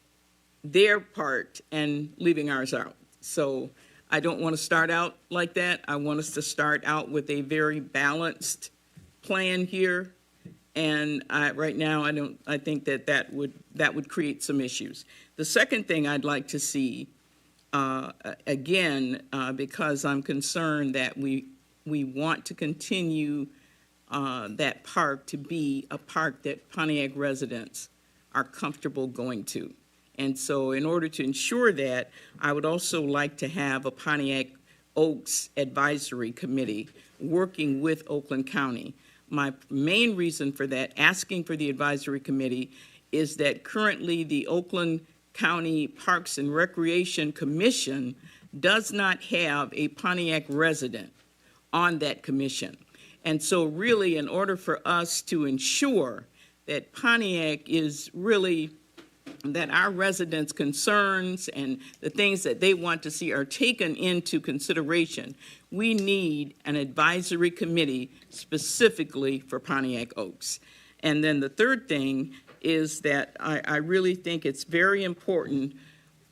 I: their part and leaving ours out. So I don't want to start out like that. I want us to start out with a very balanced plan here. And right now, I think that would create some issues. The second thing I'd like to see, again, because I'm concerned that we want to continue that park to be a park that Pontiac residents are comfortable going to. And so in order to ensure that, I would also like to have a Pontiac Oaks Advisory Committee working with Oakland County. My main reason for that, asking for the advisory committee, is that currently the Oakland County Parks and Recreation Commission does not have a Pontiac resident on that commission. And so really, in order for us to ensure that Pontiac is really, that our residents' concerns and the things that they want to see are taken into consideration, we need an advisory committee specifically for Pontiac Oaks. And then the third thing is that I really think it's very important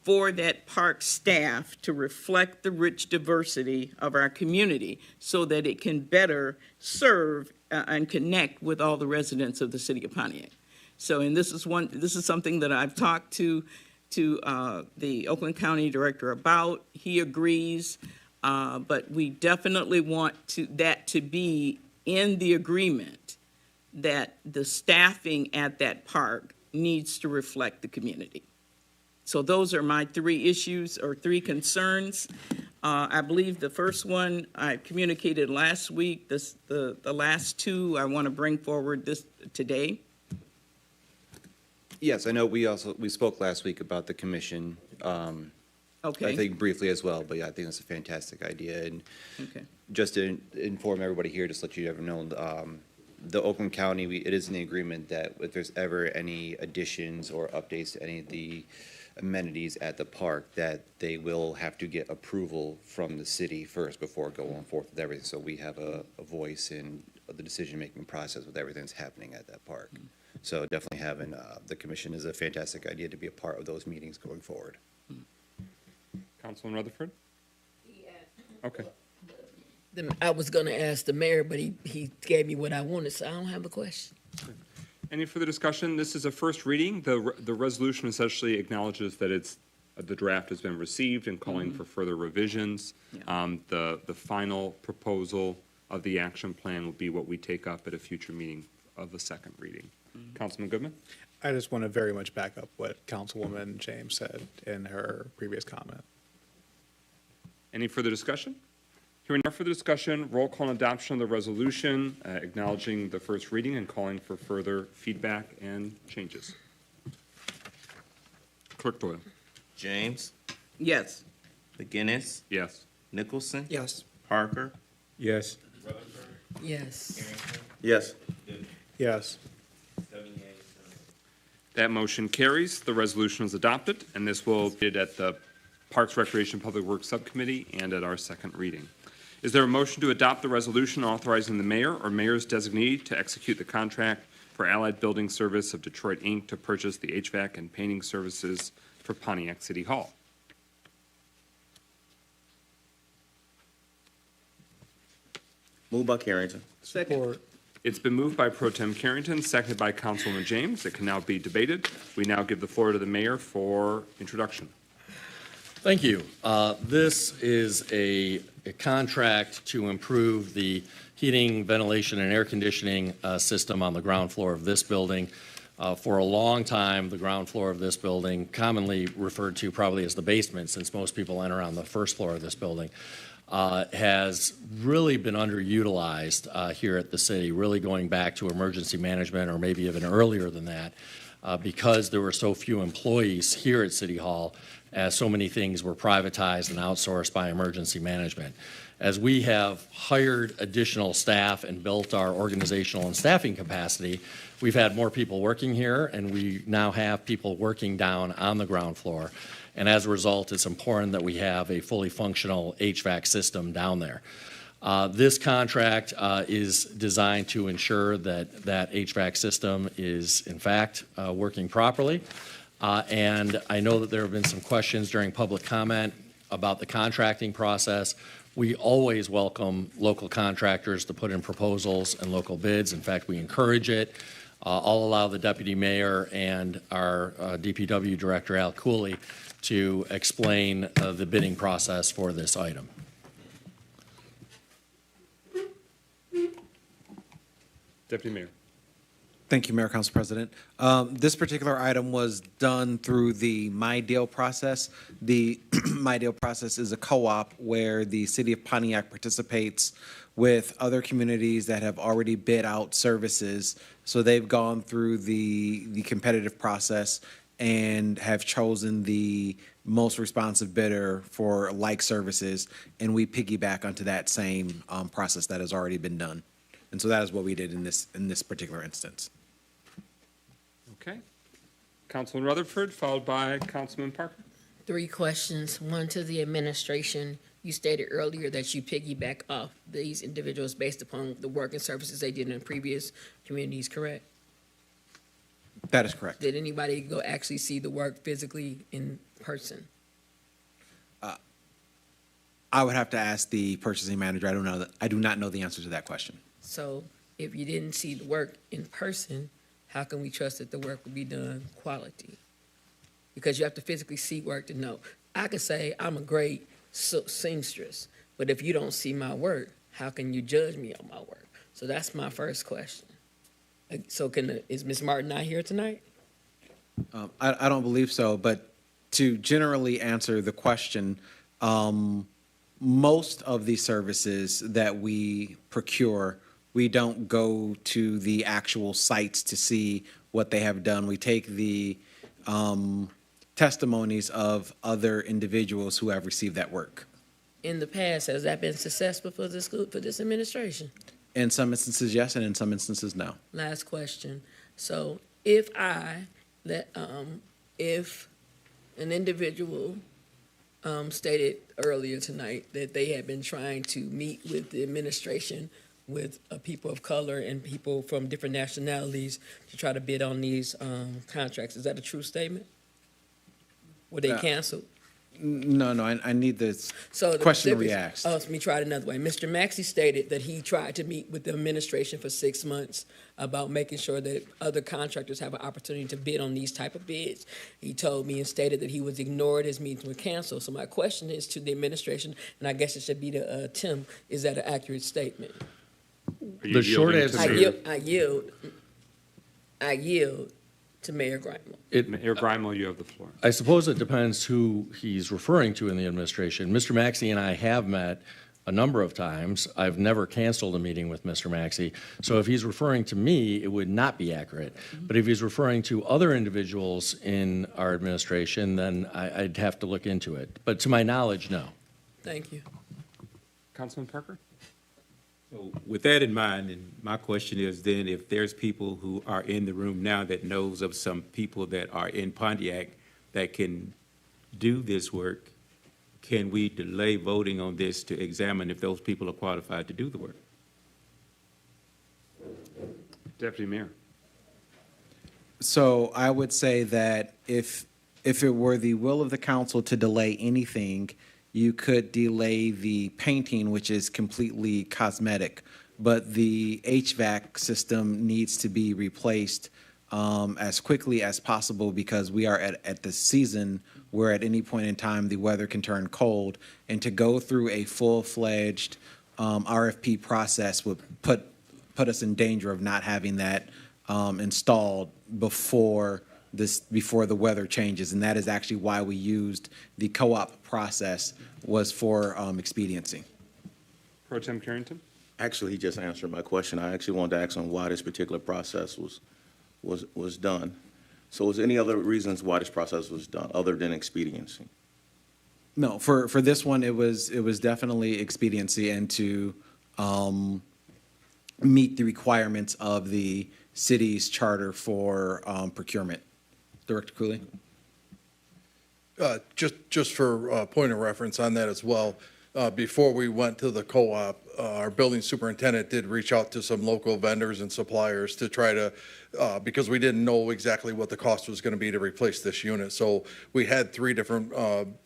I: for that park staff to reflect the rich diversity of our community so that it can better serve and connect with all the residents of the city of Pontiac. So, and this is something that I've talked to the Oakland County Director about. He agrees, but we definitely want that to be in the agreement that the staffing at that park needs to reflect the community. So those are my three issues or three concerns. I believe the first one I communicated last week. The last two I want to bring forward today.
G: Yes, I know we spoke last week about the commission.
I: Okay.
G: I think briefly as well, but yeah, I think that's a fantastic idea. And
I: okay.
G: Just to inform everybody here, just let you ever know, the Oakland County, it is in the agreement that if there's ever any additions or updates to any of the amenities at the park, that they will have to get approval from the city first before going forth with everything. So we have a voice in the decision-making process with everything that's happening at that park. So definitely having the commission is a fantastic idea to be a part of those meetings going forward.
B: Councilman Rutherford? Okay.
D: I was going to ask the mayor, but he gave me what I wanted, so I don't have a question.
B: Any further discussion? This is a first reading. The resolution essentially acknowledges that it's The draft has been received and calling for further revisions. The final proposal of the action plan will be what we take up at a future meeting of the second reading. Councilman Goodman?
E: I just want to very much back up what Councilwoman James said in her previous comment.
B: Any further discussion? Hearing no further discussion, roll call and adoption of the resolution, acknowledging the first reading and calling for further feedback and changes. Clerk Doyle.
C: James,
I: Yes.
C: McGinnis,
B: Yes.
C: Nicholson,
M: Yes.
C: Parker,
N: Yes.
D: Yes.
A: Yes.
E: Yes.
B: That motion carries. The resolution is adopted, and this will be at the Parks, Recreation, Public Works Subcommittee and at our second reading. Is there a motion to adopt the resolution authorizing the mayor or mayor's designee to execute the contract for Allied Building Service of Detroit, Inc. to purchase the HVAC and painting services for Pontiac City Hall?
C: moved by Carrington.
I: Second.
B: It's been moved by Pro Tem Carrington, seconded by Councilwoman James. It can now be debated. We now give the floor to the mayor for introduction.
F: Thank you. This is a contract to improve the heating, ventilation, and air conditioning system on the ground floor of this building. For a long time, the ground floor of this building, commonly referred to probably as the basement, since most people enter on the first floor of this building, has really been underutilized here at the city, really going back to emergency management or maybe even earlier than that, because there were so few employees here at City Hall, as so many things were privatized and outsourced by emergency management. As we have hired additional staff and built our organizational and staffing capacity, we've had more people working here, and we now have people working down on the ground floor. And as a result, it's important that we have a fully functional HVAC system down there. This contract is designed to ensure that that HVAC system is, in fact, working properly. And I know that there have been some questions during public comment about the contracting process. We always welcome local contractors to put in proposals and local bids. In fact, we encourage it. I'll allow the deputy mayor and our DPW director, Al Cooley, to explain the bidding process for this item.
B: Deputy Mayor.
H: Thank you, Mayor, Council President. This particular item was done through the My Deal process. The My Deal process is a co-op where the city of Pontiac participates with other communities that have already bid out services. So they've gone through the competitive process and have chosen the most responsive bidder for like services, and we piggyback onto that same process that has already been done. And so that is what we did in this particular instance.
B: Okay. Councilman Rutherford, followed by Councilman Parker.
D: 3 questions. One to the administration. You stated earlier that you piggyback off these individuals based upon the work and services they did in previous communities, correct?
H: That is correct.
D: Did anybody go actually see the work physically in person?
H: I would have to ask the purchasing manager. I do not know the answer to that question.
D: So if you didn't see the work in person, how can we trust that the work will be done quality? Because you have to physically see work to know. I could say I'm a great seamstress, but if you don't see my work, how can you judge me on my work? So that's my first question. So is Ms. Martin not here tonight?
H: I don't believe so, but to generally answer the question, most of the services that we procure, we don't go to the actual sites to see what they have done. We take the testimonies of other individuals who have received that work.
D: In the past, has that been successful for this administration?
H: In some instances, yes, and in some instances, no.
D: Last question. So if an individual stated earlier tonight that they had been trying to meet with the administration with people of color and people from different nationalities to try to bid on these contracts, is that a true statement? Were they canceled?
H: No, I need this
D: So the
H: question
D: specifics-
H: re-asked.
D: Oh, let me try it another way. Mr. Maxey stated that he tried to meet with the administration for 6 months about making sure that other contractors have an opportunity to bid on these type of bids. He told me and stated that he was ignored, his meetings were canceled. So my question is to the administration, and I guess it should be to Tim, is that an accurate statement?
B: Are you yielding to Mayor?
D: I yield to Mayor Grimel.
B: Mayor Grimel, you have the floor.
F: I suppose it depends who he's referring to in the administration. Mr. Maxey and I have met a number of times. I've never canceled a meeting with Mr. Maxey. So if he's referring to me, it would not be accurate. But if he's referring to other individuals in our administration, then I'd have to look into it. But to my knowledge, no.
D: Thank you.
B: Councilman Parker?
T: So with that in mind, and my question is then, if there's people who are in the room now that knows of some people that are in Pontiac that can do this work, can we delay voting on this to examine if those people are qualified to do the work?
B: Deputy Mayor.
H: So I would say that if it were the will of the council to delay anything, you could delay the painting, which is completely cosmetic, but the HVAC system needs to be replaced as quickly as possible because we are at the season where at any point in time the weather can turn cold, and to go through a full-fledged RFP process would put us in danger of not having that installed before the weather changes, and that is actually why we used the co-op process, was for expediency.
B: Pro Tem Carrington?
A: Actually, he just answered my question. I actually wanted to ask him why this particular process was done. So was there any other reasons why this process was done other than expediency?
H: No, for this one, it was definitely expediency and to meet the requirements of the city's charter for procurement. Director Cooley?
J: Just for a point of reference on that as well, before we went to the co-op, our building superintendent did reach out to some local vendors and suppliers to try to, because we didn't know exactly what the cost was going to be to replace this unit. So we had 3 different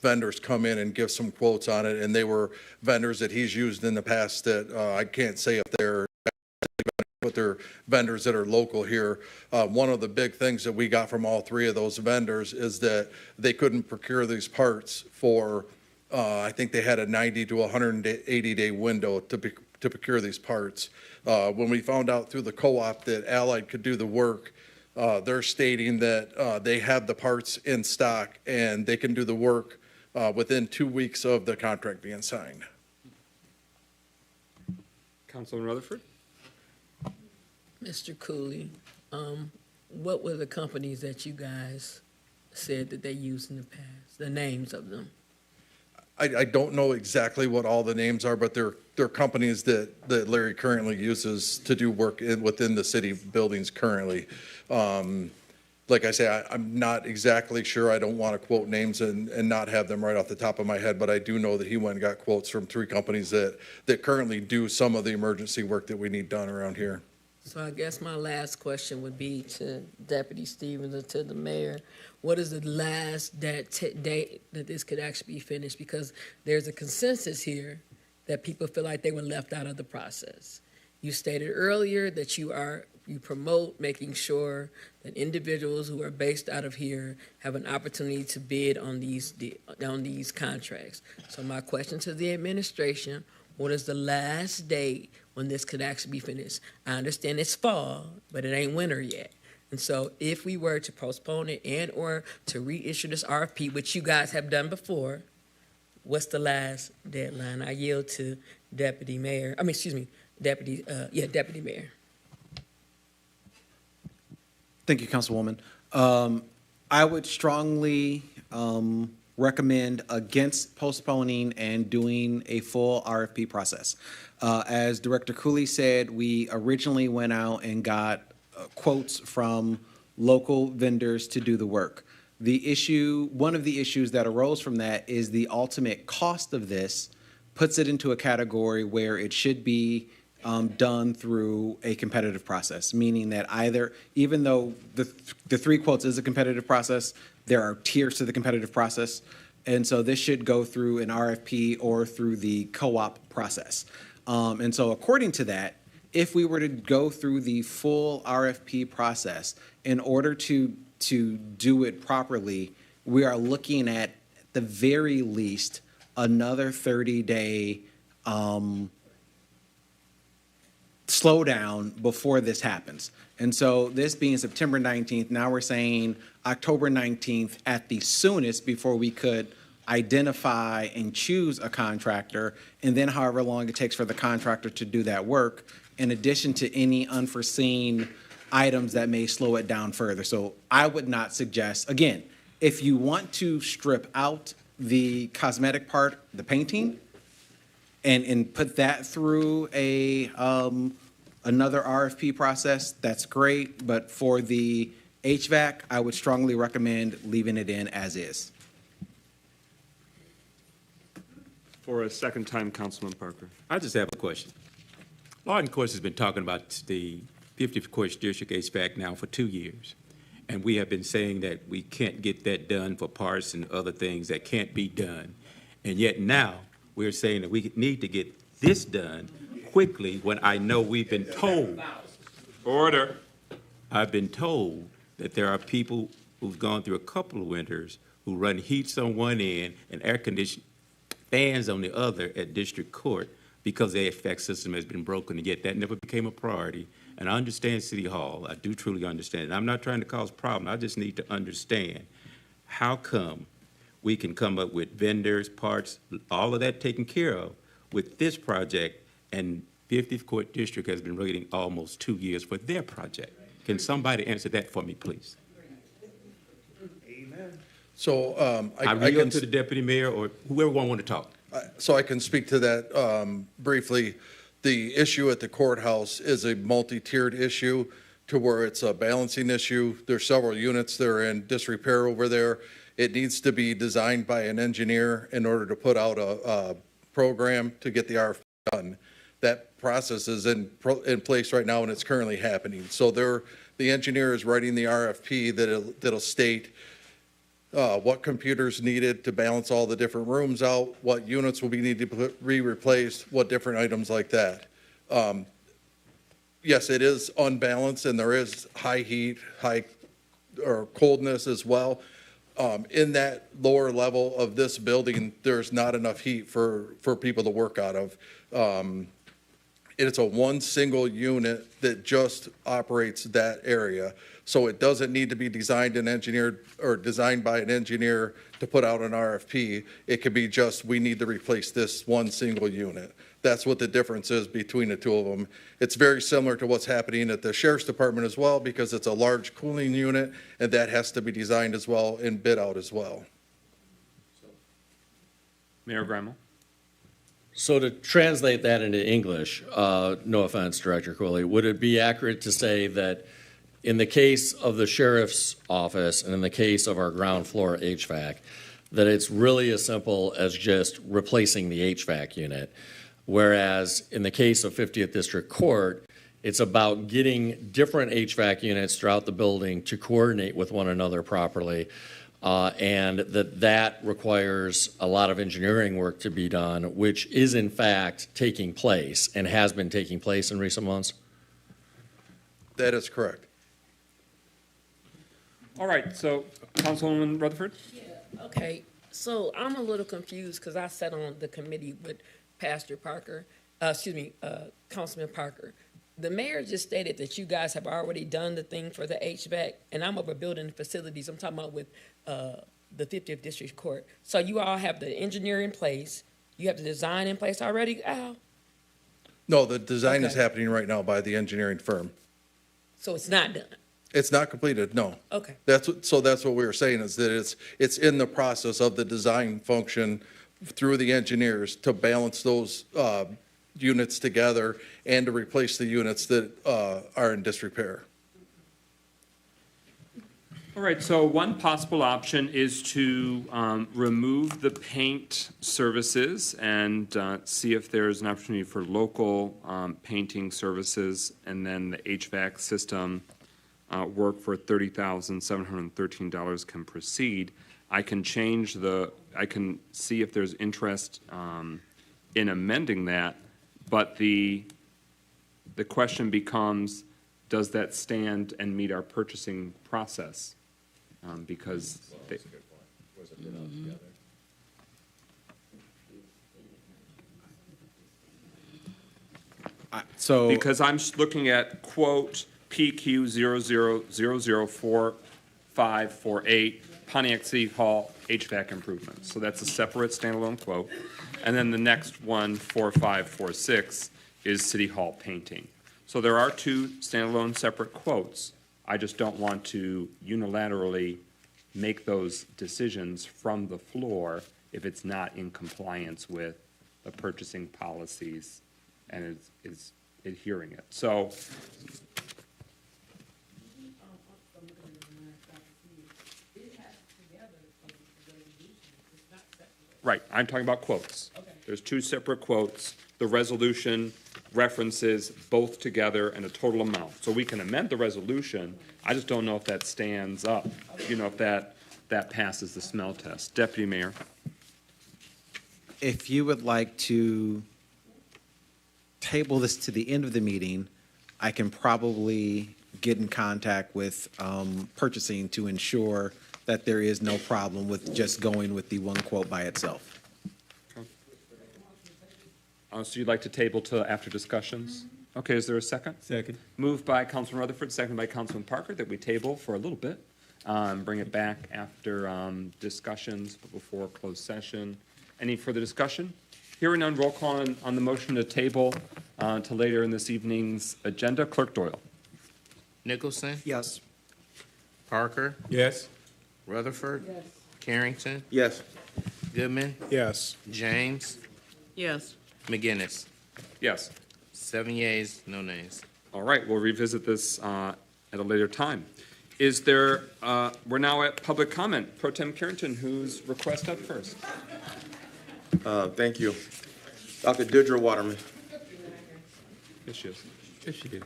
J: vendors come in and give some quotes on it, and they were vendors that he's used in the past that I can't say if they're, but they're vendors that are local here. One of the big things that we got from all 3 of those vendors is that they couldn't procure these parts for, I think they had a 90 to 180-day window to procure these parts. When we found out through the co-op that Allied could do the work, they're stating that they have the parts in stock and they can do the work within 2 weeks of the contract being signed.
B: Councilman Rutherford?
D: Mr. Cooley, what were the companies that you guys said that they used in the past, the names of them?
J: I don't know exactly what all the names are, but they're companies that Larry currently uses to do work within the city buildings currently. Like I say, I'm not exactly sure. I don't want to quote names and not have them right off the top of my head, but I do know that he went and got quotes from 3 companies that currently do some of the emergency work that we need done around here.
D: So I guess my last question would be to Deputy Stevens and to the mayor. What is the last date that this could actually be finished? Because there's a consensus here that people feel like they were left out of the process. You stated earlier that you promote making sure that individuals who are based out of here have an opportunity to bid on these contracts. So my question to the administration, what is the last date when this could actually be finished? I understand it's fall, but it ain't winter yet. And so if we were to postpone it and or to reissue this RFP, which you guys have done before, what's the last deadline? I yield to Deputy Mayor, Deputy Mayor.
H: Thank you, Councilwoman. I would strongly recommend against postponing and doing a full RFP process. As Director Cooley said, we originally went out and got quotes from local vendors to do the work. One of the issues that arose from that is the ultimate cost of this puts it into a category where it should be done through a competitive process, meaning that even though the 3 quotes is a competitive process, there are tiers to the competitive process. And so this should go through an RFP or through the co-op process. And so according to that, if we were to go through the full RFP process, in order to do it properly, we are looking at the very least another 30-day slowdown before this happens. And so this being September 19th, now we're saying October 19th at the soonest before we could identify and choose a contractor, and then however long it takes for the contractor to do that work, in addition to any unforeseen items that may slow it down further. So I would not suggest, again, if you want to strip out the cosmetic part, the painting, and put that through a another RFP process, that's great. But for the HVAC, I would strongly recommend leaving it in as is.
B: For a second time, Councilman Parker.
T: I just have a question. Law and Courts has been talking about the 50th Court District HVAC now for 2 years. And we have been saying that we can't get that done for parts and other things that can't be done. And yet now we're saying that we need to get this done quickly when I know we've been told.
B: Order.
T: I've been told that there are people who've gone through a couple of winters who run heats on one end and air conditioning fans on the other at District Court because the HVAC system has been broken, and yet that never became a priority. And I understand City Hall. I do truly understand it. I'm not trying to cause problems. I just need to understand how come we can come up with vendors, parts, all of that taken care of with this project, and 50th Court District has been waiting almost 2 years for their project. Can somebody answer that for me, please?
J: So
T: I yield to the deputy mayor or whoever want to talk.
J: So I can speak to that briefly. The issue at the courthouse is a multi-tiered issue to where it's a balancing issue. There's several units that are in disrepair over there. It needs to be designed by an engineer in order to put out a program to get the RFP done. That process is in place right now, and it's currently happening. So the engineer is writing the RFP that'll state what computers needed to balance all the different rooms out, what units will be needed to be replaced, what different items like that. Yes, it is unbalanced, and there is high heat, or coldness as well. In that lower level of this building, there's not enough heat for people to work out of. It's a one single unit that just operates that area. So it doesn't need to be designed and engineered or designed by an engineer to put out an RFP. It could be just, we need to replace this one single unit. That's what the difference is between the two of them. It's very similar to what's happening at the Sheriff's Department as well, because it's a large cooling unit, and that has to be designed as well and bid out as well.
B: Mayor Grimmel.
F: So to translate that into English, no offense, Director Cooley, would it be accurate to say that in the case of the sheriff's office and in the case of our ground floor HVAC, that it's really as simple as just replacing the HVAC unit, whereas in the case of 50th District Court, it's about getting different HVAC units throughout the building to coordinate with one another properly, and that requires a lot of engineering work to be done, which is in fact taking place and has been taking place in recent months?
J: That is correct.
B: All right, so Councilwoman Rutherford?
D: Yeah, okay. So I'm a little confused because I sat on the committee with Pastor Parker, Councilman Parker. The mayor just stated that you guys have already done the thing for the HVAC, and I'm over building facilities. I'm talking about with the 50th District Court. So you all have the engineer in place. You have the design in place already, Al?
J: No, the design is happening right now by the engineering firm.
D: So it's not done?
J: It's not completed, no.
D: Okay.
J: That's what we were saying, is that it's in the process of the design function through the engineers to balance those units together and to replace the units that are in disrepair.
B: All right, so one possible option is to remove the paint services and see if there's an opportunity for local painting services, and then the HVAC system work for $30,713 can proceed. I can I can see if there's interest in amending that, but the question becomes, does that stand and meet our purchasing process? Because they,
H: So
B: because I'm looking at quote PQ 00004548 Pontiac City Hall HVAC improvements. So that's a separate standalone quote. And then the next one, 4546, is City Hall painting. So there are two standalone separate quotes. I just don't want to unilaterally make those decisions from the floor if it's not in compliance with the purchasing policies and is adhering it. So right, I'm talking about quotes. There's two separate quotes. The resolution references both together and a total amount. So we can amend the resolution. I just don't know if that stands up, if that passes the smell test. Deputy Mayor.
H: if you would like to table this to the end of the meeting, I can probably get in contact with purchasing to ensure that there is no problem with just going with the one quote by itself.
B: So you'd like to table till after discussions? Okay, is there a second?
T: Second.
B: Moved by Councilman Rutherford, seconded by Councilman Parker, that we table for a little bit, bring it back after discussions, but before closed session. Any further discussion? Hearing none, roll call on the motion to table to later in this evening's agenda. Clerk Doyle.
C: Nicholson?
S: Yes.
C: Parker?
T: Yes.
C: Rutherford? Yes. Carrington?
A: Yes.
C: Goodman?
S: Yes.
C: James?
I: Yes.
C: McGinnis?
B: Yes.
C: 7 yeas, no nays.
B: All right, we'll revisit this at a later time. Is there, we're now at public comment. Pro Tem Carrington, whose request up first?
A: Thank you. Dr. Deirdre Waterman.
B: Yes, she is.
T: Yes, she did.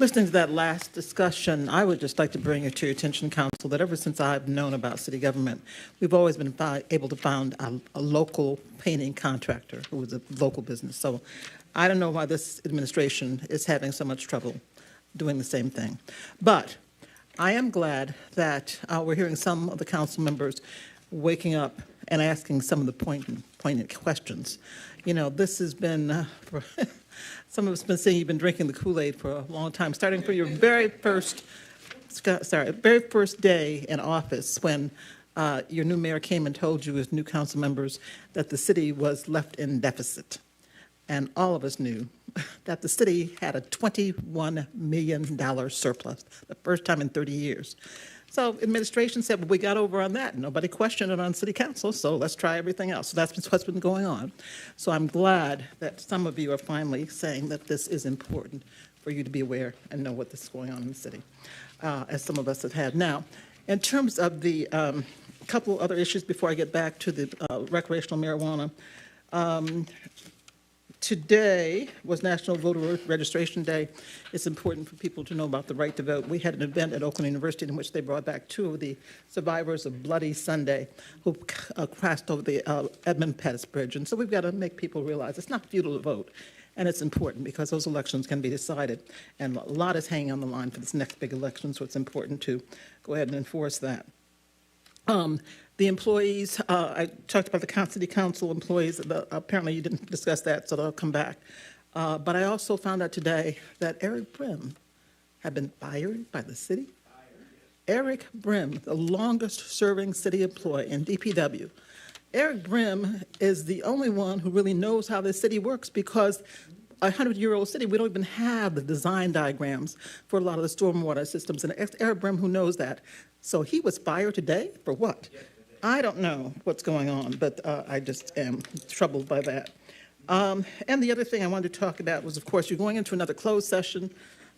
K: Listening to that last discussion, I would just like to bring it to your attention, Council, that ever since I've known about city government, we've always been able to find a local painting contractor who was a local business. So I don't know why this administration is having so much trouble doing the same thing. But I am glad that we're hearing some of the council members waking up and asking some of the poignant questions. You know, this has been, some of us have been saying you've been drinking the Kool-Aid for a long time, starting from your very first day in office when your new mayor came and told you as new council members that the city was left in deficit. And all of us knew that the city had a $21 million surplus, the first time in 30 years. So administration said, well, we got over on that. Nobody questioned it on city council, so let's try everything else. So that's what's been going on. So I'm glad that some of you are finally saying that this is important for you to be aware and know what is going on in the city, as some of us have had. Now, in terms of the couple other issues before I get back to the recreational marijuana, today was National Voter Registration Day. It's important for people to know about the right to vote. We had an event at Oakland University in which they brought back two of the survivors of Bloody Sunday who crossed over the Edmund Pettus Bridge. And so we've got to make people realize it's not futile to vote. And it's important because those elections can be decided. And a lot is hanging on the line for this next big election, so it's important to go ahead and enforce that. The employees, I talked about the city council employees. Apparently you didn't discuss that, so they'll come back. But I also found out today that Eric Brim had been fired by the city. Eric Brim, the longest-serving city employee in DPW. Eric Brim is the only one who really knows how this city works because a 100-year-old city, we don't even have the design diagrams for a lot of the stormwater systems. And it's Eric Brim who knows that. So he was fired today for what? I don't know what's going on, but I just am troubled by that. And the other thing I wanted to talk about was, of course, you're going into another closed session.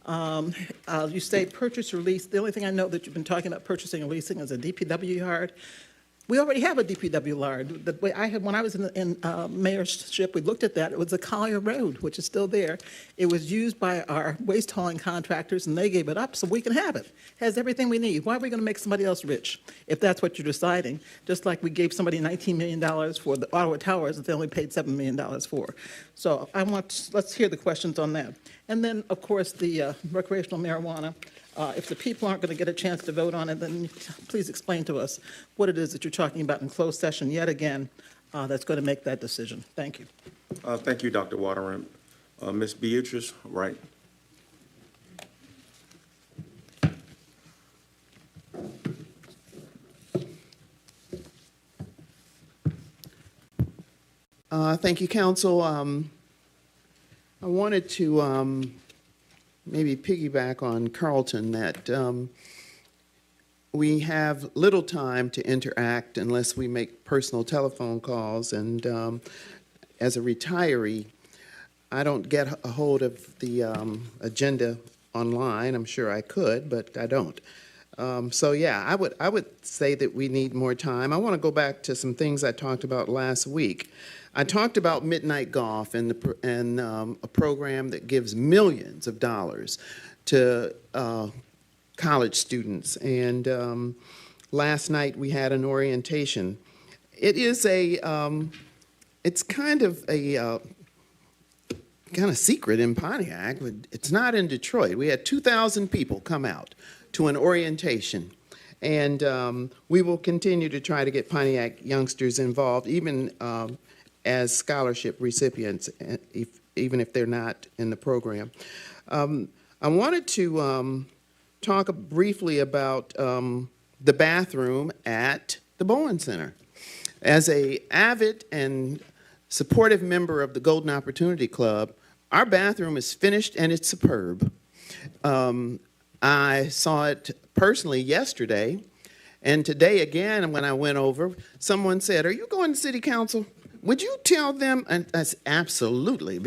K: You say purchase or lease. The only thing I know that you've been talking about purchasing or leasing is a DPW yard. We already have a DPW lard. The way I had, when I was in mayorship, we looked at that. It was a Collier Road, which is still there. It was used by our waste hauling contractors, and they gave it up, so we can have it. Has everything we need. Why are we going to make somebody else rich if that's what you're deciding? Just like we gave somebody $19 million for the Ottawa Towers that they only paid $7 million for. So let's hear the questions on that. And then, of course, the recreational marijuana. If the people aren't going to get a chance to vote on it, then please explain to us what it is that you're talking about in closed session yet again that's going to make that decision. Thank you.
A: Thank you, Dr. Waterman. Ms. Beatrice Wright.
O: Thank you, Council. I wanted to maybe piggyback on Carlton that we have little time to interact unless we make personal telephone calls. And as a retiree, I don't get a hold of the agenda online. I'm sure I could, but I don't. So yeah, I would say that we need more time. I want to go back to some things I talked about last week. I talked about Midnight Golf and a program that gives millions of dollars to college students. And last night we had an orientation. It is it's kind of a secret in Pontiac. It's not in Detroit. We had 2,000 people come out to an orientation. And we will continue to try to get Pontiac youngsters involved, even as scholarship recipients, even if they're not in the program. I wanted to talk briefly about the bathroom at the Bowen Center. As an avid and supportive member of the Golden Opportunity Club, our bathroom is finished and it's superb. I saw it personally yesterday, and today again when I went over, someone said, "Are you going to City Council? Would you tell them?" And I said, absolutely.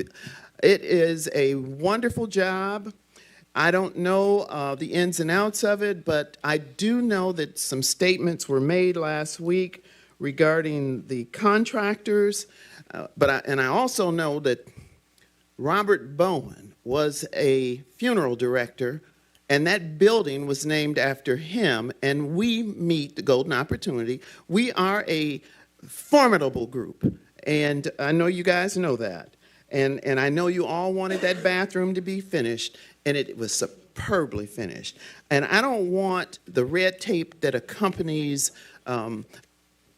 O: It is a wonderful job. I don't know the ins and outs of it, but I do know that some statements were made last week regarding the contractors. And I also know that Robert Bowen was a funeral director, and that building was named after him, and we meet the Golden Opportunity. We are a formidable group, and I know you guys know that. And I know you all wanted that bathroom to be finished, and it was superbly finished. And I don't want the red tape that accompanies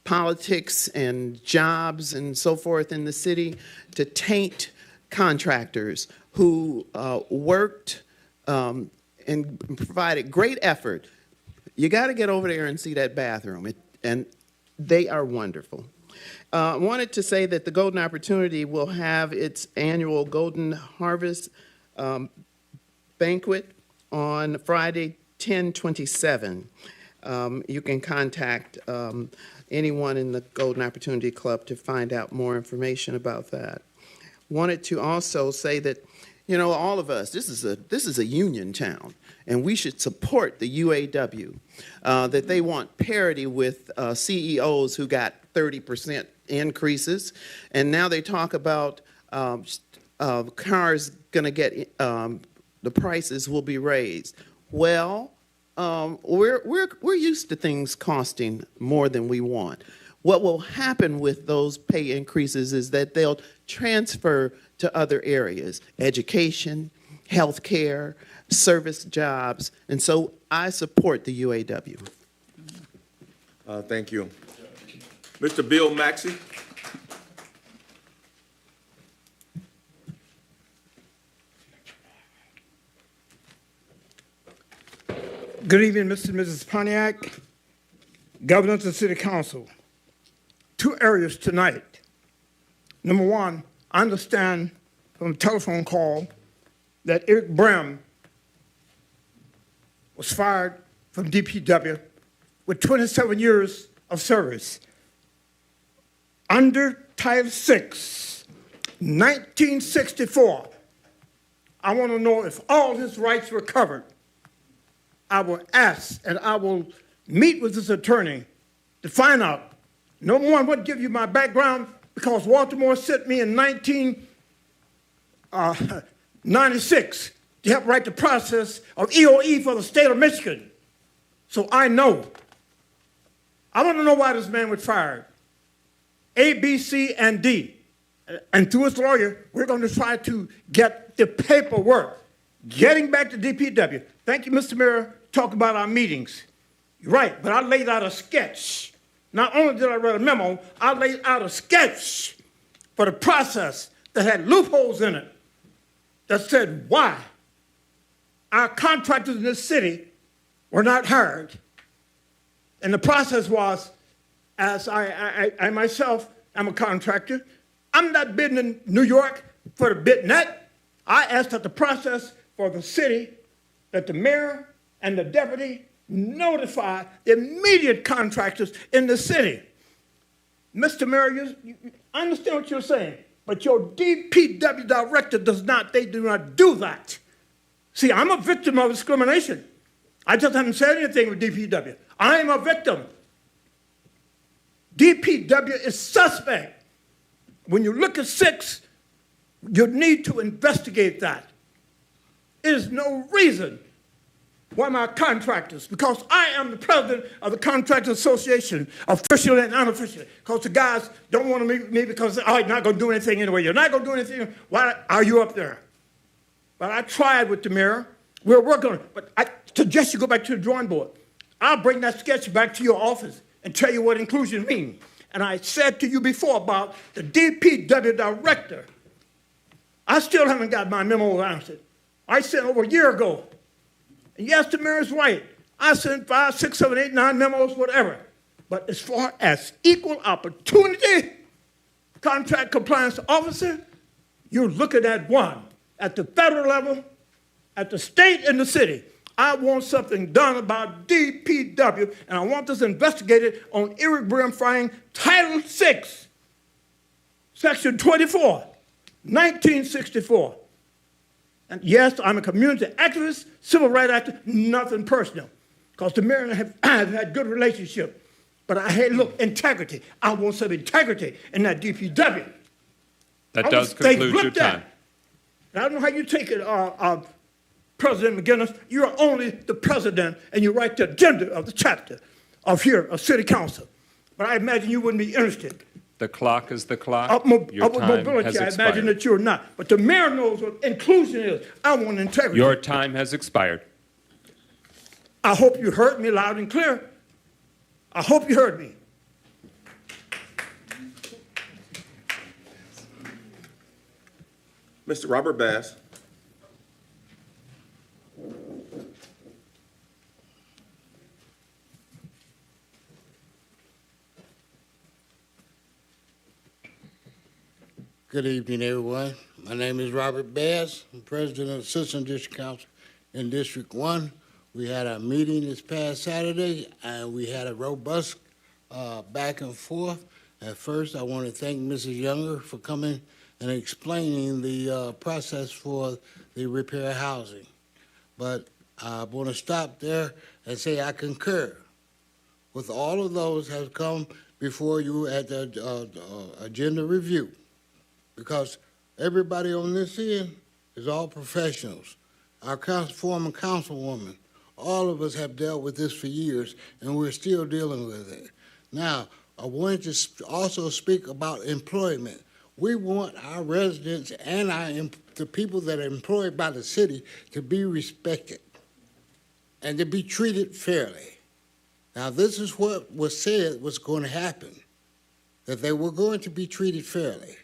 O: politics and jobs and so forth in the city to taint contractors who worked and provided great effort. You got to get over there and see that bathroom, and they are wonderful. I wanted to say that the Golden Opportunity will have its annual Golden Harvest banquet on Friday, 10/27. You can contact anyone in the Golden Opportunity Club to find out more information about that. Wanted to also say that, you know, all of us, this is a union town, and we should support the UAW, that they want parity with CEOs who got 30% increases, and now they talk about cars going to get, the prices will be raised. Well, we're used to things costing more than we want. What will happen with those pay increases is that they'll transfer to other areas, education, healthcare, service jobs, and so I support the UAW.
A: Thank you. Mr. Bill Maxey.
M: Good evening, Mr. and Mrs. Pontiac, Governors of City Council. 2 areas tonight. Number one, I understand from a telephone call that Eric Brim was fired from DPW with 27 years of service. Under Title VI, 1964, I want to know if all his rights were covered. I will ask and I will meet with his attorney to find out No one would give you my background because Baltimore sent me in 1996 to help write the process of EOE for the state of Michigan. So I know. I want to know why this man was fired. A, B, C, and D. And through his lawyer, we're going to try to get the paperwork. Getting back to DPW. Thank you, Mr. Mayor, talk about our meetings. You're right, but I laid out a sketch. Not only did I write a memo, I laid out a sketch for the process that had loopholes in it that said why our contractors in this city were not hired. And the process was, as I myself am a contractor, I'm not bidding in New York for the bid net. I asked that the process for the city, that the mayor and the deputy notify the immediate contractors in the city. Mr. Mayor, I understand what you're saying, but your DPW director does not, they do not do that. See, I'm a victim of discrimination. I just haven't said anything with DPW. I am a victim. DPW is suspect. When you look at 6, you need to investigate that. There's no reason why my contractors, because I am the president of the Contractors Association, officially and unofficially, because the guys don't want to meet me because, oh, you're not going to do anything anyway. You're not going to do anything. Why are you up there? But I tried with the mayor. We're working on it. But I suggest you go back to the drawing board. I'll bring that sketch back to your office and tell you what inclusion means. And I said to you before about the DPW director. I still haven't got my memo answered. I sent over a year ago. And yes, the mayor's right. I sent 5, 6, 7, 8, 9 memos, whatever. But as far as equal opportunity contract compliance officer, you're looking at one. At the federal level, at the state and the city. I want something done about DPW, and I want this investigated on irregularifying Title VI, Section 24, 1964. And yes, I'm a community activist, civil rights activist, nothing personal. Because the mayor and I have had good relationship. But I had, look, integrity. I want some integrity in that DPW.
B: That does conclude your time.
M: I don't know how you take it, President McGinnis. You're only the president, and you write the agenda of the chapter of here, of City Council. But I imagine you wouldn't be interested.
B: The clock is the clock.
M: Upward
B: Your time
M: mobility,
B: has
M: I imagine that you're not. But the mayor knows what inclusion is. I want integrity.
B: Your time has expired.
M: I hope you heard me loud and clear. I hope you heard me.
A: Mr. Robert Bass.
L: Good evening, everyone. My name is Robert Bass. I'm president of the Assistant District Council in District 1. We had a meeting this past Saturday, and we had a robust back and forth. At first, I want to thank Mrs. Younger for coming and explaining the process for the repair housing. But I want to stop there and say I concur with all of those that have come before you at the agenda review. Because everybody on this end is all professionals. Our former councilwoman, all of us have dealt with this for years, and we're still dealing with it. Now, I wanted to also speak about employment. We want our residents and the people that are employed by the city to be respected and to be treated fairly. Now, this is what was said was going to happen, that they were going to be treated fairly.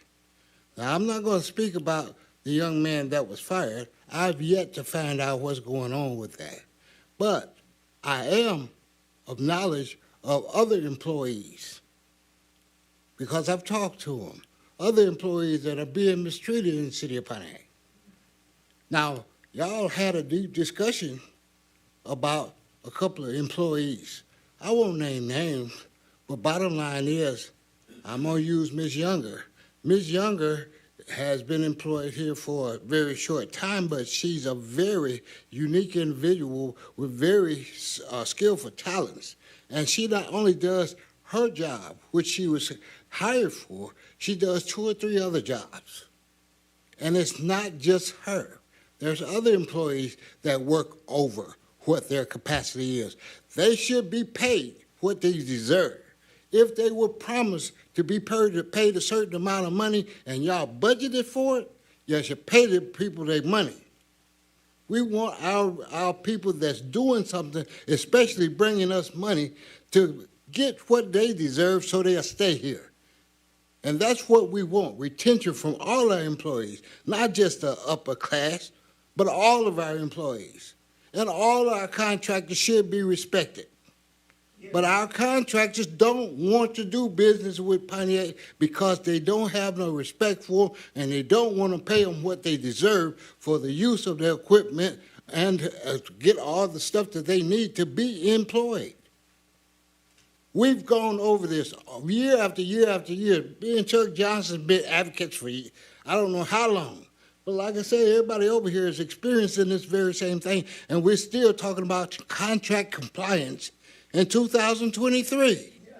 L: Now, I'm not going to speak about the young man that was fired. I've yet to find out what's going on with that. But I am of knowledge of other employees because I've talked to them, other employees that are being mistreated in the city of Pontiac. Now, y'all had a deep discussion about a couple of employees. I won't name names, but bottom line is I'm going to use Ms. Younger. Ms. Younger has been employed here for a very short time, but she's a very unique individual with very skillful talents. And she not only does her job, which she was hired for, she does 2 or 3 other jobs. And it's not just her. There's other employees that work over what their capacity is. They should be paid what they deserve. If they were promised to be paid a certain amount of money and y'all budgeted for it, you should pay the people their money. We want our people that's doing something, especially bringing us money, to get what they deserve so they'll stay here. And that's what we want, retention from all our employees, not just the upper class, but all of our employees. And all our contractors should be respected. But our contractors don't want to do business with Pontiac because they don't have no respect for them and they don't want to pay them what they deserve for the use of their equipment and to get all the stuff that they need to be employed. We've gone over this year after year after year. Me and Chuck Johnson's been advocates for I don't know how long. But like I said, everybody over here is experiencing this very same thing, and we're still talking about contract compliance in 2023. Yes.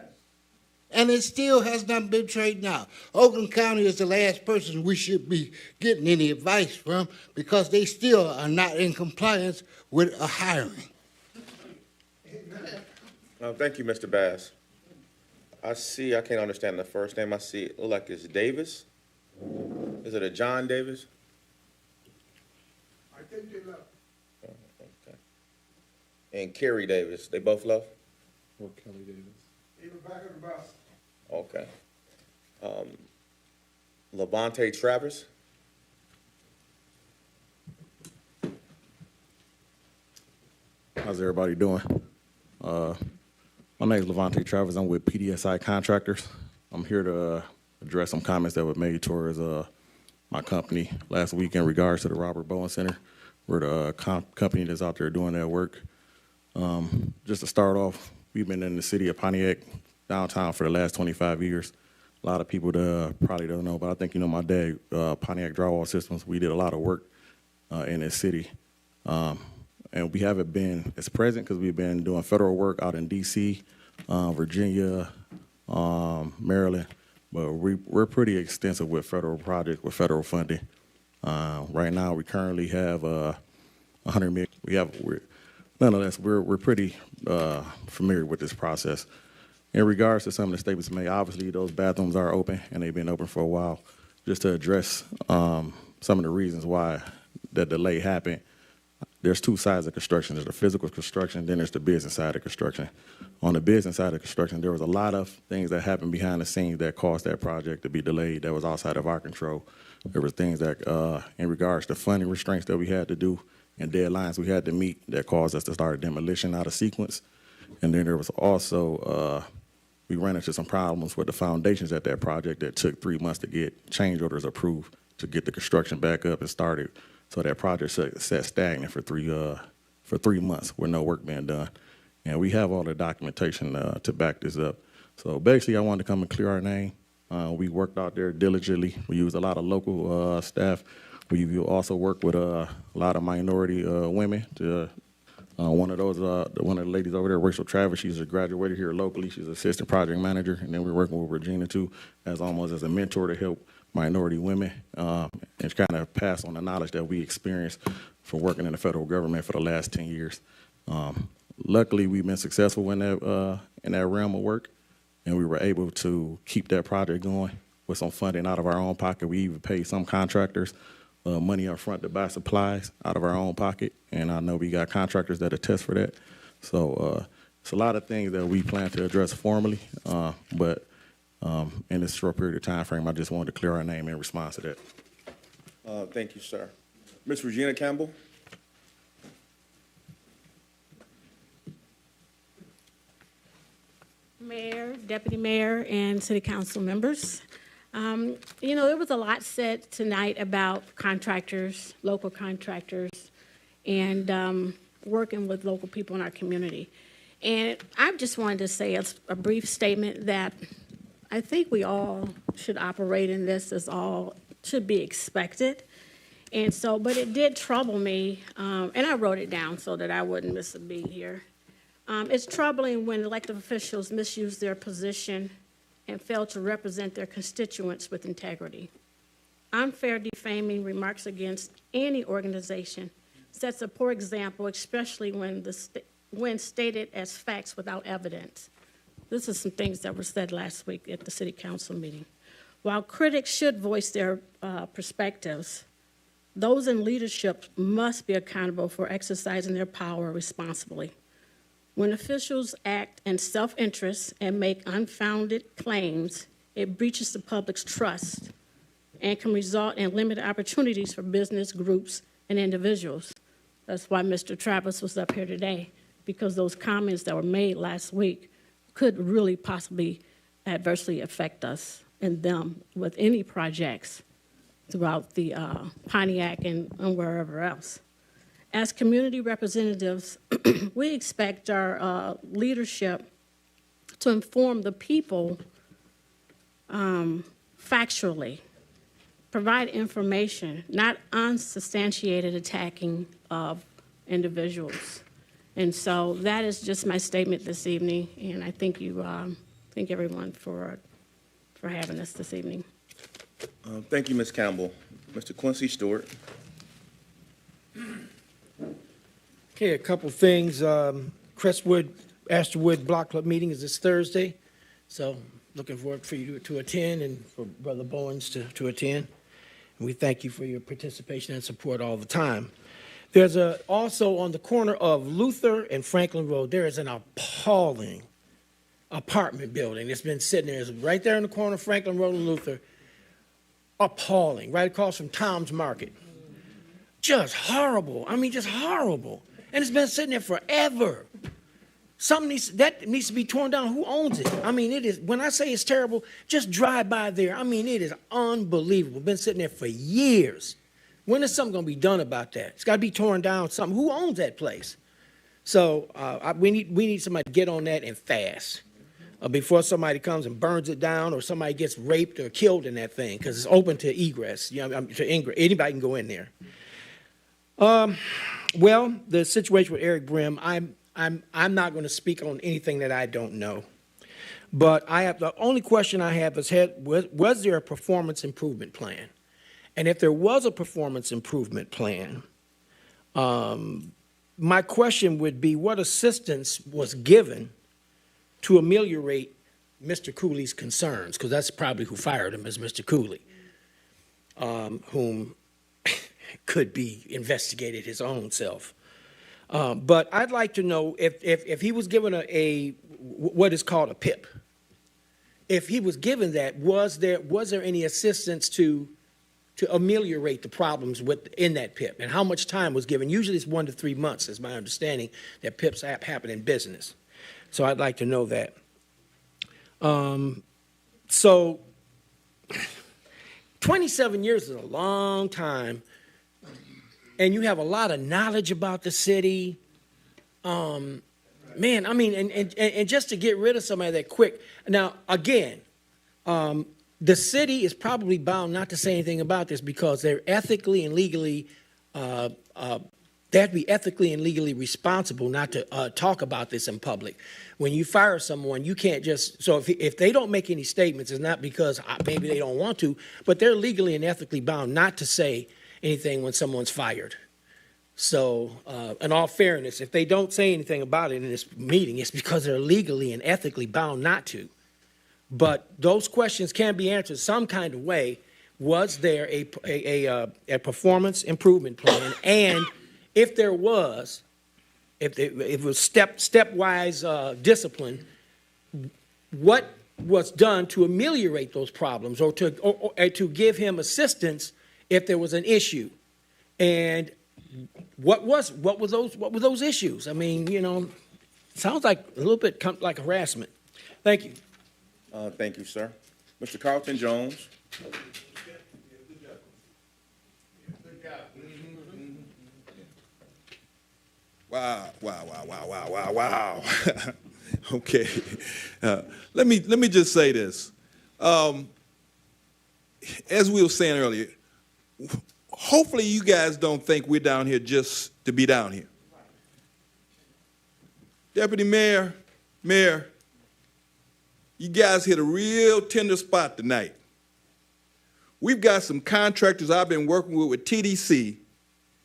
L: And it still has not been straightened out. Oakland County is the last person we should be getting any advice from because they still are not in compliance with a hiring.
A: Thank you, Mr. Bass. I can't understand the first name. I see it look like it's Davis. Is it a John Davis?
M: I think they left.
A: Oh, okay. And Kerry Davis, they both left?
N: Or Kelly Davis.
M: They were back on the bus.
A: Okay. Levante Travers?
P: How's everybody doing? My name is Levante Travers. I'm with PDSI Contractors. I'm here to address some comments that were made towards my company last week in regards to the Robert Bowen Center. We're the company that's out there doing that work. Just to start off, we've been in the city of Pontiac downtown for the last 25 years. A lot of people probably don't know, but I think you know my dad, Pontiac Drywall Systems. We did a lot of work in this city. And we haven't been as present because we've been doing federal work out in D.C., Virginia, Maryland. But we're pretty extensive with federal projects, with federal funding. Right now, we currently have $100 million. Nonetheless, we're pretty familiar with this process. In regards to some of the statements made, obviously those bathrooms are open and they've been open for a while. Just to address some of the reasons why that delay happened, there's 2 sides of construction. There's the physical construction, then there's the business side of construction. On the business side of construction, there was a lot of things that happened behind the scenes that caused that project to be delayed that was outside of our control. There was things that, in regards to funding restraints that we had to do and deadlines we had to meet that caused us to start demolition out of sequence. And then there was also, we ran into some problems with the foundations at that project that took 3 months to get change orders approved to get the construction back up and started. So that project sat stagnant for 3 months with no work being done. And we have all the documentation to back this up. So basically, I wanted to come and clear our name. We worked out there diligently. We used a lot of local staff. We also work with a lot of minority women. One of the ladies over there, Rachel Travis, she's a graduated here locally. She's an assistant project manager. And then we're working with Regina, too, as almost as a mentor to help minority women and kind of pass on the knowledge that we experienced from working in the federal government for the last 10 years. Luckily, we've been successful in that realm of work, and we were able to keep that project going with some funding out of our own pocket. We even paid some contractors money up front to buy supplies out of our own pocket, and I know we got contractors that attest for that. So it's a lot of things that we plan to address formally, but in this short period of time frame, I just wanted to clear our name in response to that.
A: Thank you, sir. Ms. Regina Campbell?
V: Mayor, Deputy Mayor, and City Council members. You know, there was a lot said tonight about contractors, local contractors, and working with local people in our community. And I just wanted to say a brief statement that I think we all should operate in this as all should be expected. And so, but it did trouble me, and I wrote it down so that I wouldn't miss a beat here. It's troubling when elected officials misuse their position and fail to represent their constituents with integrity. Unfair, defaming remarks against any organization sets a poor example, especially when stated as facts without evidence. This is some things that were said last week at the City Council meeting. While critics should voice their perspectives, those in leadership must be accountable for exercising their power responsibly. When officials act in self-interest and make unfounded claims, it breaches the public's trust and can result in limited opportunities for business groups and individuals. That's why Mr. Travis was up here today, because those comments that were made last week could really possibly adversely affect us and them with any projects throughout the Pontiac and wherever else. As community representatives, we expect our leadership to inform the people factually, provide information, not unsubstantiated attacking of individuals. And so that is just my statement this evening, and I thank you, thank everyone for having us this evening.
A: Thank you, Ms. Campbell. Mr. Quincy Stewart.
M: Okay, a couple things. Crestwood, Astorwood Block Club meeting is this Thursday, so looking forward for you to attend and for Brother Bowens to attend. And we thank you for your participation and support all the time. There's also on the corner of Luther and Franklin Road, there is an appalling apartment building that's been sitting there. It's right there in the corner of Franklin Road and Luther. Appalling, right across from Tom's Market. Just horrible. I mean, just horrible. And it's been sitting there forever. That needs to be torn down. Who owns it? I mean, it is, when I say it's terrible, just drive by there. I mean, it is unbelievable. Been sitting there for years. When is something going to be done about that? It's got to be torn down. Something. Who owns that place? So we need somebody to get on that and fast before somebody comes and burns it down or somebody gets raped or killed in that thing, because it's open to egress. You know, to ingress. Anybody can go in there. Well, the situation with Eric Brim, I'm not going to speak on anything that I don't know. But the only question I have is, was there a performance improvement plan? And if there was a performance improvement plan, my question would be, what assistance was given to ameliorate Mr. Cooley's concerns? Because that's probably who fired him, is Mr. Cooley, whom could be investigated his own self. But I'd like to know if he was given what is called a PIP. If he was given that, was there any assistance to ameliorate the problems in that PIP, and how much time was given? Usually it's 1 to 3 months, is my understanding, that PIPs happen in business. So I'd like to know that. So 27 years is a long time, and you have a lot of knowledge about the city. Man, I mean, and just to get rid of somebody that quick. Now, again, the city is probably bound not to say anything about this because they're ethically and legally, they have to be ethically and legally responsible not to talk about this in public. When you fire someone, you can't just, so if they don't make any statements, it's not because maybe they don't want to, but they're legally and ethically bound not to say anything when someone's fired. So, in all fairness, if they don't say anything about it in this meeting, it's because they're legally and ethically bound not to. But those questions can be answered some kind of way. Was there a performance improvement plan? And if there was, if it was stepwise discipline, what was done to ameliorate those problems, or to give him assistance if there was an issue? And what were those issues? I mean, you know, sounds like a little bit like harassment. Thank you.
A: Thank you, sir. Mr. Carlton Jones.
N: Wow. Okay. Let me just say this. As we were saying earlier, hopefully you guys don't think we're down here just to be down here. Deputy Mayor, Mayor, you guys hit a real tender spot tonight. We've got some contractors I've been working with TDC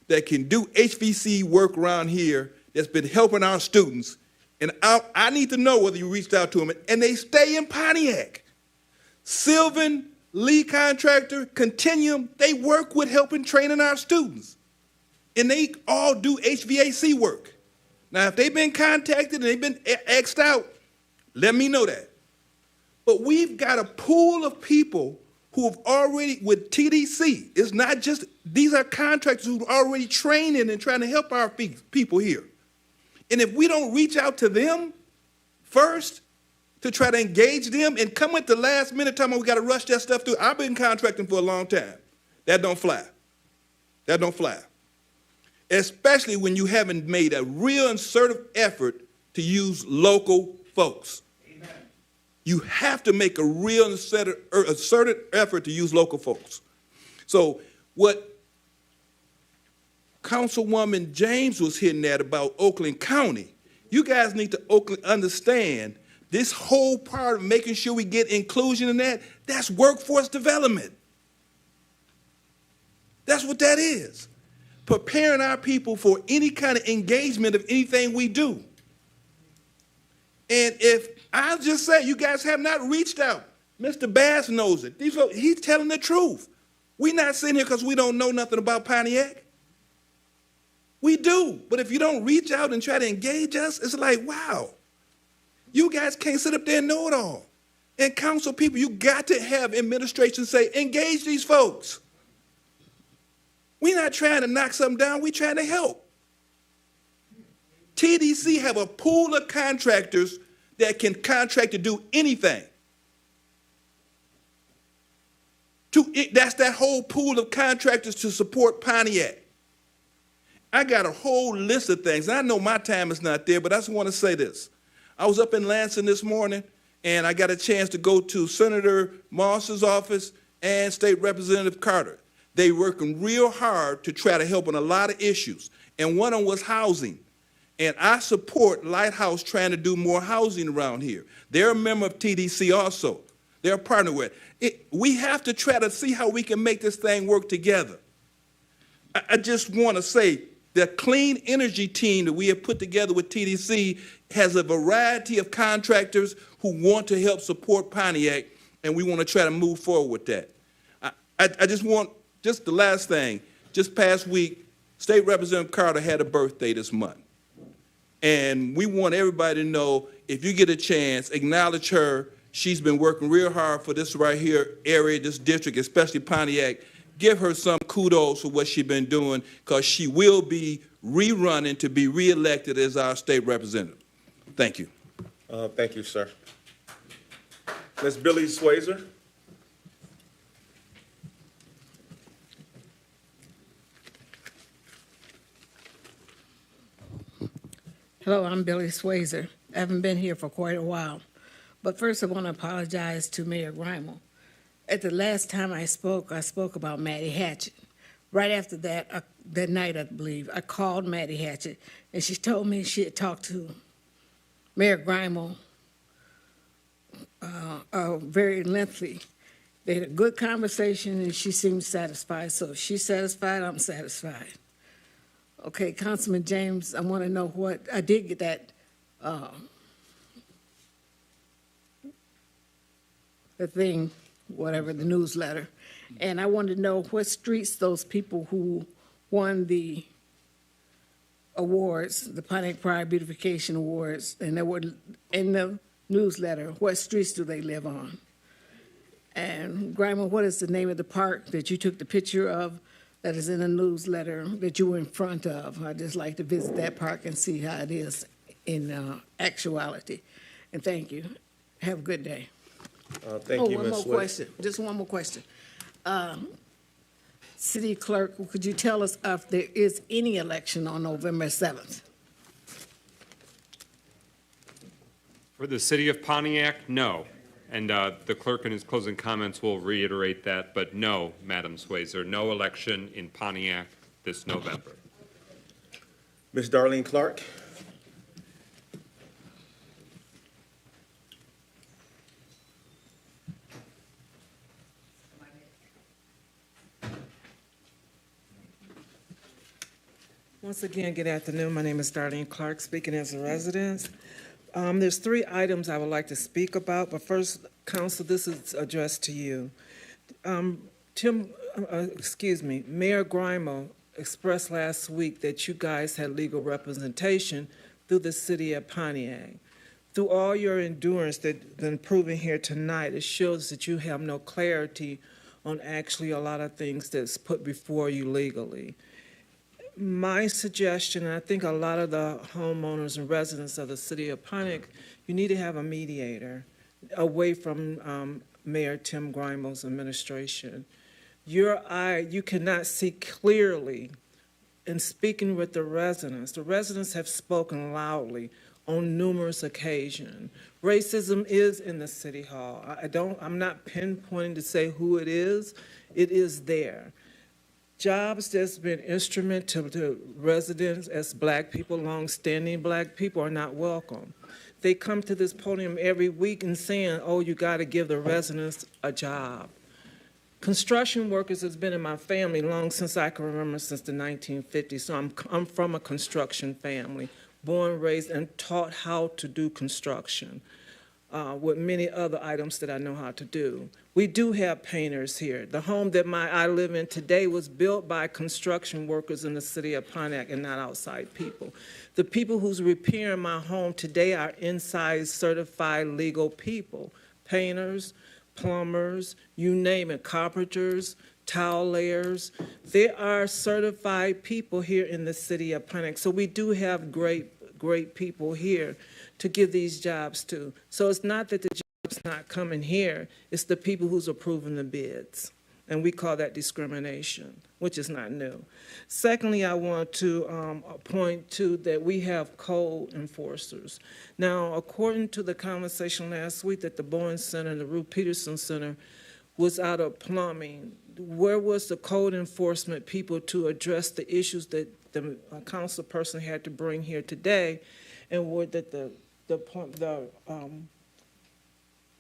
N: that can do HVC work around here that's been helping our students. And I need to know whether you reached out to them. And they stay in Pontiac. Sylvan, Lee Contractor, Continuum, they work with helping training our students. And they all do HVAC work. Now, if they've been contacted and they've been X'd out, let me know that. But we've got a pool of people who have already, with TDC, it's not just, these are contractors who are already training and trying to help our people here. And if we don't reach out to them first to try to engage them and come at the last minute time we got to rush that stuff through, I've been contracting for a long time. That don't fly. That don't fly. Especially when you haven't made a real assertive effort to use local folks. Amen. You have to make a real assertive effort to use local folks. So what Councilwoman James was hitting at about Oakland County, you guys need to understand this whole part of making sure we get inclusion in that's workforce development. That's what that is. Preparing our people for any kind of engagement of anything we do. And if I'll just say, you guys have not reached out. Mr. Bass knows it. He's telling the truth. We're not sitting here because we don't know nothing about Pontiac. We do. But if you don't reach out and try to engage us, it's like, wow, you guys can't sit up there and know it all. And council people, you got to have administration say, engage these folks. We're not trying to knock something down, we're trying to help. TDC have a pool of contractors that can contract to do anything. That's that whole pool of contractors to support Pontiac. I got a whole list of things. I know my time is not there, but I just want to say this. I was up in Lansing this morning, and I got a chance to go to Senator Moss's office and State Representative Carter. They working real hard to try to help on a lot of issues, and one of them was housing. And I support Lighthouse trying to do more housing around here. They're a member of TDC also. They're a partner with it. We have to try to see how we can make this thing work together. I just want to say the clean energy team that we have put together with TDC has a variety of contractors who want to help support Pontiac, and we want to try to move forward with that. I just want, just the last thing, just past week, State Representative Carter had a birthday this month. And we want everybody to know, if you get a chance, acknowledge her. She's been working real hard for this right here area, this district, especially Pontiac. Give her some kudos for what she's been doing, because she will be rerunning to be reelected as our state representative. Thank you.
A: Thank you, sir. Ms. Billy Swayzer.
Q: Hello, I'm Billy Swayzer. I haven't been here for quite a while. But first I want to apologize to Mayor Grimal. At the last time I spoke about Maddie Hatchett. Right after that, that night, I believe, I called Maddie Hatchett, and she told me she had talked to Mayor Grimal very lengthily. They had a good conversation, and she seemed satisfied. So if she's satisfied, I'm satisfied. Okay, Councilman James, I want to know what, I did get that, the thing, whatever, the newsletter. And I wanted to know what streets those people who won the awards, the Pontiac Pride Beautification Awards, and they were in the newsletter, what streets do they live on? And Grandma, what is the name of the park that you took the picture of that is in the newsletter that you were in front of? I'd just like to visit that park and see how it is in actuality. And thank you. Have a good day.
A: Thank you, Ms.
Q: One more question, just one more question. City Clerk, could you tell us if there is any election on November 7th?
B: For the city of Pontiac, no. And the clerk in his closing comments will reiterate that, but no, Madam Swayzer, no election in Pontiac this November.
A: Ms. Darlene Clark.
R: Once again, good afternoon. My name is Darlene Clark, speaking as a resident. There's 3 items I would like to speak about, but first, Council, this is addressed to you. Mayor Grimo expressed last week that you guys had legal representation through the city of Pontiac. Through all your endurance that been proven here tonight, it shows that you have no clarity on actually a lot of things that's put before you legally. My suggestion, and I think a lot of the homeowners and residents of the city of Pontiac, you need to have a mediator away from Mayor Tim Grimo's administration. You cannot see clearly in speaking with the residents. The residents have spoken loudly on numerous occasions. Racism is in the city hall. I'm not pinpointing to say who it is. It is there. Jobs that's been instrumental to residents as black people, long-standing black people, are not welcome. They come to this podium every week and saying, oh, you got to give the residents a job. Construction workers has been in my family long since I can remember, since the 1950s. So I'm from a construction family, born, raised, and taught how to do construction with many other items that I know how to do. We do have painters here. The home that I live in today was built by construction workers in the city of Pontiac and not outside people. The people who's repairing my home today are inside certified legal people, painters, plumbers, you name it, carpenters, tile layers. There are certified people here in the city of Pontiac. So we do have great people here to give these jobs to. So it's not that the job's not coming here, it's the people who's approving the bids. And we call that discrimination, which is not new. Secondly, I want to point to that we have code enforcers. Now, according to the conversation last week that the Bowen Center and the Ruth Peterson Center was out of plumbing, where was the code enforcement people to address the issues that the council person had to bring here today, and where that the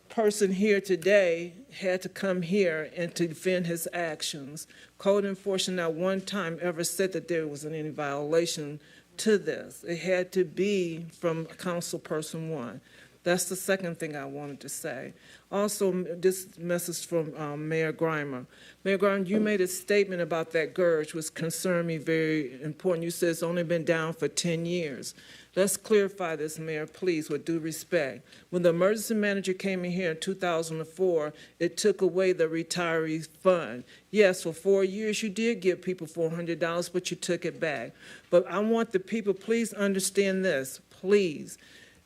R: person here today had to come here and to defend his actions. Code enforcement not one time ever said that there was any violation to this. It had to be from council person 1. That's the second thing I wanted to say. Also, this message from Mayor Grimo. Mayor Grimo, you made a statement about that gurge, which concerned me very important. You said it's only been down for 10 years. Let's clarify this, Mayor, please, with due respect. When the emergency manager came in here in 2004, it took away the retiree fund. Yes, for 4 years you did give people $400, but you took it back. But I want the people, please understand this, please.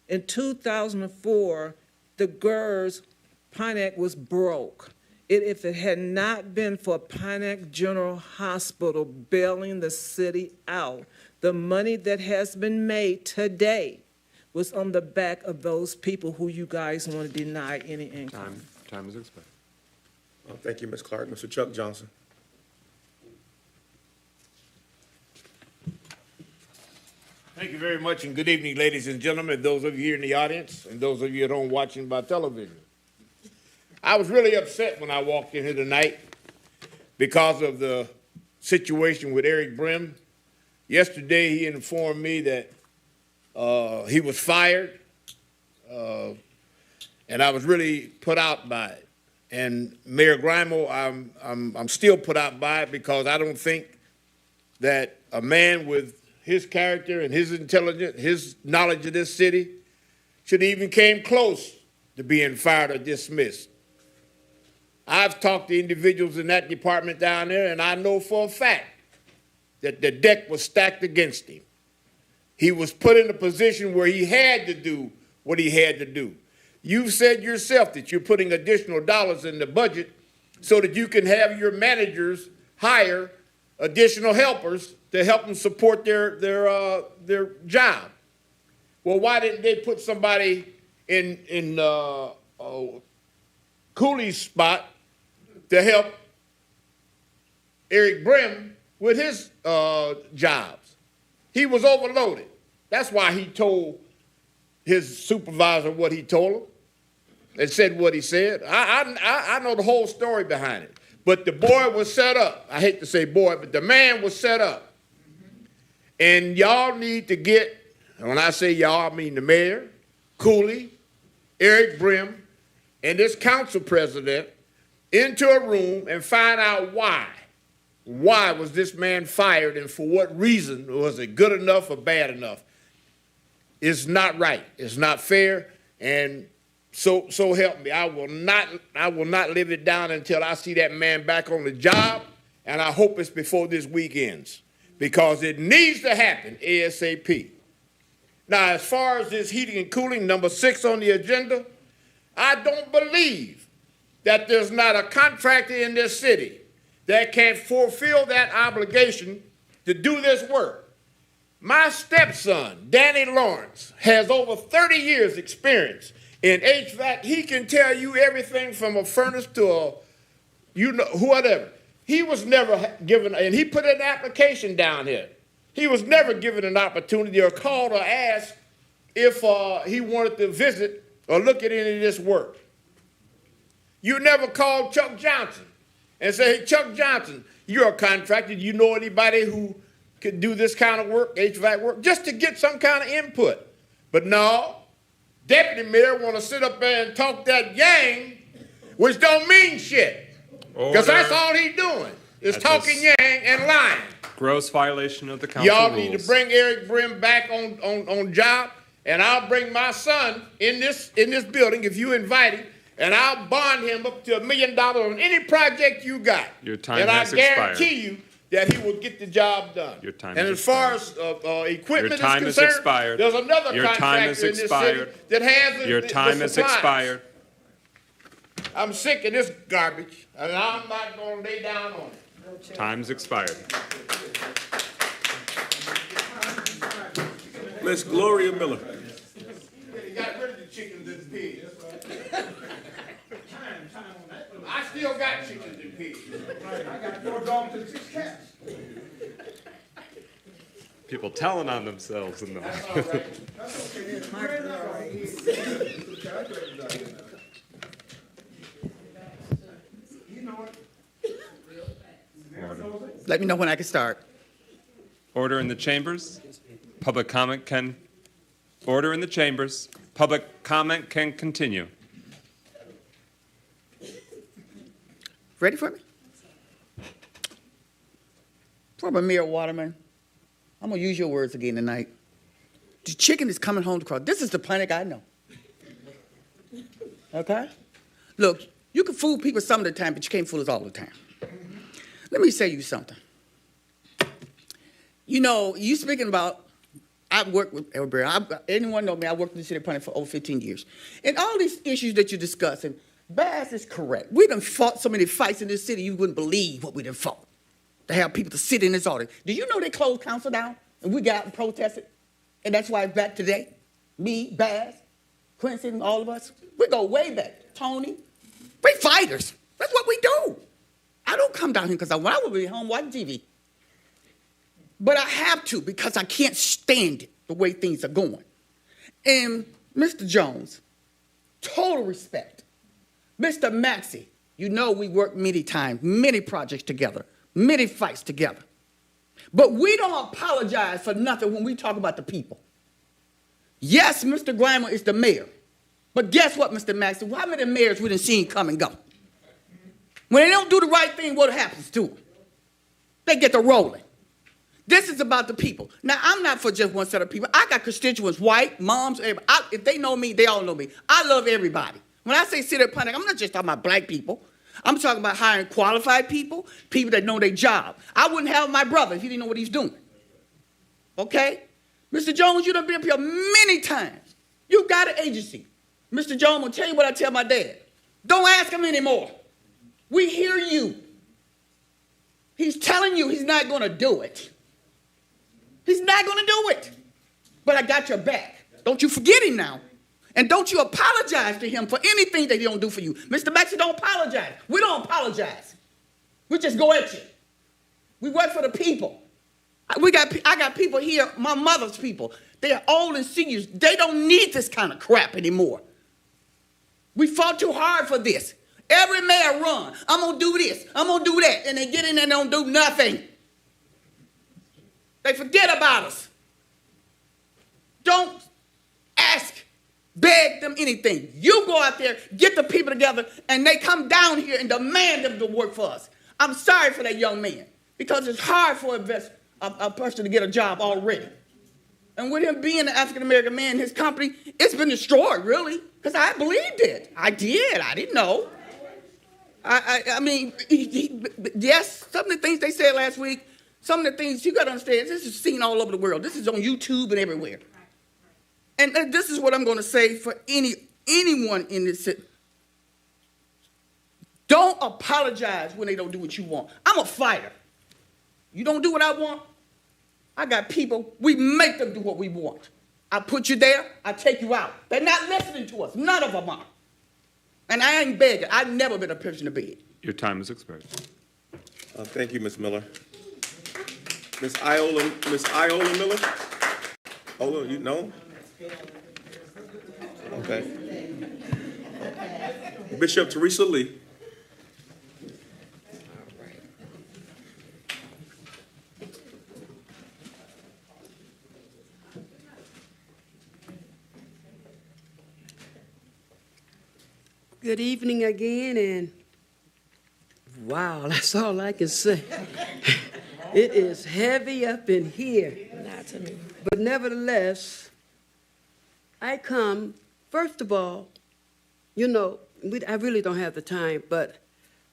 R: In 2004, the GERS, Pontiac was broke. If it had not been for Pontiac General Hospital bailing the city out, the money that has been made today was on the back of those people who you guys want to deny any income.
U: Time is expired.
A: Thank you, Ms. Clark. Mr. Chuck Johnson.
W: Thank you very much, and good evening, ladies and gentlemen, those of you here in the audience, and those of you at home watching by television. I was really upset when I walked in here tonight because of the situation with Eric Brim. Yesterday, he informed me that he was fired, and I was really put out by it. And Mayor Grimo, I'm still put out by it because I don't think that a man with his character and his intelligence, his knowledge of this city, should even came close to being fired or dismissed. I've talked to individuals in that department down there, and I know for a fact that the deck was stacked against him. He was put in a position where he had to do what he had to do. You've said yourself that you're putting additional dollars in the budget so that you can have your managers hire additional helpers to help them support their job. Well, why didn't they put somebody in Cooley's spot to help Eric Brim with his jobs? He was overloaded. That's why he told his supervisor what he told him and said what he said. I know the whole story behind it. But the boy was set up. I hate to say boy, but the man was set up. And y'all need to get, and when I say y'all, I mean the mayor, Cooley, Eric Brim, and this council president into a room and find out why. Why was this man fired, and for what reason? Was it good enough or bad enough? It's not right. It's not fair. And so help me. I will not live it down until I see that man back on the job, and I hope it's before this week ends, because it needs to happen ASAP. Now, as far as this heating and cooling, number 6 on the agenda, I don't believe that there's not a contractor in this city that can fulfill that obligation to do this work. My stepson, Danny Lawrence, has over 30 years experience in HVAC. He can tell you everything from a furnace to a, whatever. He was never given, and he put an application down here. He was never given an opportunity or called or asked if he wanted to visit or look at any of this work. You never called Chuck Johnson and say, hey, Chuck Johnson, you're a contractor. Do you know anybody who could do this kind of work, HVAC work, just to get some kind of input? But no, deputy mayor want to sit up there and talk that yang, which don't mean shit. Because that's all he doing, is talking yang and lying.
B: Gross violation of the council
W: Y'all
B: rules.
W: need to bring Eric Brim back on job, and I'll bring my son in this building if you invite him, and I'll bond him up to $1 million on any project you got.
B: Your time
W: and
B: has
W: I guarantee you that he will get the job done.
B: Your time
W: and
B: has
W: as far as equipment
B: Your time
W: is
B: is
W: concerned,
B: expired.
W: there's another
B: Your time is
W: contractor in this
B: expired.
W: city that has
B: Your time
W: the
B: is
W: supplies.
B: expired.
W: I'm sick of this garbage, and I'm not going to lay down on it.
B: Time's expired.
A: Miss Gloria Miller.
W: He got rid of the chickens and pigs. I still got chickens and pigs.
M: I got 4 dogs and 6 cats.
B: People telling on themselves in the.
E: Let me know when I can start.
B: Order in the chambers. Public comment can. Order in the chambers. Public comment can continue.
E: Ready for me? Former Mayor Waterman, I'm going to use your words again tonight. The chicken is coming home to cross. This is the Pontiac I know. Okay? Look, you can fool people some of the time, but you can't fool us all the time. Let me say you something. You know, you speaking about, I've worked with everybody. Anyone know me, I worked in the city of Pontiac for over 15 years. And all these issues that you're discussing, Bass is correct. We done fought so many fights in this city, you wouldn't believe what we done fought. To have people to sit in this audience. Do you know they closed council down? And we got out and protested? And that's why it's back today. Me, Bass, Quincy, and all of us. We go way back. Tony. We fighters. That's what we do. I don't come down here because I want to be home watching TV. But I have to because I can't stand it the way things are going. And Mr. Jones, total respect. Mr. Maxey, you know we worked many times, many projects together, many fights together. But we don't apologize for nothing when we talk about the people. Yes, Mr. Grimer is the mayor. But guess what, Mr. Maxey? How many mayors we done seen come and go? When they don't do the right thing, what happens to them? They get to rolling. This is about the people. Now, I'm not for just one set of people. I got constituents, white, moms, everybody. If they know me, they all know me. I love everybody. When I say city of Pontiac, I'm not just talking about black people. I'm talking about hiring qualified people, people that know their job. I wouldn't have my brother if he didn't know what he's doing. Okay? Mr. Jones, you done been up here many times. You got an agency. Mr. Jones, I'm going to tell you what I tell my dad. Don't ask him anymore. We hear you. He's telling you he's not going to do it. He's not going to do it. But I got your back. Don't you forget him now. And don't you apologize to him for anything that he don't do for you. Mr. Maxey, don't apologize. We don't apologize. We just go at you. We work for the people. I got people here, my mother's people. They are old and seniors. They don't need this kind of crap anymore. We fought too hard for this. Every mayor run. I'm going to do this. I'm going to do that. And they get in there and don't do nothing. They forget about us. Don't beg them anything. You go out there, get the people together, and they come down here and demand them to work for us. I'm sorry for that young man, because it's hard for a person to get a job already. And with him being an African-American man, his company, it's been destroyed, really, because I believed it. I did. I didn't know. I mean, yes, some of the things they said last week, some of the things, you got to understand, this is seen all over the world. This is on YouTube and everywhere. And this is what I'm going to say for anyone in this city. Don't apologize when they don't do what you want. I'm a fighter. You don't do what I want, I got people, we make them do what we want. I put you there, I take you out. They're not listening to us. None of them are. And I ain't begging. I've never been a person to beg.
B: Your time is expired.
A: Thank you, Ms. Miller. Ms. Iola Miller? Ola, you know? Okay. Bishop Teresa Lee.
F: Good evening again, and wow, that's all I can say. It is heavy up in here.
D: Not to me.
F: But nevertheless, I come, first of all, you know, I really don't have the time, but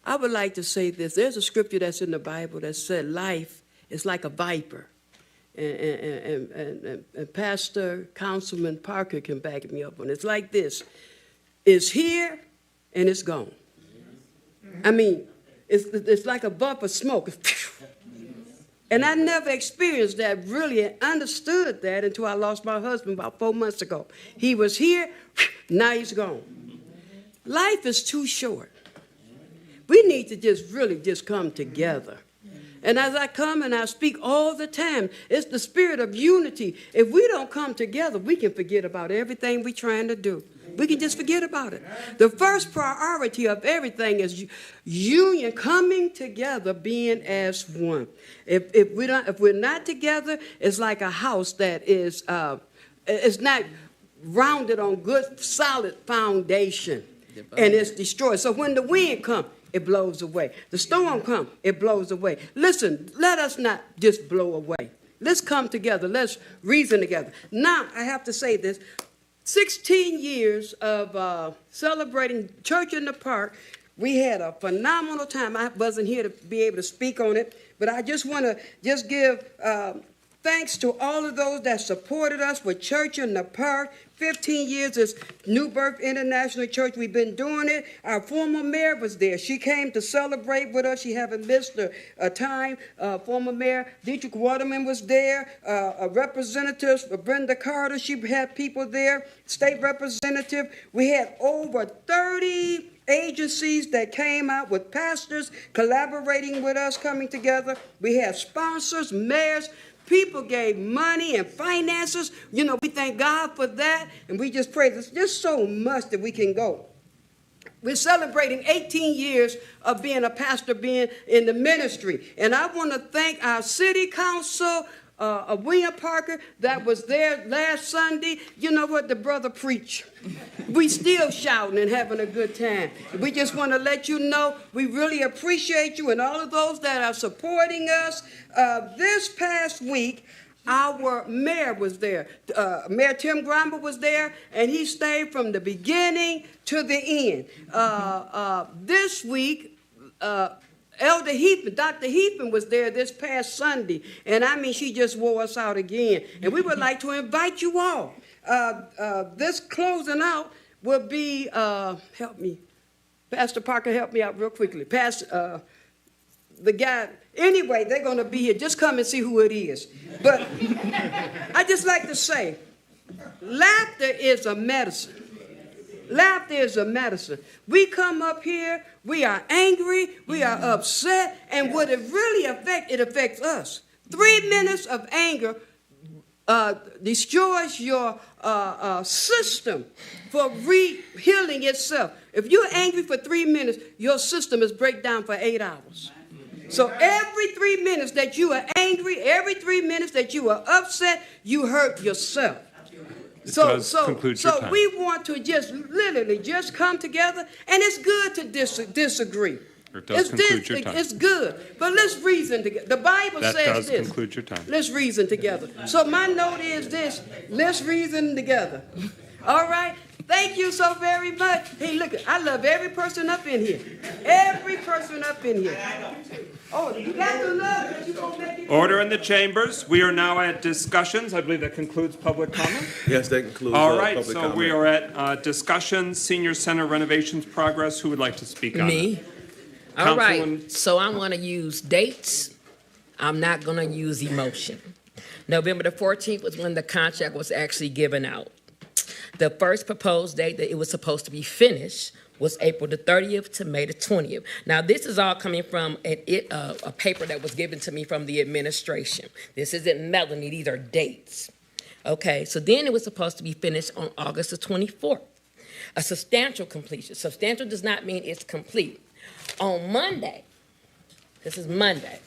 F: I would like to say this. There's a scripture that's in the Bible that said life is like a viper. And Pastor Councilman Parker can back me up on it. It's like this. It's here and it's gone. I mean, it's like a bump of smoke. And I never experienced that, really understood that until I lost my husband about 4 months ago. He was here, now he's gone. Life is too short. We need to just come together. And as I come and I speak all the time, it's the spirit of unity. If we don't come together, we can forget about everything we're trying to do. We can just forget about it. The first priority of everything is union, coming together, being as one. If we're not together, it's like a house that is it's not rounded on good, solid foundation, and it's destroyed. So when the wind comes, it blows away. The storm comes, it blows away. Listen, let us not just blow away. Let's come together. Let's reason together. Now, I have to say this. 16 years of celebrating Church in the Park. We had a phenomenal time. I wasn't here to be able to speak on it, but I just want to just give thanks to all of those that supported us with Church in the Park. 15 years as New Birth International Church. We've been doing it. Our former mayor was there. She came to celebrate with us. She haven't missed a time. Former Mayor Dietrich Waterman was there. A representative, Brenda Carter, she had people there. State representative. We had over 30 agencies that came out with pastors collaborating with us, coming together. We had sponsors, mayors. People gave money and finances. You know, we thank God for that. And we just pray. There's just so much that we can go. We're celebrating 18 years of being a pastor, being in the ministry. And I want to thank our city council, William Parker, that was there last Sunday. You know what? The brother preached. We still shouting and having a good time. We just want to let you know we really appreciate you and all of those that are supporting us. This past week, our mayor was there. Mayor Tim Grimer was there, and he stayed from the beginning to the end. This week, Elder Heapman, Dr. Heapman was there this past Sunday, and I mean, she just wore us out again. And we would like to invite you all. This closing out will be, help me, Pastor Parker, help me out real quickly. Pastor, the guy, anyway, they're going to be here. Just come and see who it is. But I just like to say, laughter is a medicine. Laughter is a medicine. We come up here, we are angry, we are upset, and what it really affects, it affects us. 3 minutes of anger destroys your system for healing itself. If you're angry for 3 minutes, your system is break down for 8 hours. So every 3 minutes that you are angry, every 3 minutes that you are upset, you hurt yourself. So we want to just literally just come together, and it's good to disagree.
B: It does conclude your time.
F: It's good, but let's reason together. The Bible says this.
B: That does conclude your time.
F: Let's reason together. So my note is this: let's reason together. All right. Thank you so very much. Hey, look, I love every person up in here. Every person up in here. Oh, you got to love it. You gonna make it.
B: Order in the chambers. We are now at discussions. I believe that concludes public comment.
A: Yes, that concludes
B: All right,
A: public
B: so
A: comment.
B: we are at discussions, senior center renovations progress. Who would like to speak on
D: Me.
B: it?
D: All right,
B: Councilwoman-
D: so I'm going to use dates. I'm not going to use emotion. November the 14th was when the contract was actually given out. The first proposed date that it was supposed to be finished was April the 30th to May the 20th. Now, this is all coming from a paper that was given to me from the administration. This isn't Melanie, these are dates. Okay, so then it was supposed to be finished on August the 24th. A substantial completion. Substantial does not mean it's complete. On Monday, this is Monday.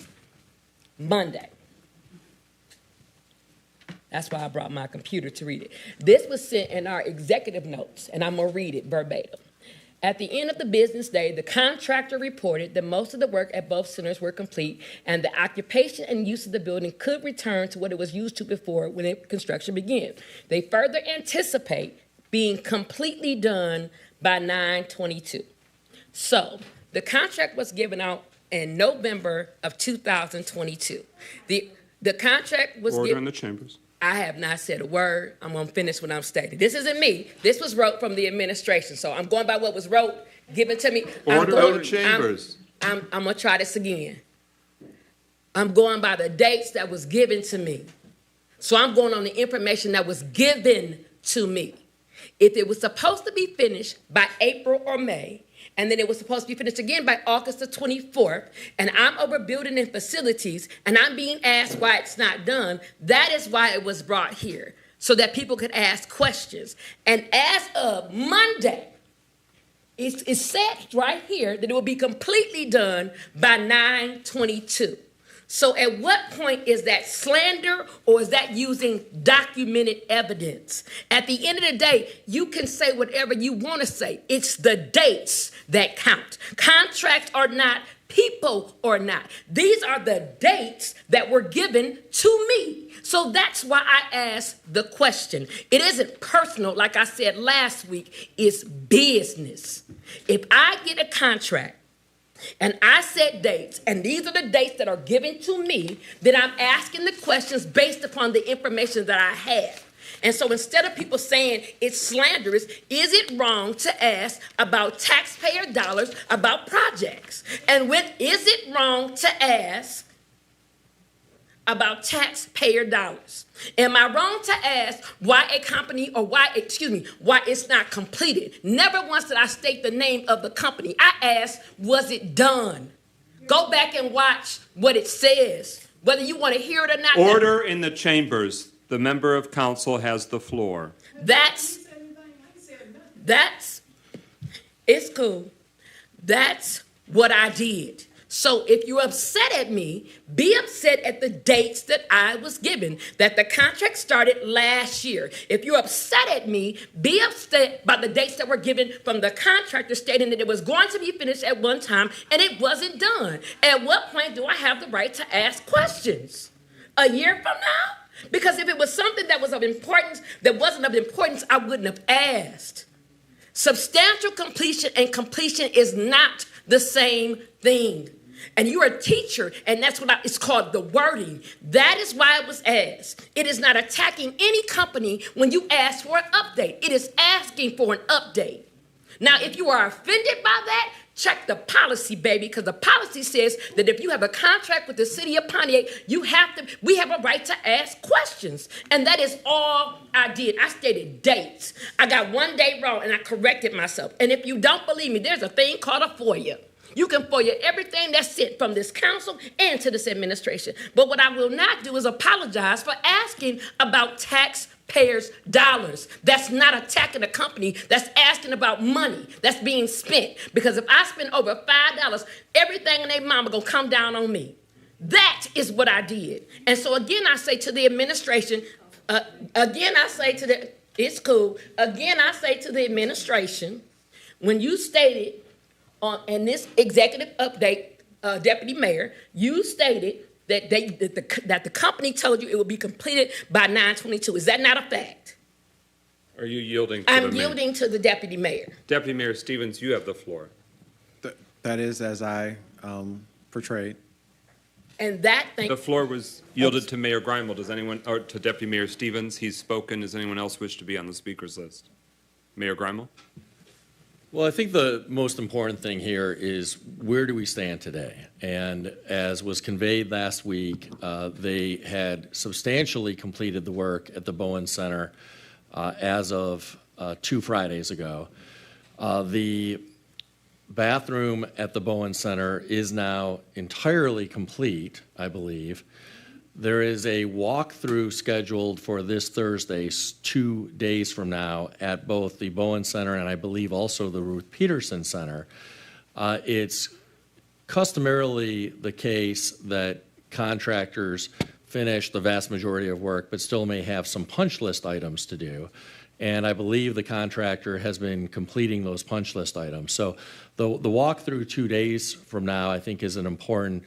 D: That's why I brought my computer to read it. This was sent in our executive notes, and I'm going to read it verbatim. At the end of the business day, the contractor reported that most of the work at both centers were complete, and the occupation and use of the building could return to what it was used to before when construction began. They further anticipate being completely done by 9/22. So the contract was given out in November of 2022. The contract was
B: Order
D: given.
B: in the chambers.
D: I have not said a word. I'm going to finish what I'm stating. This isn't me. This was wrote from the administration. So I'm going by what was wrote, given to me.
B: Order in the chambers.
D: I'm going to try this again. I'm going by the dates that was given to me. So I'm going on the information that was given to me. If it was supposed to be finished by April or May, and then it was supposed to be finished again by August the 24th, and I'm over building and facilities, and I'm being asked why it's not done, that is why it was brought here, so that people could ask questions. And as of Monday, it's said right here that it will be completely done by 9/22. So at what point is that slander, or is that using documented evidence? At the end of the day, you can say whatever you want to say. It's the dates that count. Contracts are not, people are not. These are the dates that were given to me. So that's why I asked the question. It isn't personal, like I said last week, it's business. If I get a contract, and I set dates, and these are the dates that are given to me, then I'm asking the questions based upon the information that I have. And so instead of people saying it's slanderous, is it wrong to ask about taxpayer dollars, about projects? And when is it wrong to ask about taxpayer dollars? Am I wrong to ask why a company, or why it's not completed? Never once did I state the name of the company. I asked, was it done? Go back and watch what it says, whether you want to hear it or not.
B: Order in the chambers. The member of council has the floor.
D: It's cool. That's what I did. So if you're upset at me, be upset at the dates that I was given, that the contract started last year. If you're upset at me, be upset by the dates that were given from the contractor stating that it was going to be finished at one time and it wasn't done. At what point do I have the right to ask questions? A year from now? Because if it was something that was of importance, that wasn't of importance, I wouldn't have asked. Substantial completion and completion is not the same thing. And you're a teacher, and that's what it's called, the wording. That is why it was asked. It is not attacking any company when you ask for an update. It is asking for an update. Now, if you are offended by that, check the policy, baby, because the policy says that if you have a contract with the city of Pontiac, we have a right to ask questions. And that is all I did. I stated dates. I got one day wrong, and I corrected myself. And if you don't believe me, there's a thing called a FOIA. You can FOIA everything that's sent from this council and to this administration. But what I will not do is apologize for asking about tax taxpayers' dollars. That's not attacking a company. That's asking about money that's being spent. Because if I spend over $5, everything in their mama gonna come down on me. That is what I did. And so again, I say to the administration, it's cool. Again, I say to the administration, when you stated in this executive update, Deputy Mayor, you stated that that the company told you it would be completed by 9/22. Is that not a fact?
B: Are you yielding to
D: I'm
B: the mayor?
D: yielding to the Deputy Mayor.
B: Deputy Mayor Stevens, you have the floor.
H: That is as I portrayed.
D: And that thing.
B: The floor was yielded to Mayor Grimel. Does anyone, or to Deputy Mayor Stevens? He's spoken. Does anyone else wish to be on the speakers list? Mayor Grimel?
G: Well, I think the most important thing here is where do we stand today? And as was conveyed last week, they had substantially completed the work at the Bowen Center as of 2 Fridays ago. The bathroom at the Bowen Center is now entirely complete, I believe. There is a walkthrough scheduled for this Thursday, 2 days from now, at both the Bowen Center and I believe also the Ruth Peterson Center. It's customarily the case that contractors finish the vast majority of work, but still may have some punch list items to do. And I believe the contractor has been completing those punch list items. So the walkthrough 2 days from now, I think, is an important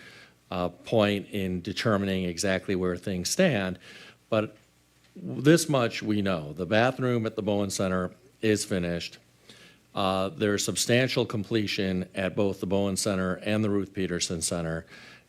G: point in determining exactly where things stand. But this much we know. The bathroom at the Bowen Center is finished. There's substantial completion at both the Bowen Center and the Ruth Peterson Center.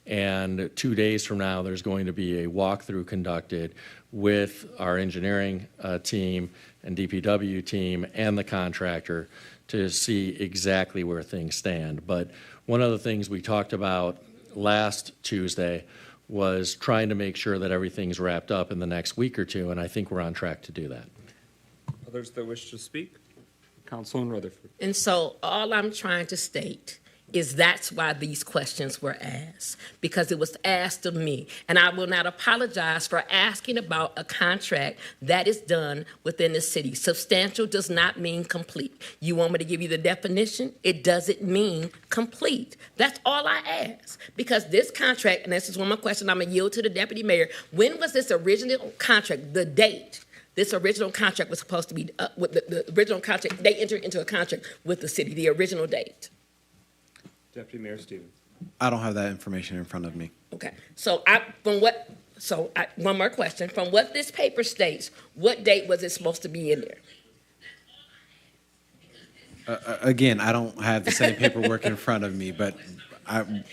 G: And 2 days from now, there's going to be a walkthrough conducted with our engineering team and DPW team and the contractor to see exactly where things stand. But one of the things we talked about last Tuesday was trying to make sure that everything's wrapped up in the next week or two, and I think we're on track to do that.
B: Others that wish to speak? Councilman Rutherford.
D: And so all I'm trying to state is that's why these questions were asked, because it was asked of me. And I will not apologize for asking about a contract that is done within the city. Substantial does not mean complete. You want me to give you the definition? It doesn't mean complete. That's all I ask. Because this contract, and this is one more question I'm going to yield to the Deputy Mayor, when was this original contract, the date? This original contract was supposed to be, with the original contract, they entered into a contract with the city, the original date.
B: Deputy Mayor Stevens.
H: I don't have that information in front of me.
D: Okay, so one more question. From what this paper states, what date was it supposed to be in there?
H: Again, I don't have the same paperwork in front of me, but I will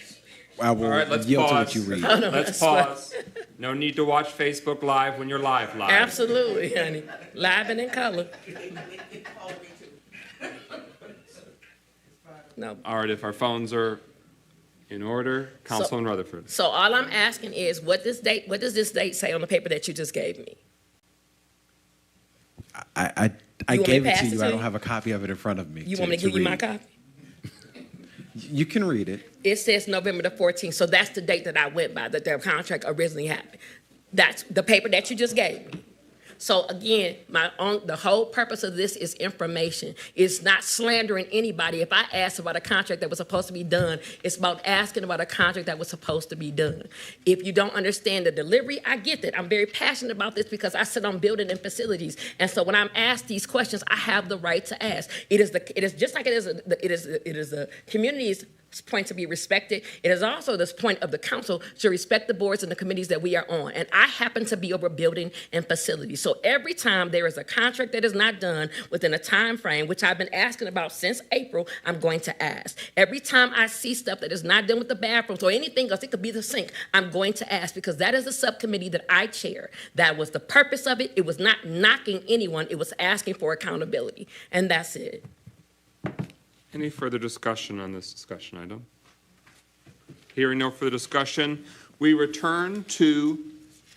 B: All right, let's
H: yield to
B: pause.
H: what you read.
B: Let's pause. No need to watch Facebook Live when you're live.
D: Absolutely, honey. Live and in color. No.
B: All right, if our phones are in order, Councilman Rutherford.
D: So all I'm asking is, what does this date say on the paper that you just gave me?
H: I
D: You want me
H: gave
D: to
H: it
D: pass
H: to
D: it
H: you.
D: to
H: I don't
D: you?
H: have a copy of it in front of me.
D: You want me to give you my
H: read.
D: copy?
H: You can read it.
D: It says November the 14th, so that's the date that I went by, that their contract originally happened. That's the paper that you just gave me. So again, the whole purpose of this is information. It's not slandering anybody. If I ask about a contract that was supposed to be done, it's about asking about a contract that was supposed to be done. If you don't understand the delivery, I get that. I'm very passionate about this because I sit on building and facilities. And so when I'm asked these questions, I have the right to ask. It is just like it is the community's point to be respected. It is also this point of the council to respect the boards and the committees that we are on. And I happen to be over building and facilities. So every time there is a contract that is not done within a time frame, which I've been asking about since April, I'm going to ask. Every time I see stuff that is not done with the bathrooms or anything else, it could be the sink, I'm going to ask, because that is a subcommittee that I chair. That was the purpose of it. It was not knocking anyone. It was asking for accountability. And that's it.
B: Any further discussion on this discussion item? Hearing no further discussion, we return to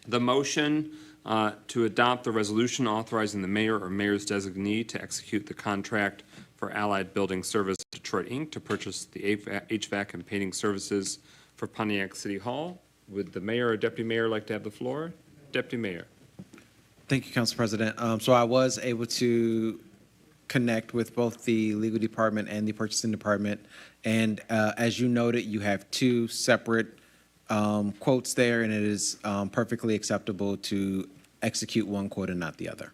B: the motion to adopt the resolution authorizing the mayor or mayor's designee to execute the contract for Allied Building Service Detroit, Inc. to purchase the HVAC and painting services for Pontiac City Hall. Would the mayor or deputy mayor like to have the floor? Deputy Mayor.
H: Thank you, Council President. So I was able to connect with both the legal department and the purchasing department. And as you noted, you have two separate quotes there, and it is perfectly acceptable to execute one quote and not the other.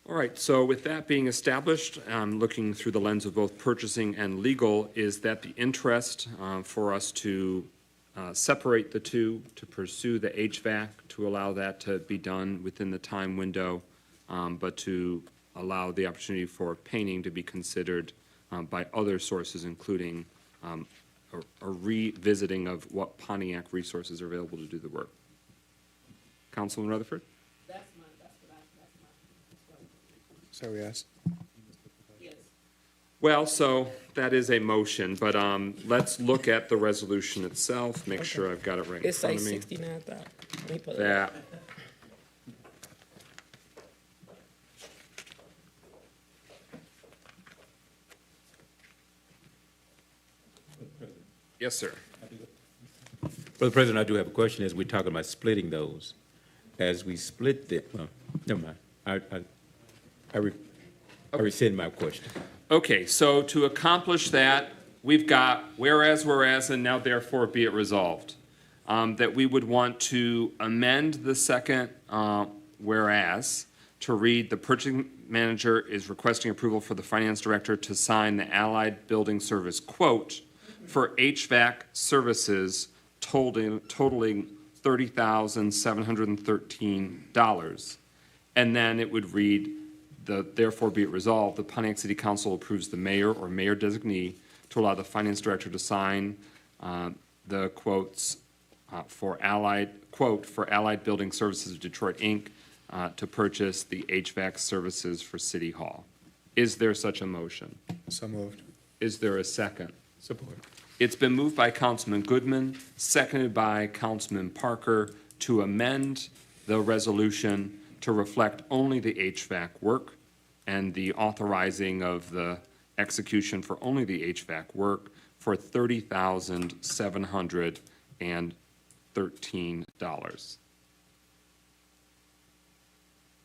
B: All right, so with that being established, looking through the lens of both purchasing and legal, is that the interest for us to separate the two, to pursue the HVAC, to allow that to be done within the time window, but to allow the opportunity for painting to be considered by other sources, including a revisiting of what Pontiac resources are available to do the work. Councilman Rutherford?
C: So yes.
B: Well, so that is a motion, but let's look at the resolution itself, make sure I've got it right in
D: It
B: front
D: says
B: of me.
D: 69,000.
B: That. Yes, sir.
T: Brother President, I do have a question as we're talking about splitting those. As we split the, well, never mind. I rescind my question.
B: Okay, so to accomplish that, we've got whereas, and now therefore be it resolved. That we would want to amend the second whereas to read, the purchasing manager is requesting approval for the finance director to sign the Allied Building Service quote for HVAC services totaling $30,713. And then it would read, therefore be it resolved, the Pontiac City Council approves the mayor or mayor designee to allow the finance director to sign the quotes for Allied Building Services of Detroit, Inc., to purchase the HVAC services for City Hall. Is there such a motion?
C: So moved.
B: Is there a second?
T: Support.
B: It's been moved by Councilman Goodman, seconded by Councilman Parker, to amend the resolution to reflect only the HVAC work and the authorizing of the execution for only the HVAC work for $30,713.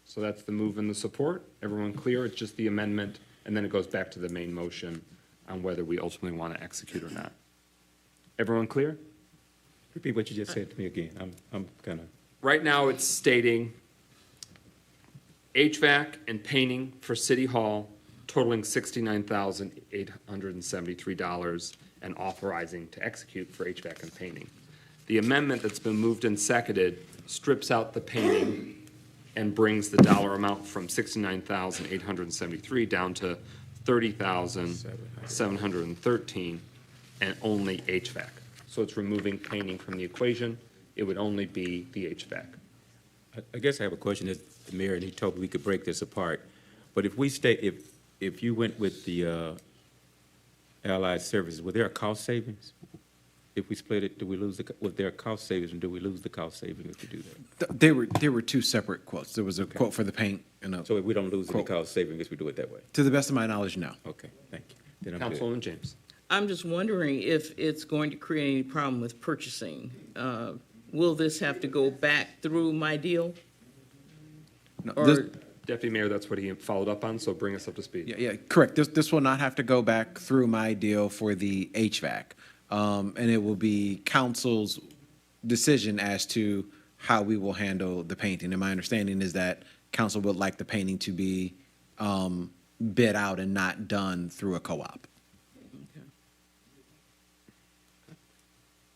B: So that's the move and the support. Everyone clear? It's just the amendment, and then it goes back to the main motion on whether we ultimately want to execute or not. Everyone clear?
T: Repeat what you just said to me again. I'm kind of.
B: Right now, it's stating HVAC and painting for City Hall totaling $69,873 and authorizing to execute for HVAC and painting. The amendment that's been moved and seconded strips out the painting and brings the dollar amount from $69,873 down to $30,713 and only HVAC. So it's removing painting from the equation. It would only be the HVAC.
T: I guess I have a question as the mayor, and he told me we could break this apart. But if we stay, if you went with the Allied Services, were there a cost savings? If we split it, do we lose was there a cost savings, and do we lose the cost savings if we do that?
H: There were two separate quotes. There was a quote for the paint and a.
T: So if we don't lose any cost savings if we do it that way?
H: To the best of my knowledge, no.
T: Okay, thank you. Then I'm good.
B: Councilwoman James.
I: I'm just wondering if it's going to create any problem with purchasing. Will this have to go back through my deal?
H: No,
I: Or,
B: Deputy Mayor, that's what he followed up on, so bring us up to speed.
H: Yeah, correct. This will not have to go back through my deal for the HVAC. And it will be council's decision as to how we will handle the painting. And my understanding is that council would like the painting to be bid out and not done through a co-op.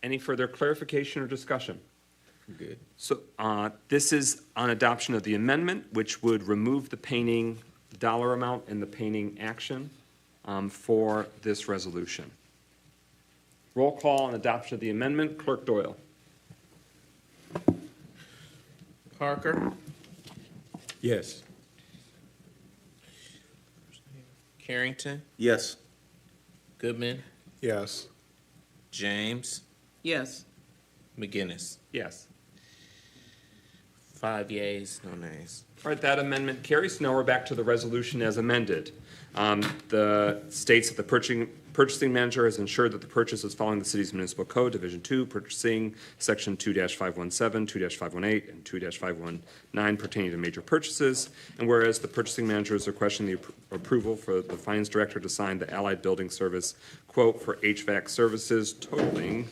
B: Any further clarification or discussion?
T: Good.
B: So this is on adoption of the amendment, which would remove the painting dollar amount and the painting action for this resolution. Roll call on adoption of the amendment. Clerk Doyle.
C: Parker,
T: Yes.
C: Carrington,
A: Yes.
C: Goodman,
T: Yes.
C: James,
I: yes,
C: McGinnis.
B: Yes.
C: 5 yeas, no nays.
B: All right, that amendment carries. Now we're back to the resolution as amended. The states that the purchasing manager has ensured that the purchase is following the city's municipal code, Division 2, purchasing, Section 2-517, 2-518, and 2-519 pertaining to major purchases. And whereas the purchasing manager is requesting the approval for the finance director to sign the Allied Building Service quote for HVAC services totaling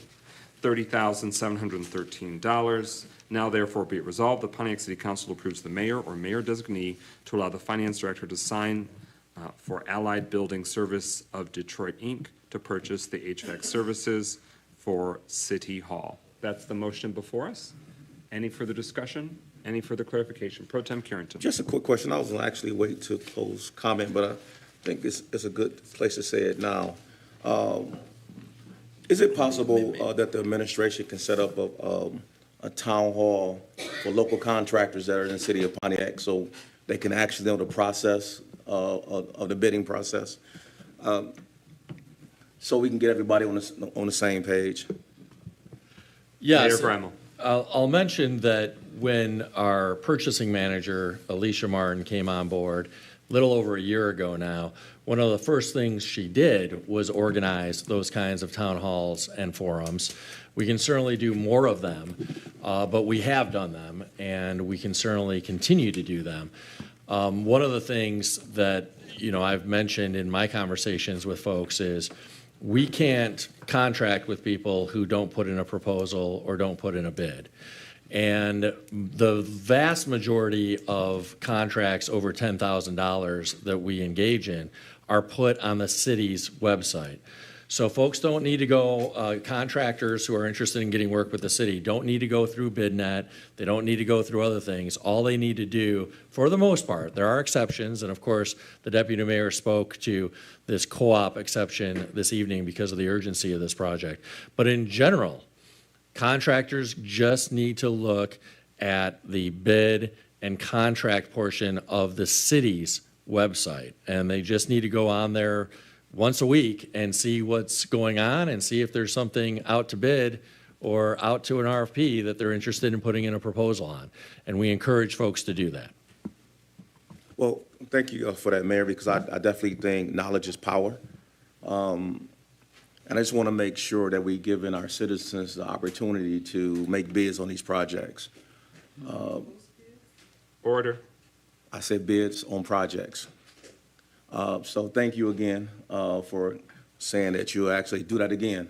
B: $30,713. Now therefore be it resolved, the Pontiac City Council approves the mayor or mayor designee to allow the finance director to sign for Allied Building Service of Detroit, Inc. to purchase the HVAC services for City Hall. That's the motion before us. Any further discussion? Any further clarification? Pro Tem Carrington.
A: Just a quick question. I was going to actually wait to close comment, but I think it's a good place to say it now. Is it possible that the administration can set up a town hall for local contractors that are in the city of Pontiac so they can actually know the process of the bidding process? So we can get everybody on the same page?
G: Yes.
B: Mayor Bramall.
G: I'll mention that when our purchasing manager, Alicia Martin, came on board a little over a year ago now, one of the first things she did was organize those kinds of town halls and forums. We can certainly do more of them, but we have done them, and we can certainly continue to do them. One of the things that I've mentioned in my conversations with folks is we can't contract with people who don't put in a proposal or don't put in a bid. And the vast majority of contracts over $10,000 that we engage in are put on the city's website. So folks don't need to go, contractors who are interested in getting work with the city don't need to go through BidNet. They don't need to go through other things. All they need to do, for the most part, there are exceptions, and of course, the deputy mayor spoke to this co-op exception this evening because of the urgency of this project. But in general, contractors just need to look at the bid and contract portion of the city's website, and they just need to go on there once a week and see what's going on and see if there's something out to bid or out to an RFP that they're interested in putting in a proposal on. And we encourage folks to do that.
A: Well, thank you for that, Mayor, because I definitely think knowledge is power. And I just want to make sure that we're giving our citizens the opportunity to make bids on these projects.
B: Order.
A: I said bids on projects. So thank you again for saying that you'll actually do that again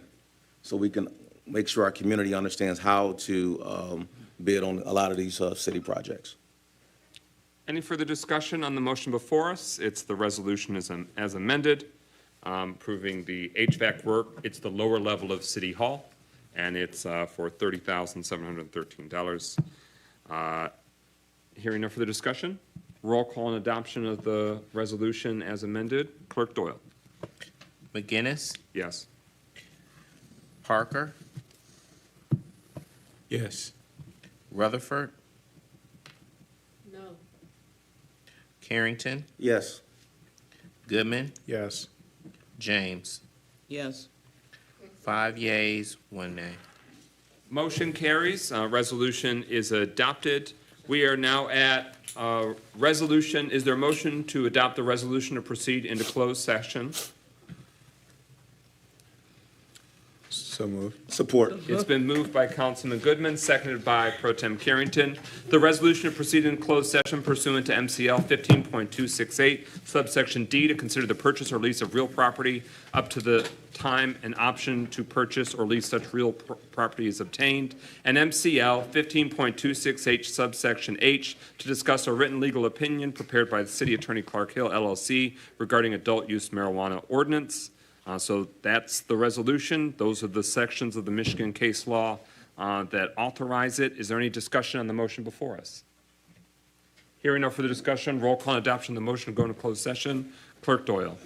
A: so we can make sure our community understands how to bid on a lot of these city projects.
B: Any further discussion on the motion before us? It's the resolution as amended, proving the HVAC work. It's the lower level of City Hall, and it's for $30,713. Hearing no further discussion, roll call and adoption of the resolution as amended. Clerk Doyle.
C: McGinnis,
B: Yes.
C: Parker,
T: Yes.
C: Rutherford,
D: No.
C: Carrington,
A: Yes.
C: Goodman,
T: Yes.
C: James.
I: Yes.
C: 5 yeas, 1 nay.
B: Motion carries. Resolution is adopted. We are now at resolution. Is there a motion to adopt the resolution to proceed into closed session?
N: So moved.
A: Support.
B: It's been moved by Councilman Goodman, seconded by Pro Tem Carrington. The resolution to proceed in closed session pursuant to MCL 15.268, subsection D, to consider the purchase or lease of real property up to the time an option to purchase or lease such real property is obtained, and MCL 15.268, subsection H, to discuss a written legal opinion prepared by the City Attorney Clark Hill, LLC, regarding adult use marijuana ordinance. So that's the resolution. Those are the sections of the Michigan case law that authorize it. Is there any discussion on the motion before us? Hearing no further discussion, roll call and adoption of the motion to go into closed session. Clerk Doyle.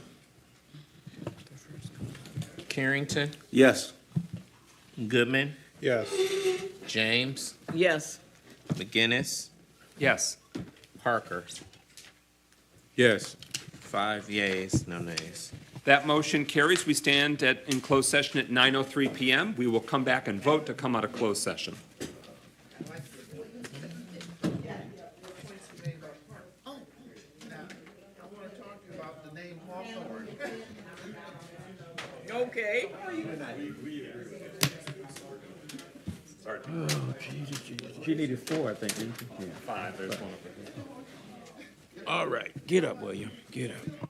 C: Carrington,
A: Yes.
C: Goodman,
T: Yes.
C: James,
I: Yes.
C: McGinnis,
B: Yes.
C: Parker.
T: Yes.
C: 5 yeas, no nays.
B: That motion carries. We stand in closed session at 9:03 p.m. We will come back and vote to come out of closed session.
I: Okay.
T: Oh, Jesus. She needed 4, I think, didn't she? Yeah.
B: 5, there's one.
T: All right, get up, William, get up.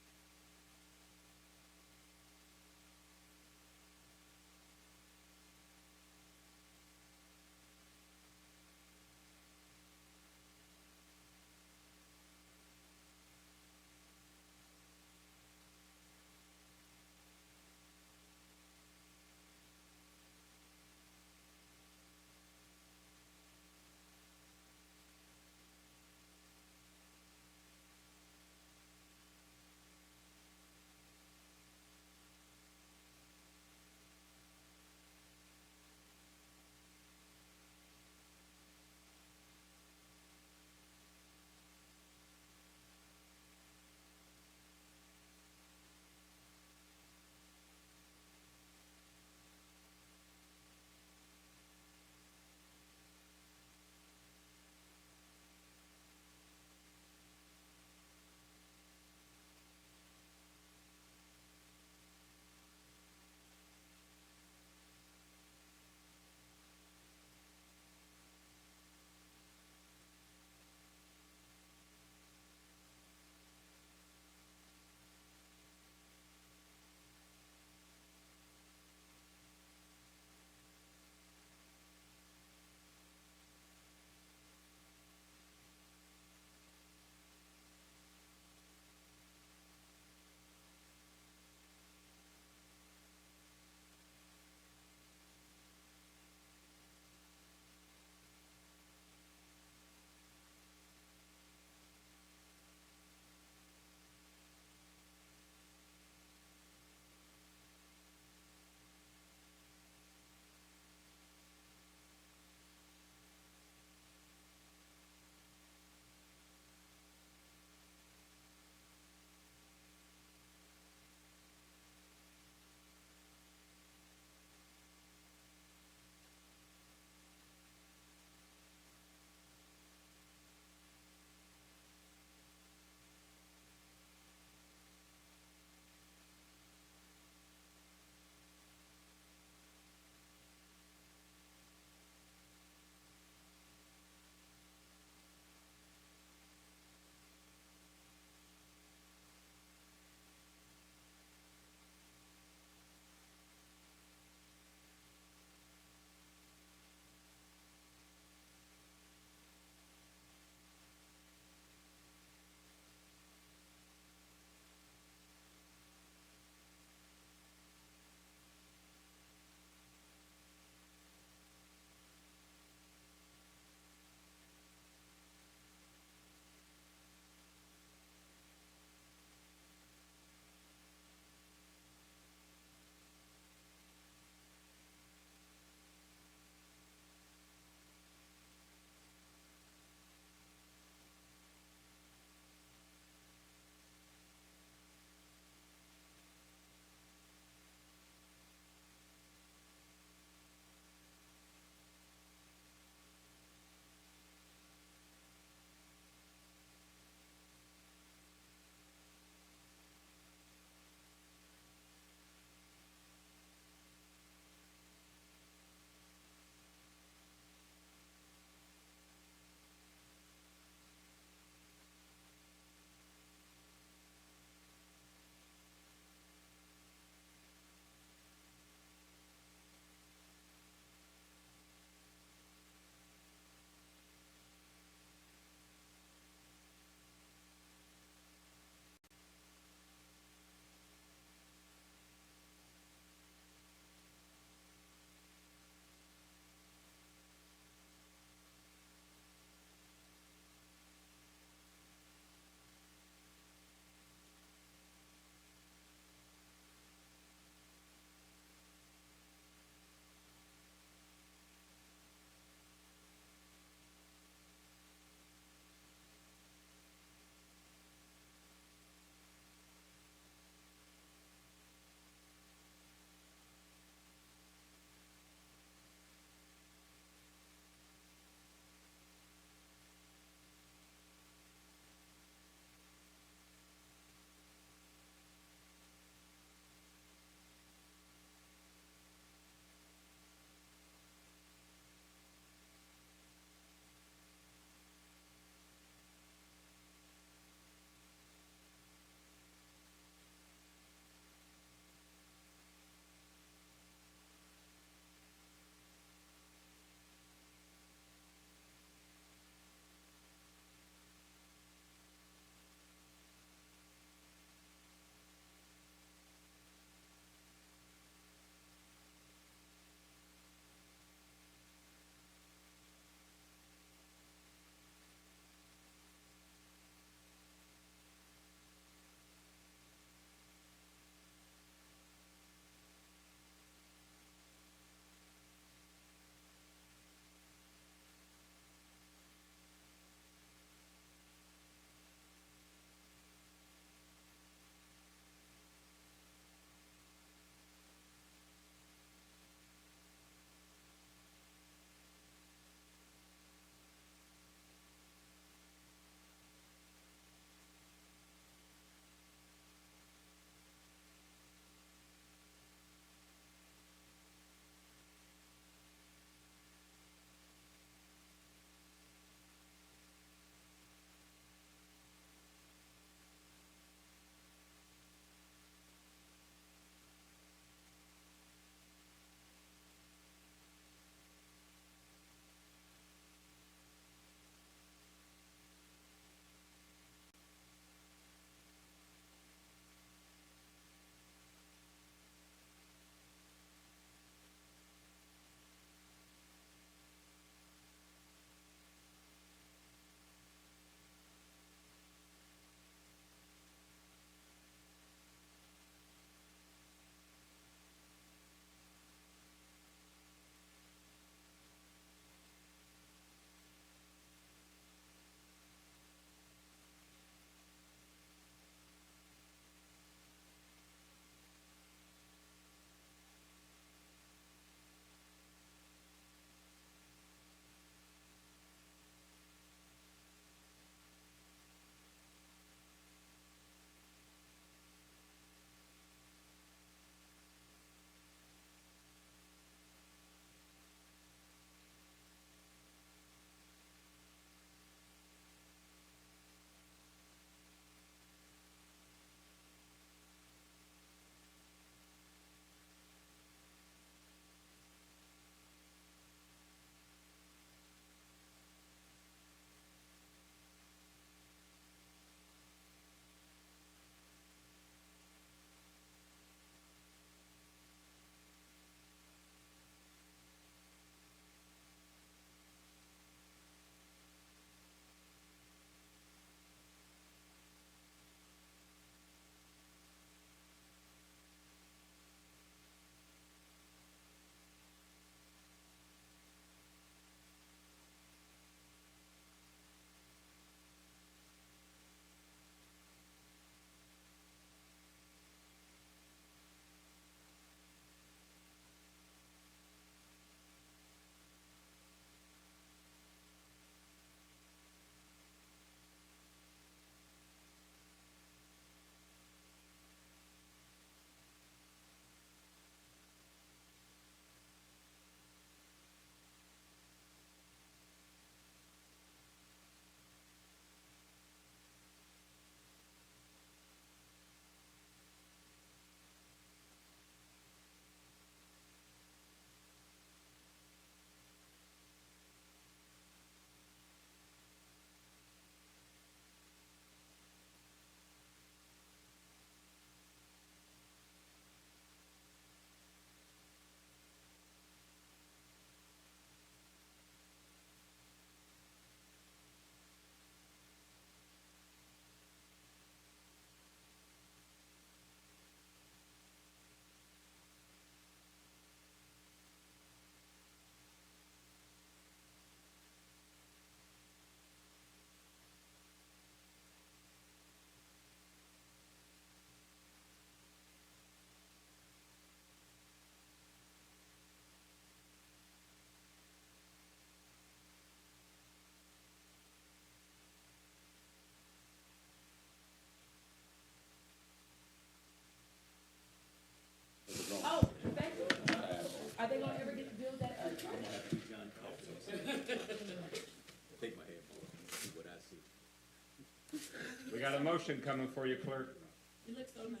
B: We got a motion coming for you, clerk.
D: You look so nice.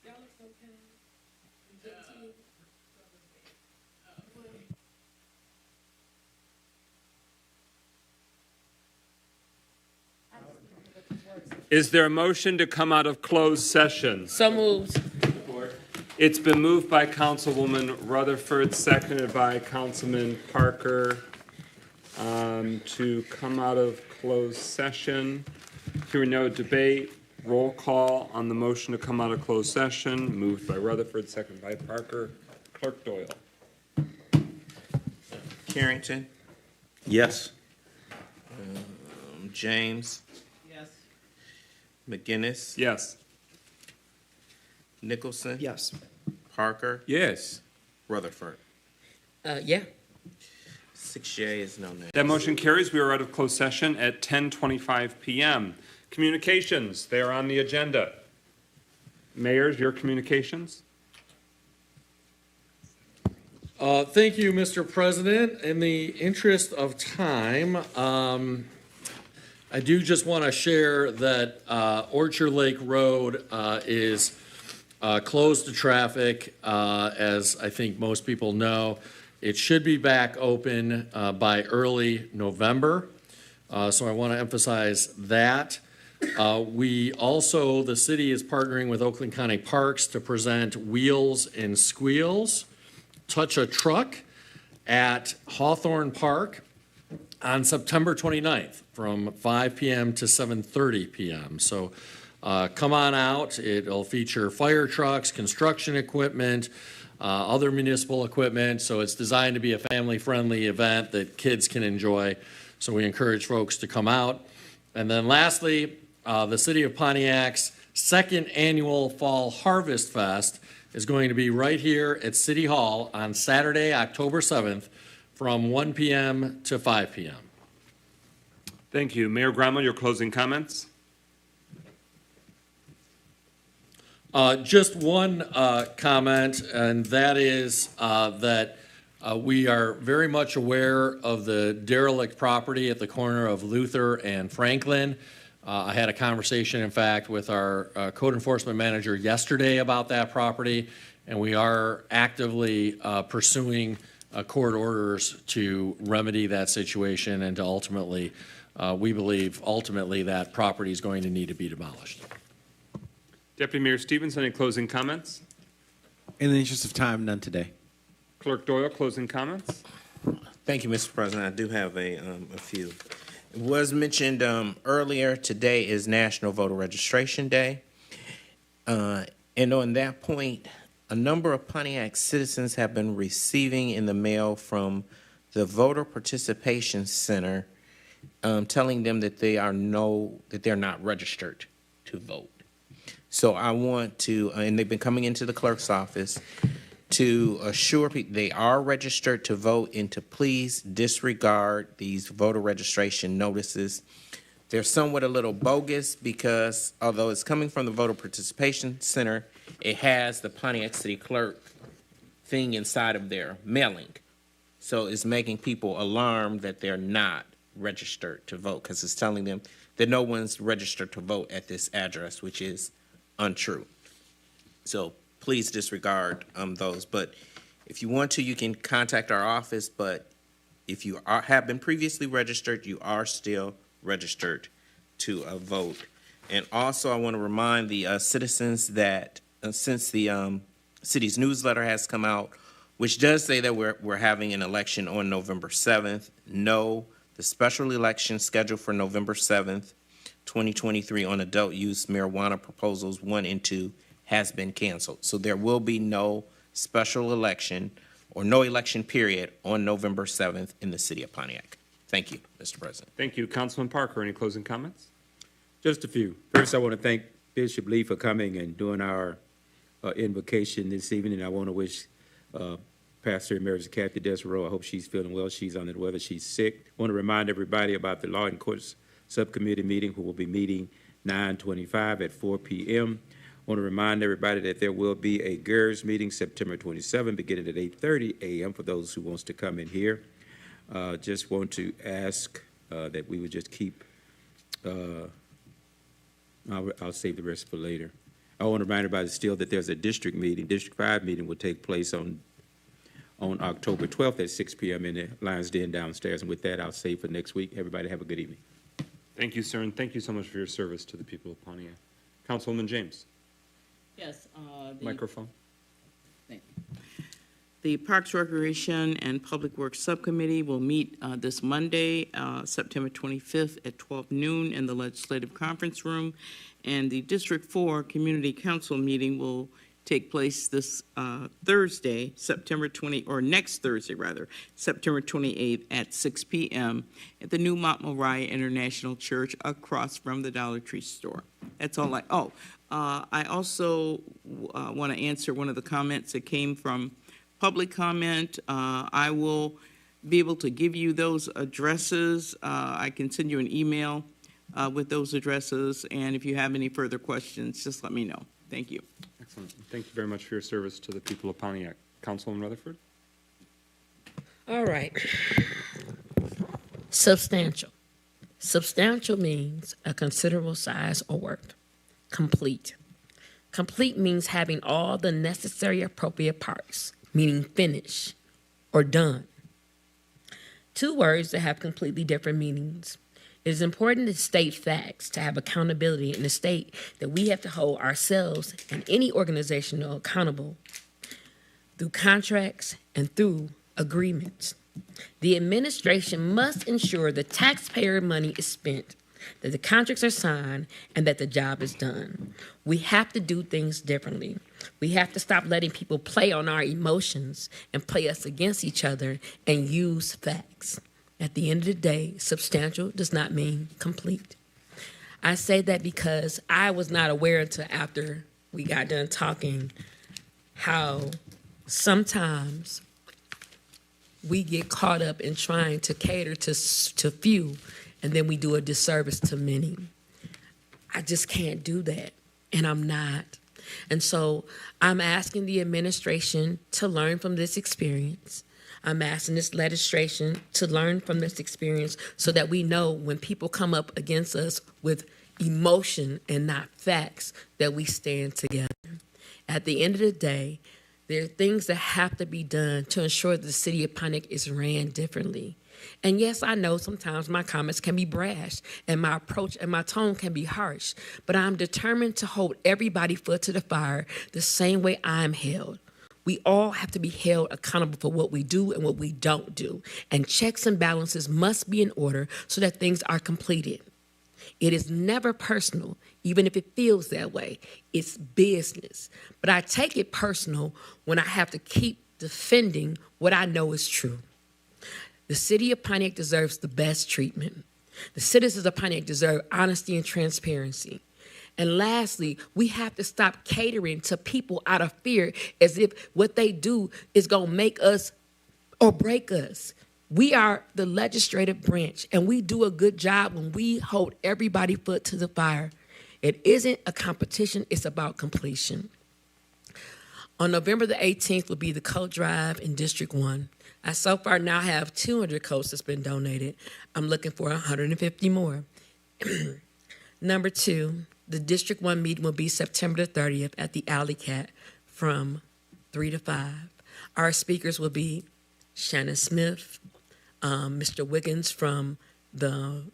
D: Y'all look so kind.
B: Is there a motion to come out of closed session?
D: So moved.
B: It's been moved by Councilwoman Rutherford, seconded by Councilman Parker, to come out of closed session. Hearing no debate, roll call on the motion to come out of closed session. Moved by Rutherford, seconded by Parker. Clerk Doyle.
C: Carrington,
A: Yes.
C: James,
K: Yes.
C: McGinnis,
B: Yes.
C: Nicholson,
K: Yes.
C: Parker,
T: Yes.
C: Rutherford.
D: Yeah.
C: 6 yeas, no nays.
B: That motion carries. We are out of closed session at 10:25 p.m. Communications, they are on the agenda. Mayors, your communications?
G: Thank you, Mr. President. In the interest of time, I do just want to share that Orchard Lake Road is closed to traffic, as I think most people know. It should be back open by early November, so I want to emphasize that. We also, the city is partnering with Oakland County Parks to present Wheels and Squeals, Touch a Truck at Hawthorne Park on September 29th from 5 p.m. to 7:30 p.m. So come on out. It'll feature fire trucks, construction equipment, other municipal equipment. So it's designed to be a family-friendly event that kids can enjoy. So we encourage folks to come out. And then lastly, the City of Pontiac's second annual Fall Harvest Fest is going to be right here at City Hall on Saturday, October 7th from 1 p.m. to 5 p.m.
B: Thank you. Mayor Grimo, your closing comments?
G: Just one comment, and that is that we are very much aware of the derelict property at the corner of Luther and Franklin. I had a conversation, in fact, with our code enforcement manager yesterday about that property, and we are actively pursuing court orders to remedy that situation and to ultimately, we believe, ultimately that property is going to need to be demolished.
B: Deputy Mayor Stevens, any closing comments?
H: In the interest of time, none today.
B: Clerk Doyle, closing comments?
C: Thank you, Mr. President. I do have a few. It was mentioned earlier, today is National Voter Registration Day. And on that point, a number of Pontiac citizens have been receiving in the mail from the Voter Participation Center telling them that they're not registered to vote. So I want to, and they've been coming into the clerk's office, to assure people they are registered to vote and to please disregard these voter registration notices. They're somewhat a little bogus because although it's coming from the Voter Participation Center, it has the Pontiac City Clerk thing inside of their mailing. So it's making people alarmed that they're not registered to vote because it's telling them that no one's registered to vote at this address, which is untrue. So please disregard those. But if you want to, you can contact our office. But if you have been previously registered, you are still registered to vote. And also, I want to remind the citizens that since the city's newsletter has come out, which does say that we're having an election on November 7th, no, the special election scheduled for November 7th, 2023 on adult use marijuana proposals 1 and 2 has been canceled. So there will be no special election or no election period on November 7th in the city of Pontiac. Thank you, Mr. President.
B: Thank you. Councilman Parker, any closing comments?
T: Just a few. First, I want to thank Bishop Lee for coming and doing our invocation this evening. I want to wish Pastor Emeritus Kathy Desero, I hope she's feeling well. She's under the weather. She's sick. I want to remind everybody about the Law and Courts Subcommittee meeting, who will be meeting 9/25 at 4 p.m. I want to remind everybody that there will be a GERS meeting September 27, beginning at 8:30 a.m. for those who wants to come in here. Just want to ask that we would just keep I'll save the rest for later. I want to remind everybody still that there's a district meeting. District 5 meeting will take place on October 12th at 6 p.m. in the Lions Den downstairs. And with that, I'll save for next week. Everybody have a good evening.
B: Thank you, sir, and thank you so much for your service to the people of Pontiac. Councilwoman James.
I: Yes.
B: Microphone.
I: Thank you. The Parks, Recreation, and Public Works Subcommittee will meet this Monday, September 25th at 12 noon in the Legislative Conference Room. And the District 4 Community Council meeting will take place this Thursday, next Thursday, September 28th at 6 p.m. at the New Mount Moriah International Church across from the Dollar Tree store. That's all I also want to answer one of the comments that came from public comment. I will be able to give you those addresses. I can send you an email with those addresses, and if you have any further questions, just let me know. Thank you.
B: Excellent. Thank you very much for your service to the people of Pontiac. Councilwoman Rutherford.
D: All right. Substantial. Substantial means a considerable size or work. Complete. Complete means having all the necessary appropriate parts, meaning finish or done. Two words that have completely different meanings. It is important to state facts, to have accountability, and to state that we have to hold ourselves and any organization accountable through contracts and through agreements. The administration must ensure the taxpayer money is spent, that the contracts are signed, and that the job is done. We have to do things differently. We have to stop letting people play on our emotions and play us against each other and use facts. At the end of the day, substantial does not mean complete. I say that because I was not aware until after we got done talking how sometimes we get caught up in trying to cater to few, and then we do a disservice to many. I just can't do that, and I'm not. And so I'm asking the administration to learn from this experience. I'm asking this legislation to learn from this experience so that we know when people come up against us with emotion and not facts, that we stand together. At the end of the day, there are things that have to be done to ensure that the city of Pontiac is ran differently. And yes, I know sometimes my comments can be brash and my approach and my tone can be harsh, but I'm determined to hold everybody foot to the fire the same way I'm held. We all have to be held accountable for what we do and what we don't do. And checks and balances must be in order so that things are completed. It is never personal, even if it feels that way. It's business. But I take it personal when I have to keep defending what I know is true. The city of Pontiac deserves the best treatment. The citizens of Pontiac deserve honesty and transparency. And lastly, we have to stop catering to people out of fear as if what they do is going to make us or break us. We are the legislative branch, and we do a good job when we hold everybody foot to the fire. It isn't a competition, it's about completion. On November the 18th will be the coat drive in District 1. I so far now have 200 coats that's been donated. I'm looking for 150 more. Number 2, the District 1 meeting will be September the 30th at the Alley Cat from 3 to 5. Our speakers will be Shannon Smith, Mr. Wiggins from the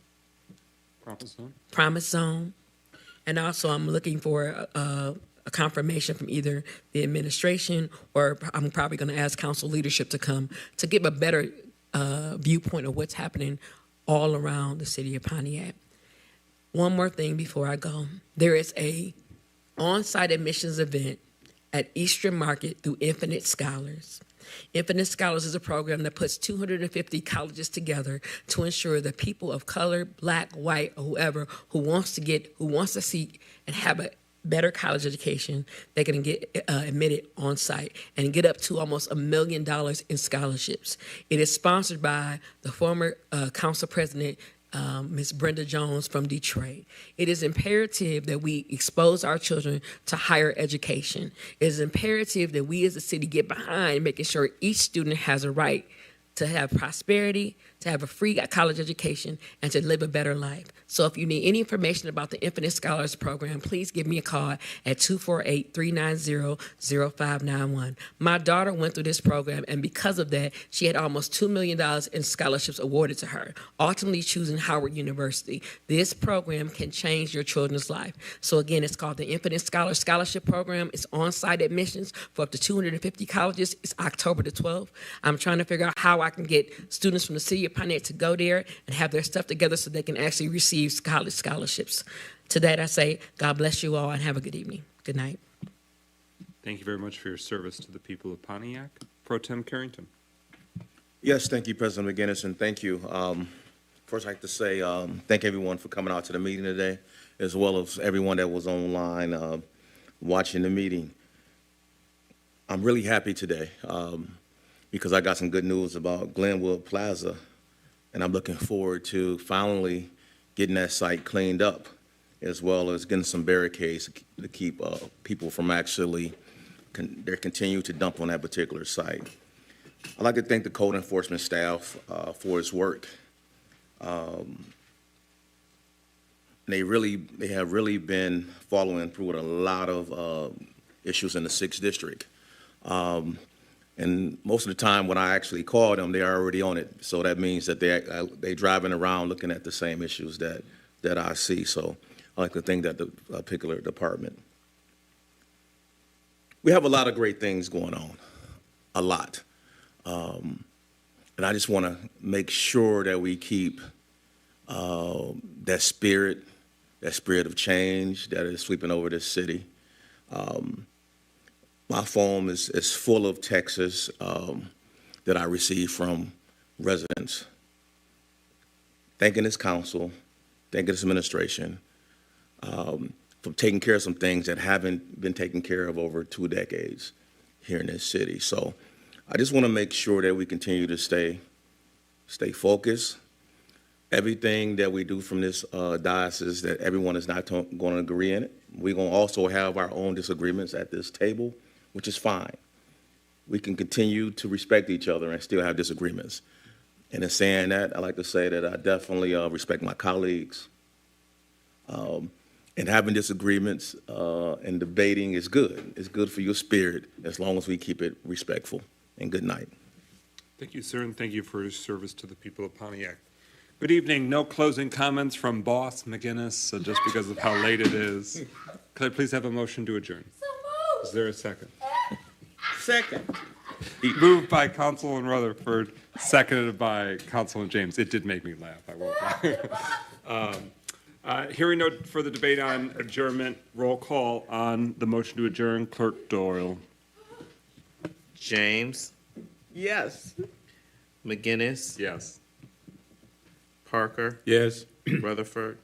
D: Promise Zone. And also I'm looking for a confirmation from either the administration or I'm probably going to ask council leadership to come to give a better viewpoint of what's happening all around the city of Pontiac. One more thing before I go. There is a on-site admissions event at Eastern Market through Infinite Scholars. Infinite Scholars is a program that puts 250 colleges together to ensure that people of color, black, white, or whoever who wants to seek and have a better college education, they can get admitted on site and get up to almost $1 million in scholarships. It is sponsored by the former council president, Ms. Brenda Jones from Detroit. It is imperative that we expose our children to higher education. It is imperative that we as a city get behind making sure each student has a right to have prosperity, to have a free college education, and to live a better life. So if you need any information about the Infinite Scholars Program, please give me a call at 248-390-0591. My daughter went through this program, and because of that, she had almost $2 million in scholarships awarded to her, ultimately choosing Howard University. This program can change your children's life. So again, it's called the Infinite Scholarship Program. It's on-site admissions for up to 250 colleges. It's October the 12th. I'm trying to figure out how I can get students from the city of Pontiac to go there and have their stuff together so they can actually receive college scholarships. To that, I say, God bless you all and have a good evening. Good night.
B: Thank you very much for your service to the people of Pontiac. Pro Tem Carrington.
A: Yes, thank you, President McGinnis, and thank you. First, I'd like to say thank everyone for coming out to the meeting today, as well as everyone that was online watching the meeting. I'm really happy today because I got some good news about Glenwood Plaza, and I'm looking forward to finally getting that site cleaned up, as well as getting some barricades to keep people from actually continue to dump on that particular site. I'd like to thank the code enforcement staff for its work. They have really been following through with a lot of issues in the 6th District. And most of the time when I actually call them, they're already on it. So that means that they're driving around looking at the same issues that I see. So I'd like to thank that particular department. We have a lot of great things going on, a lot. And I just want to make sure that we keep that spirit of change that is sweeping over this city. My phone is full of texts that I receive from residents thanking this council, thanking this administration for taking care of some things that haven't been taken care of over 2 decades here in this city. So I just want to make sure that we continue to stay focused. Everything that we do from this diocese, that everyone is not going to agree in it. We're going to also have our own disagreements at this table, which is fine. We can continue to respect each other and still have disagreements. And in saying that, I like to say that I definitely respect my colleagues. And having disagreements and debating is good. It's good for your spirit as long as we keep it respectful. And good night.
B: Thank you, sir, and thank you for your service to the people of Pontiac. Good evening. No closing comments from Boss McGinnis, just because of how late it is. Could I please have a motion to adjourn? Is there a second?
I: Second.
B: Moved by Councilman Rutherford, seconded by Councilman James. It did make me laugh, I won't lie. Hearing no further debate on adjournment, roll call on the motion to adjourn. Clerk Doyle.
C: James,
I: Yes.
C: McGinnis,
B: Yes.
C: Parker,
N: Yes.
C: Rutherford,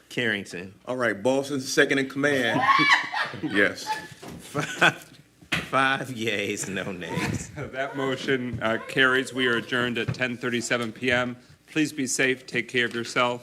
C: Carrington.
A: All right, boss is second in command. Yes.
C: 5 yeas, no nays.
B: That motion carries. We are adjourned at 10:37 p.m. Please be safe. Take care of yourself.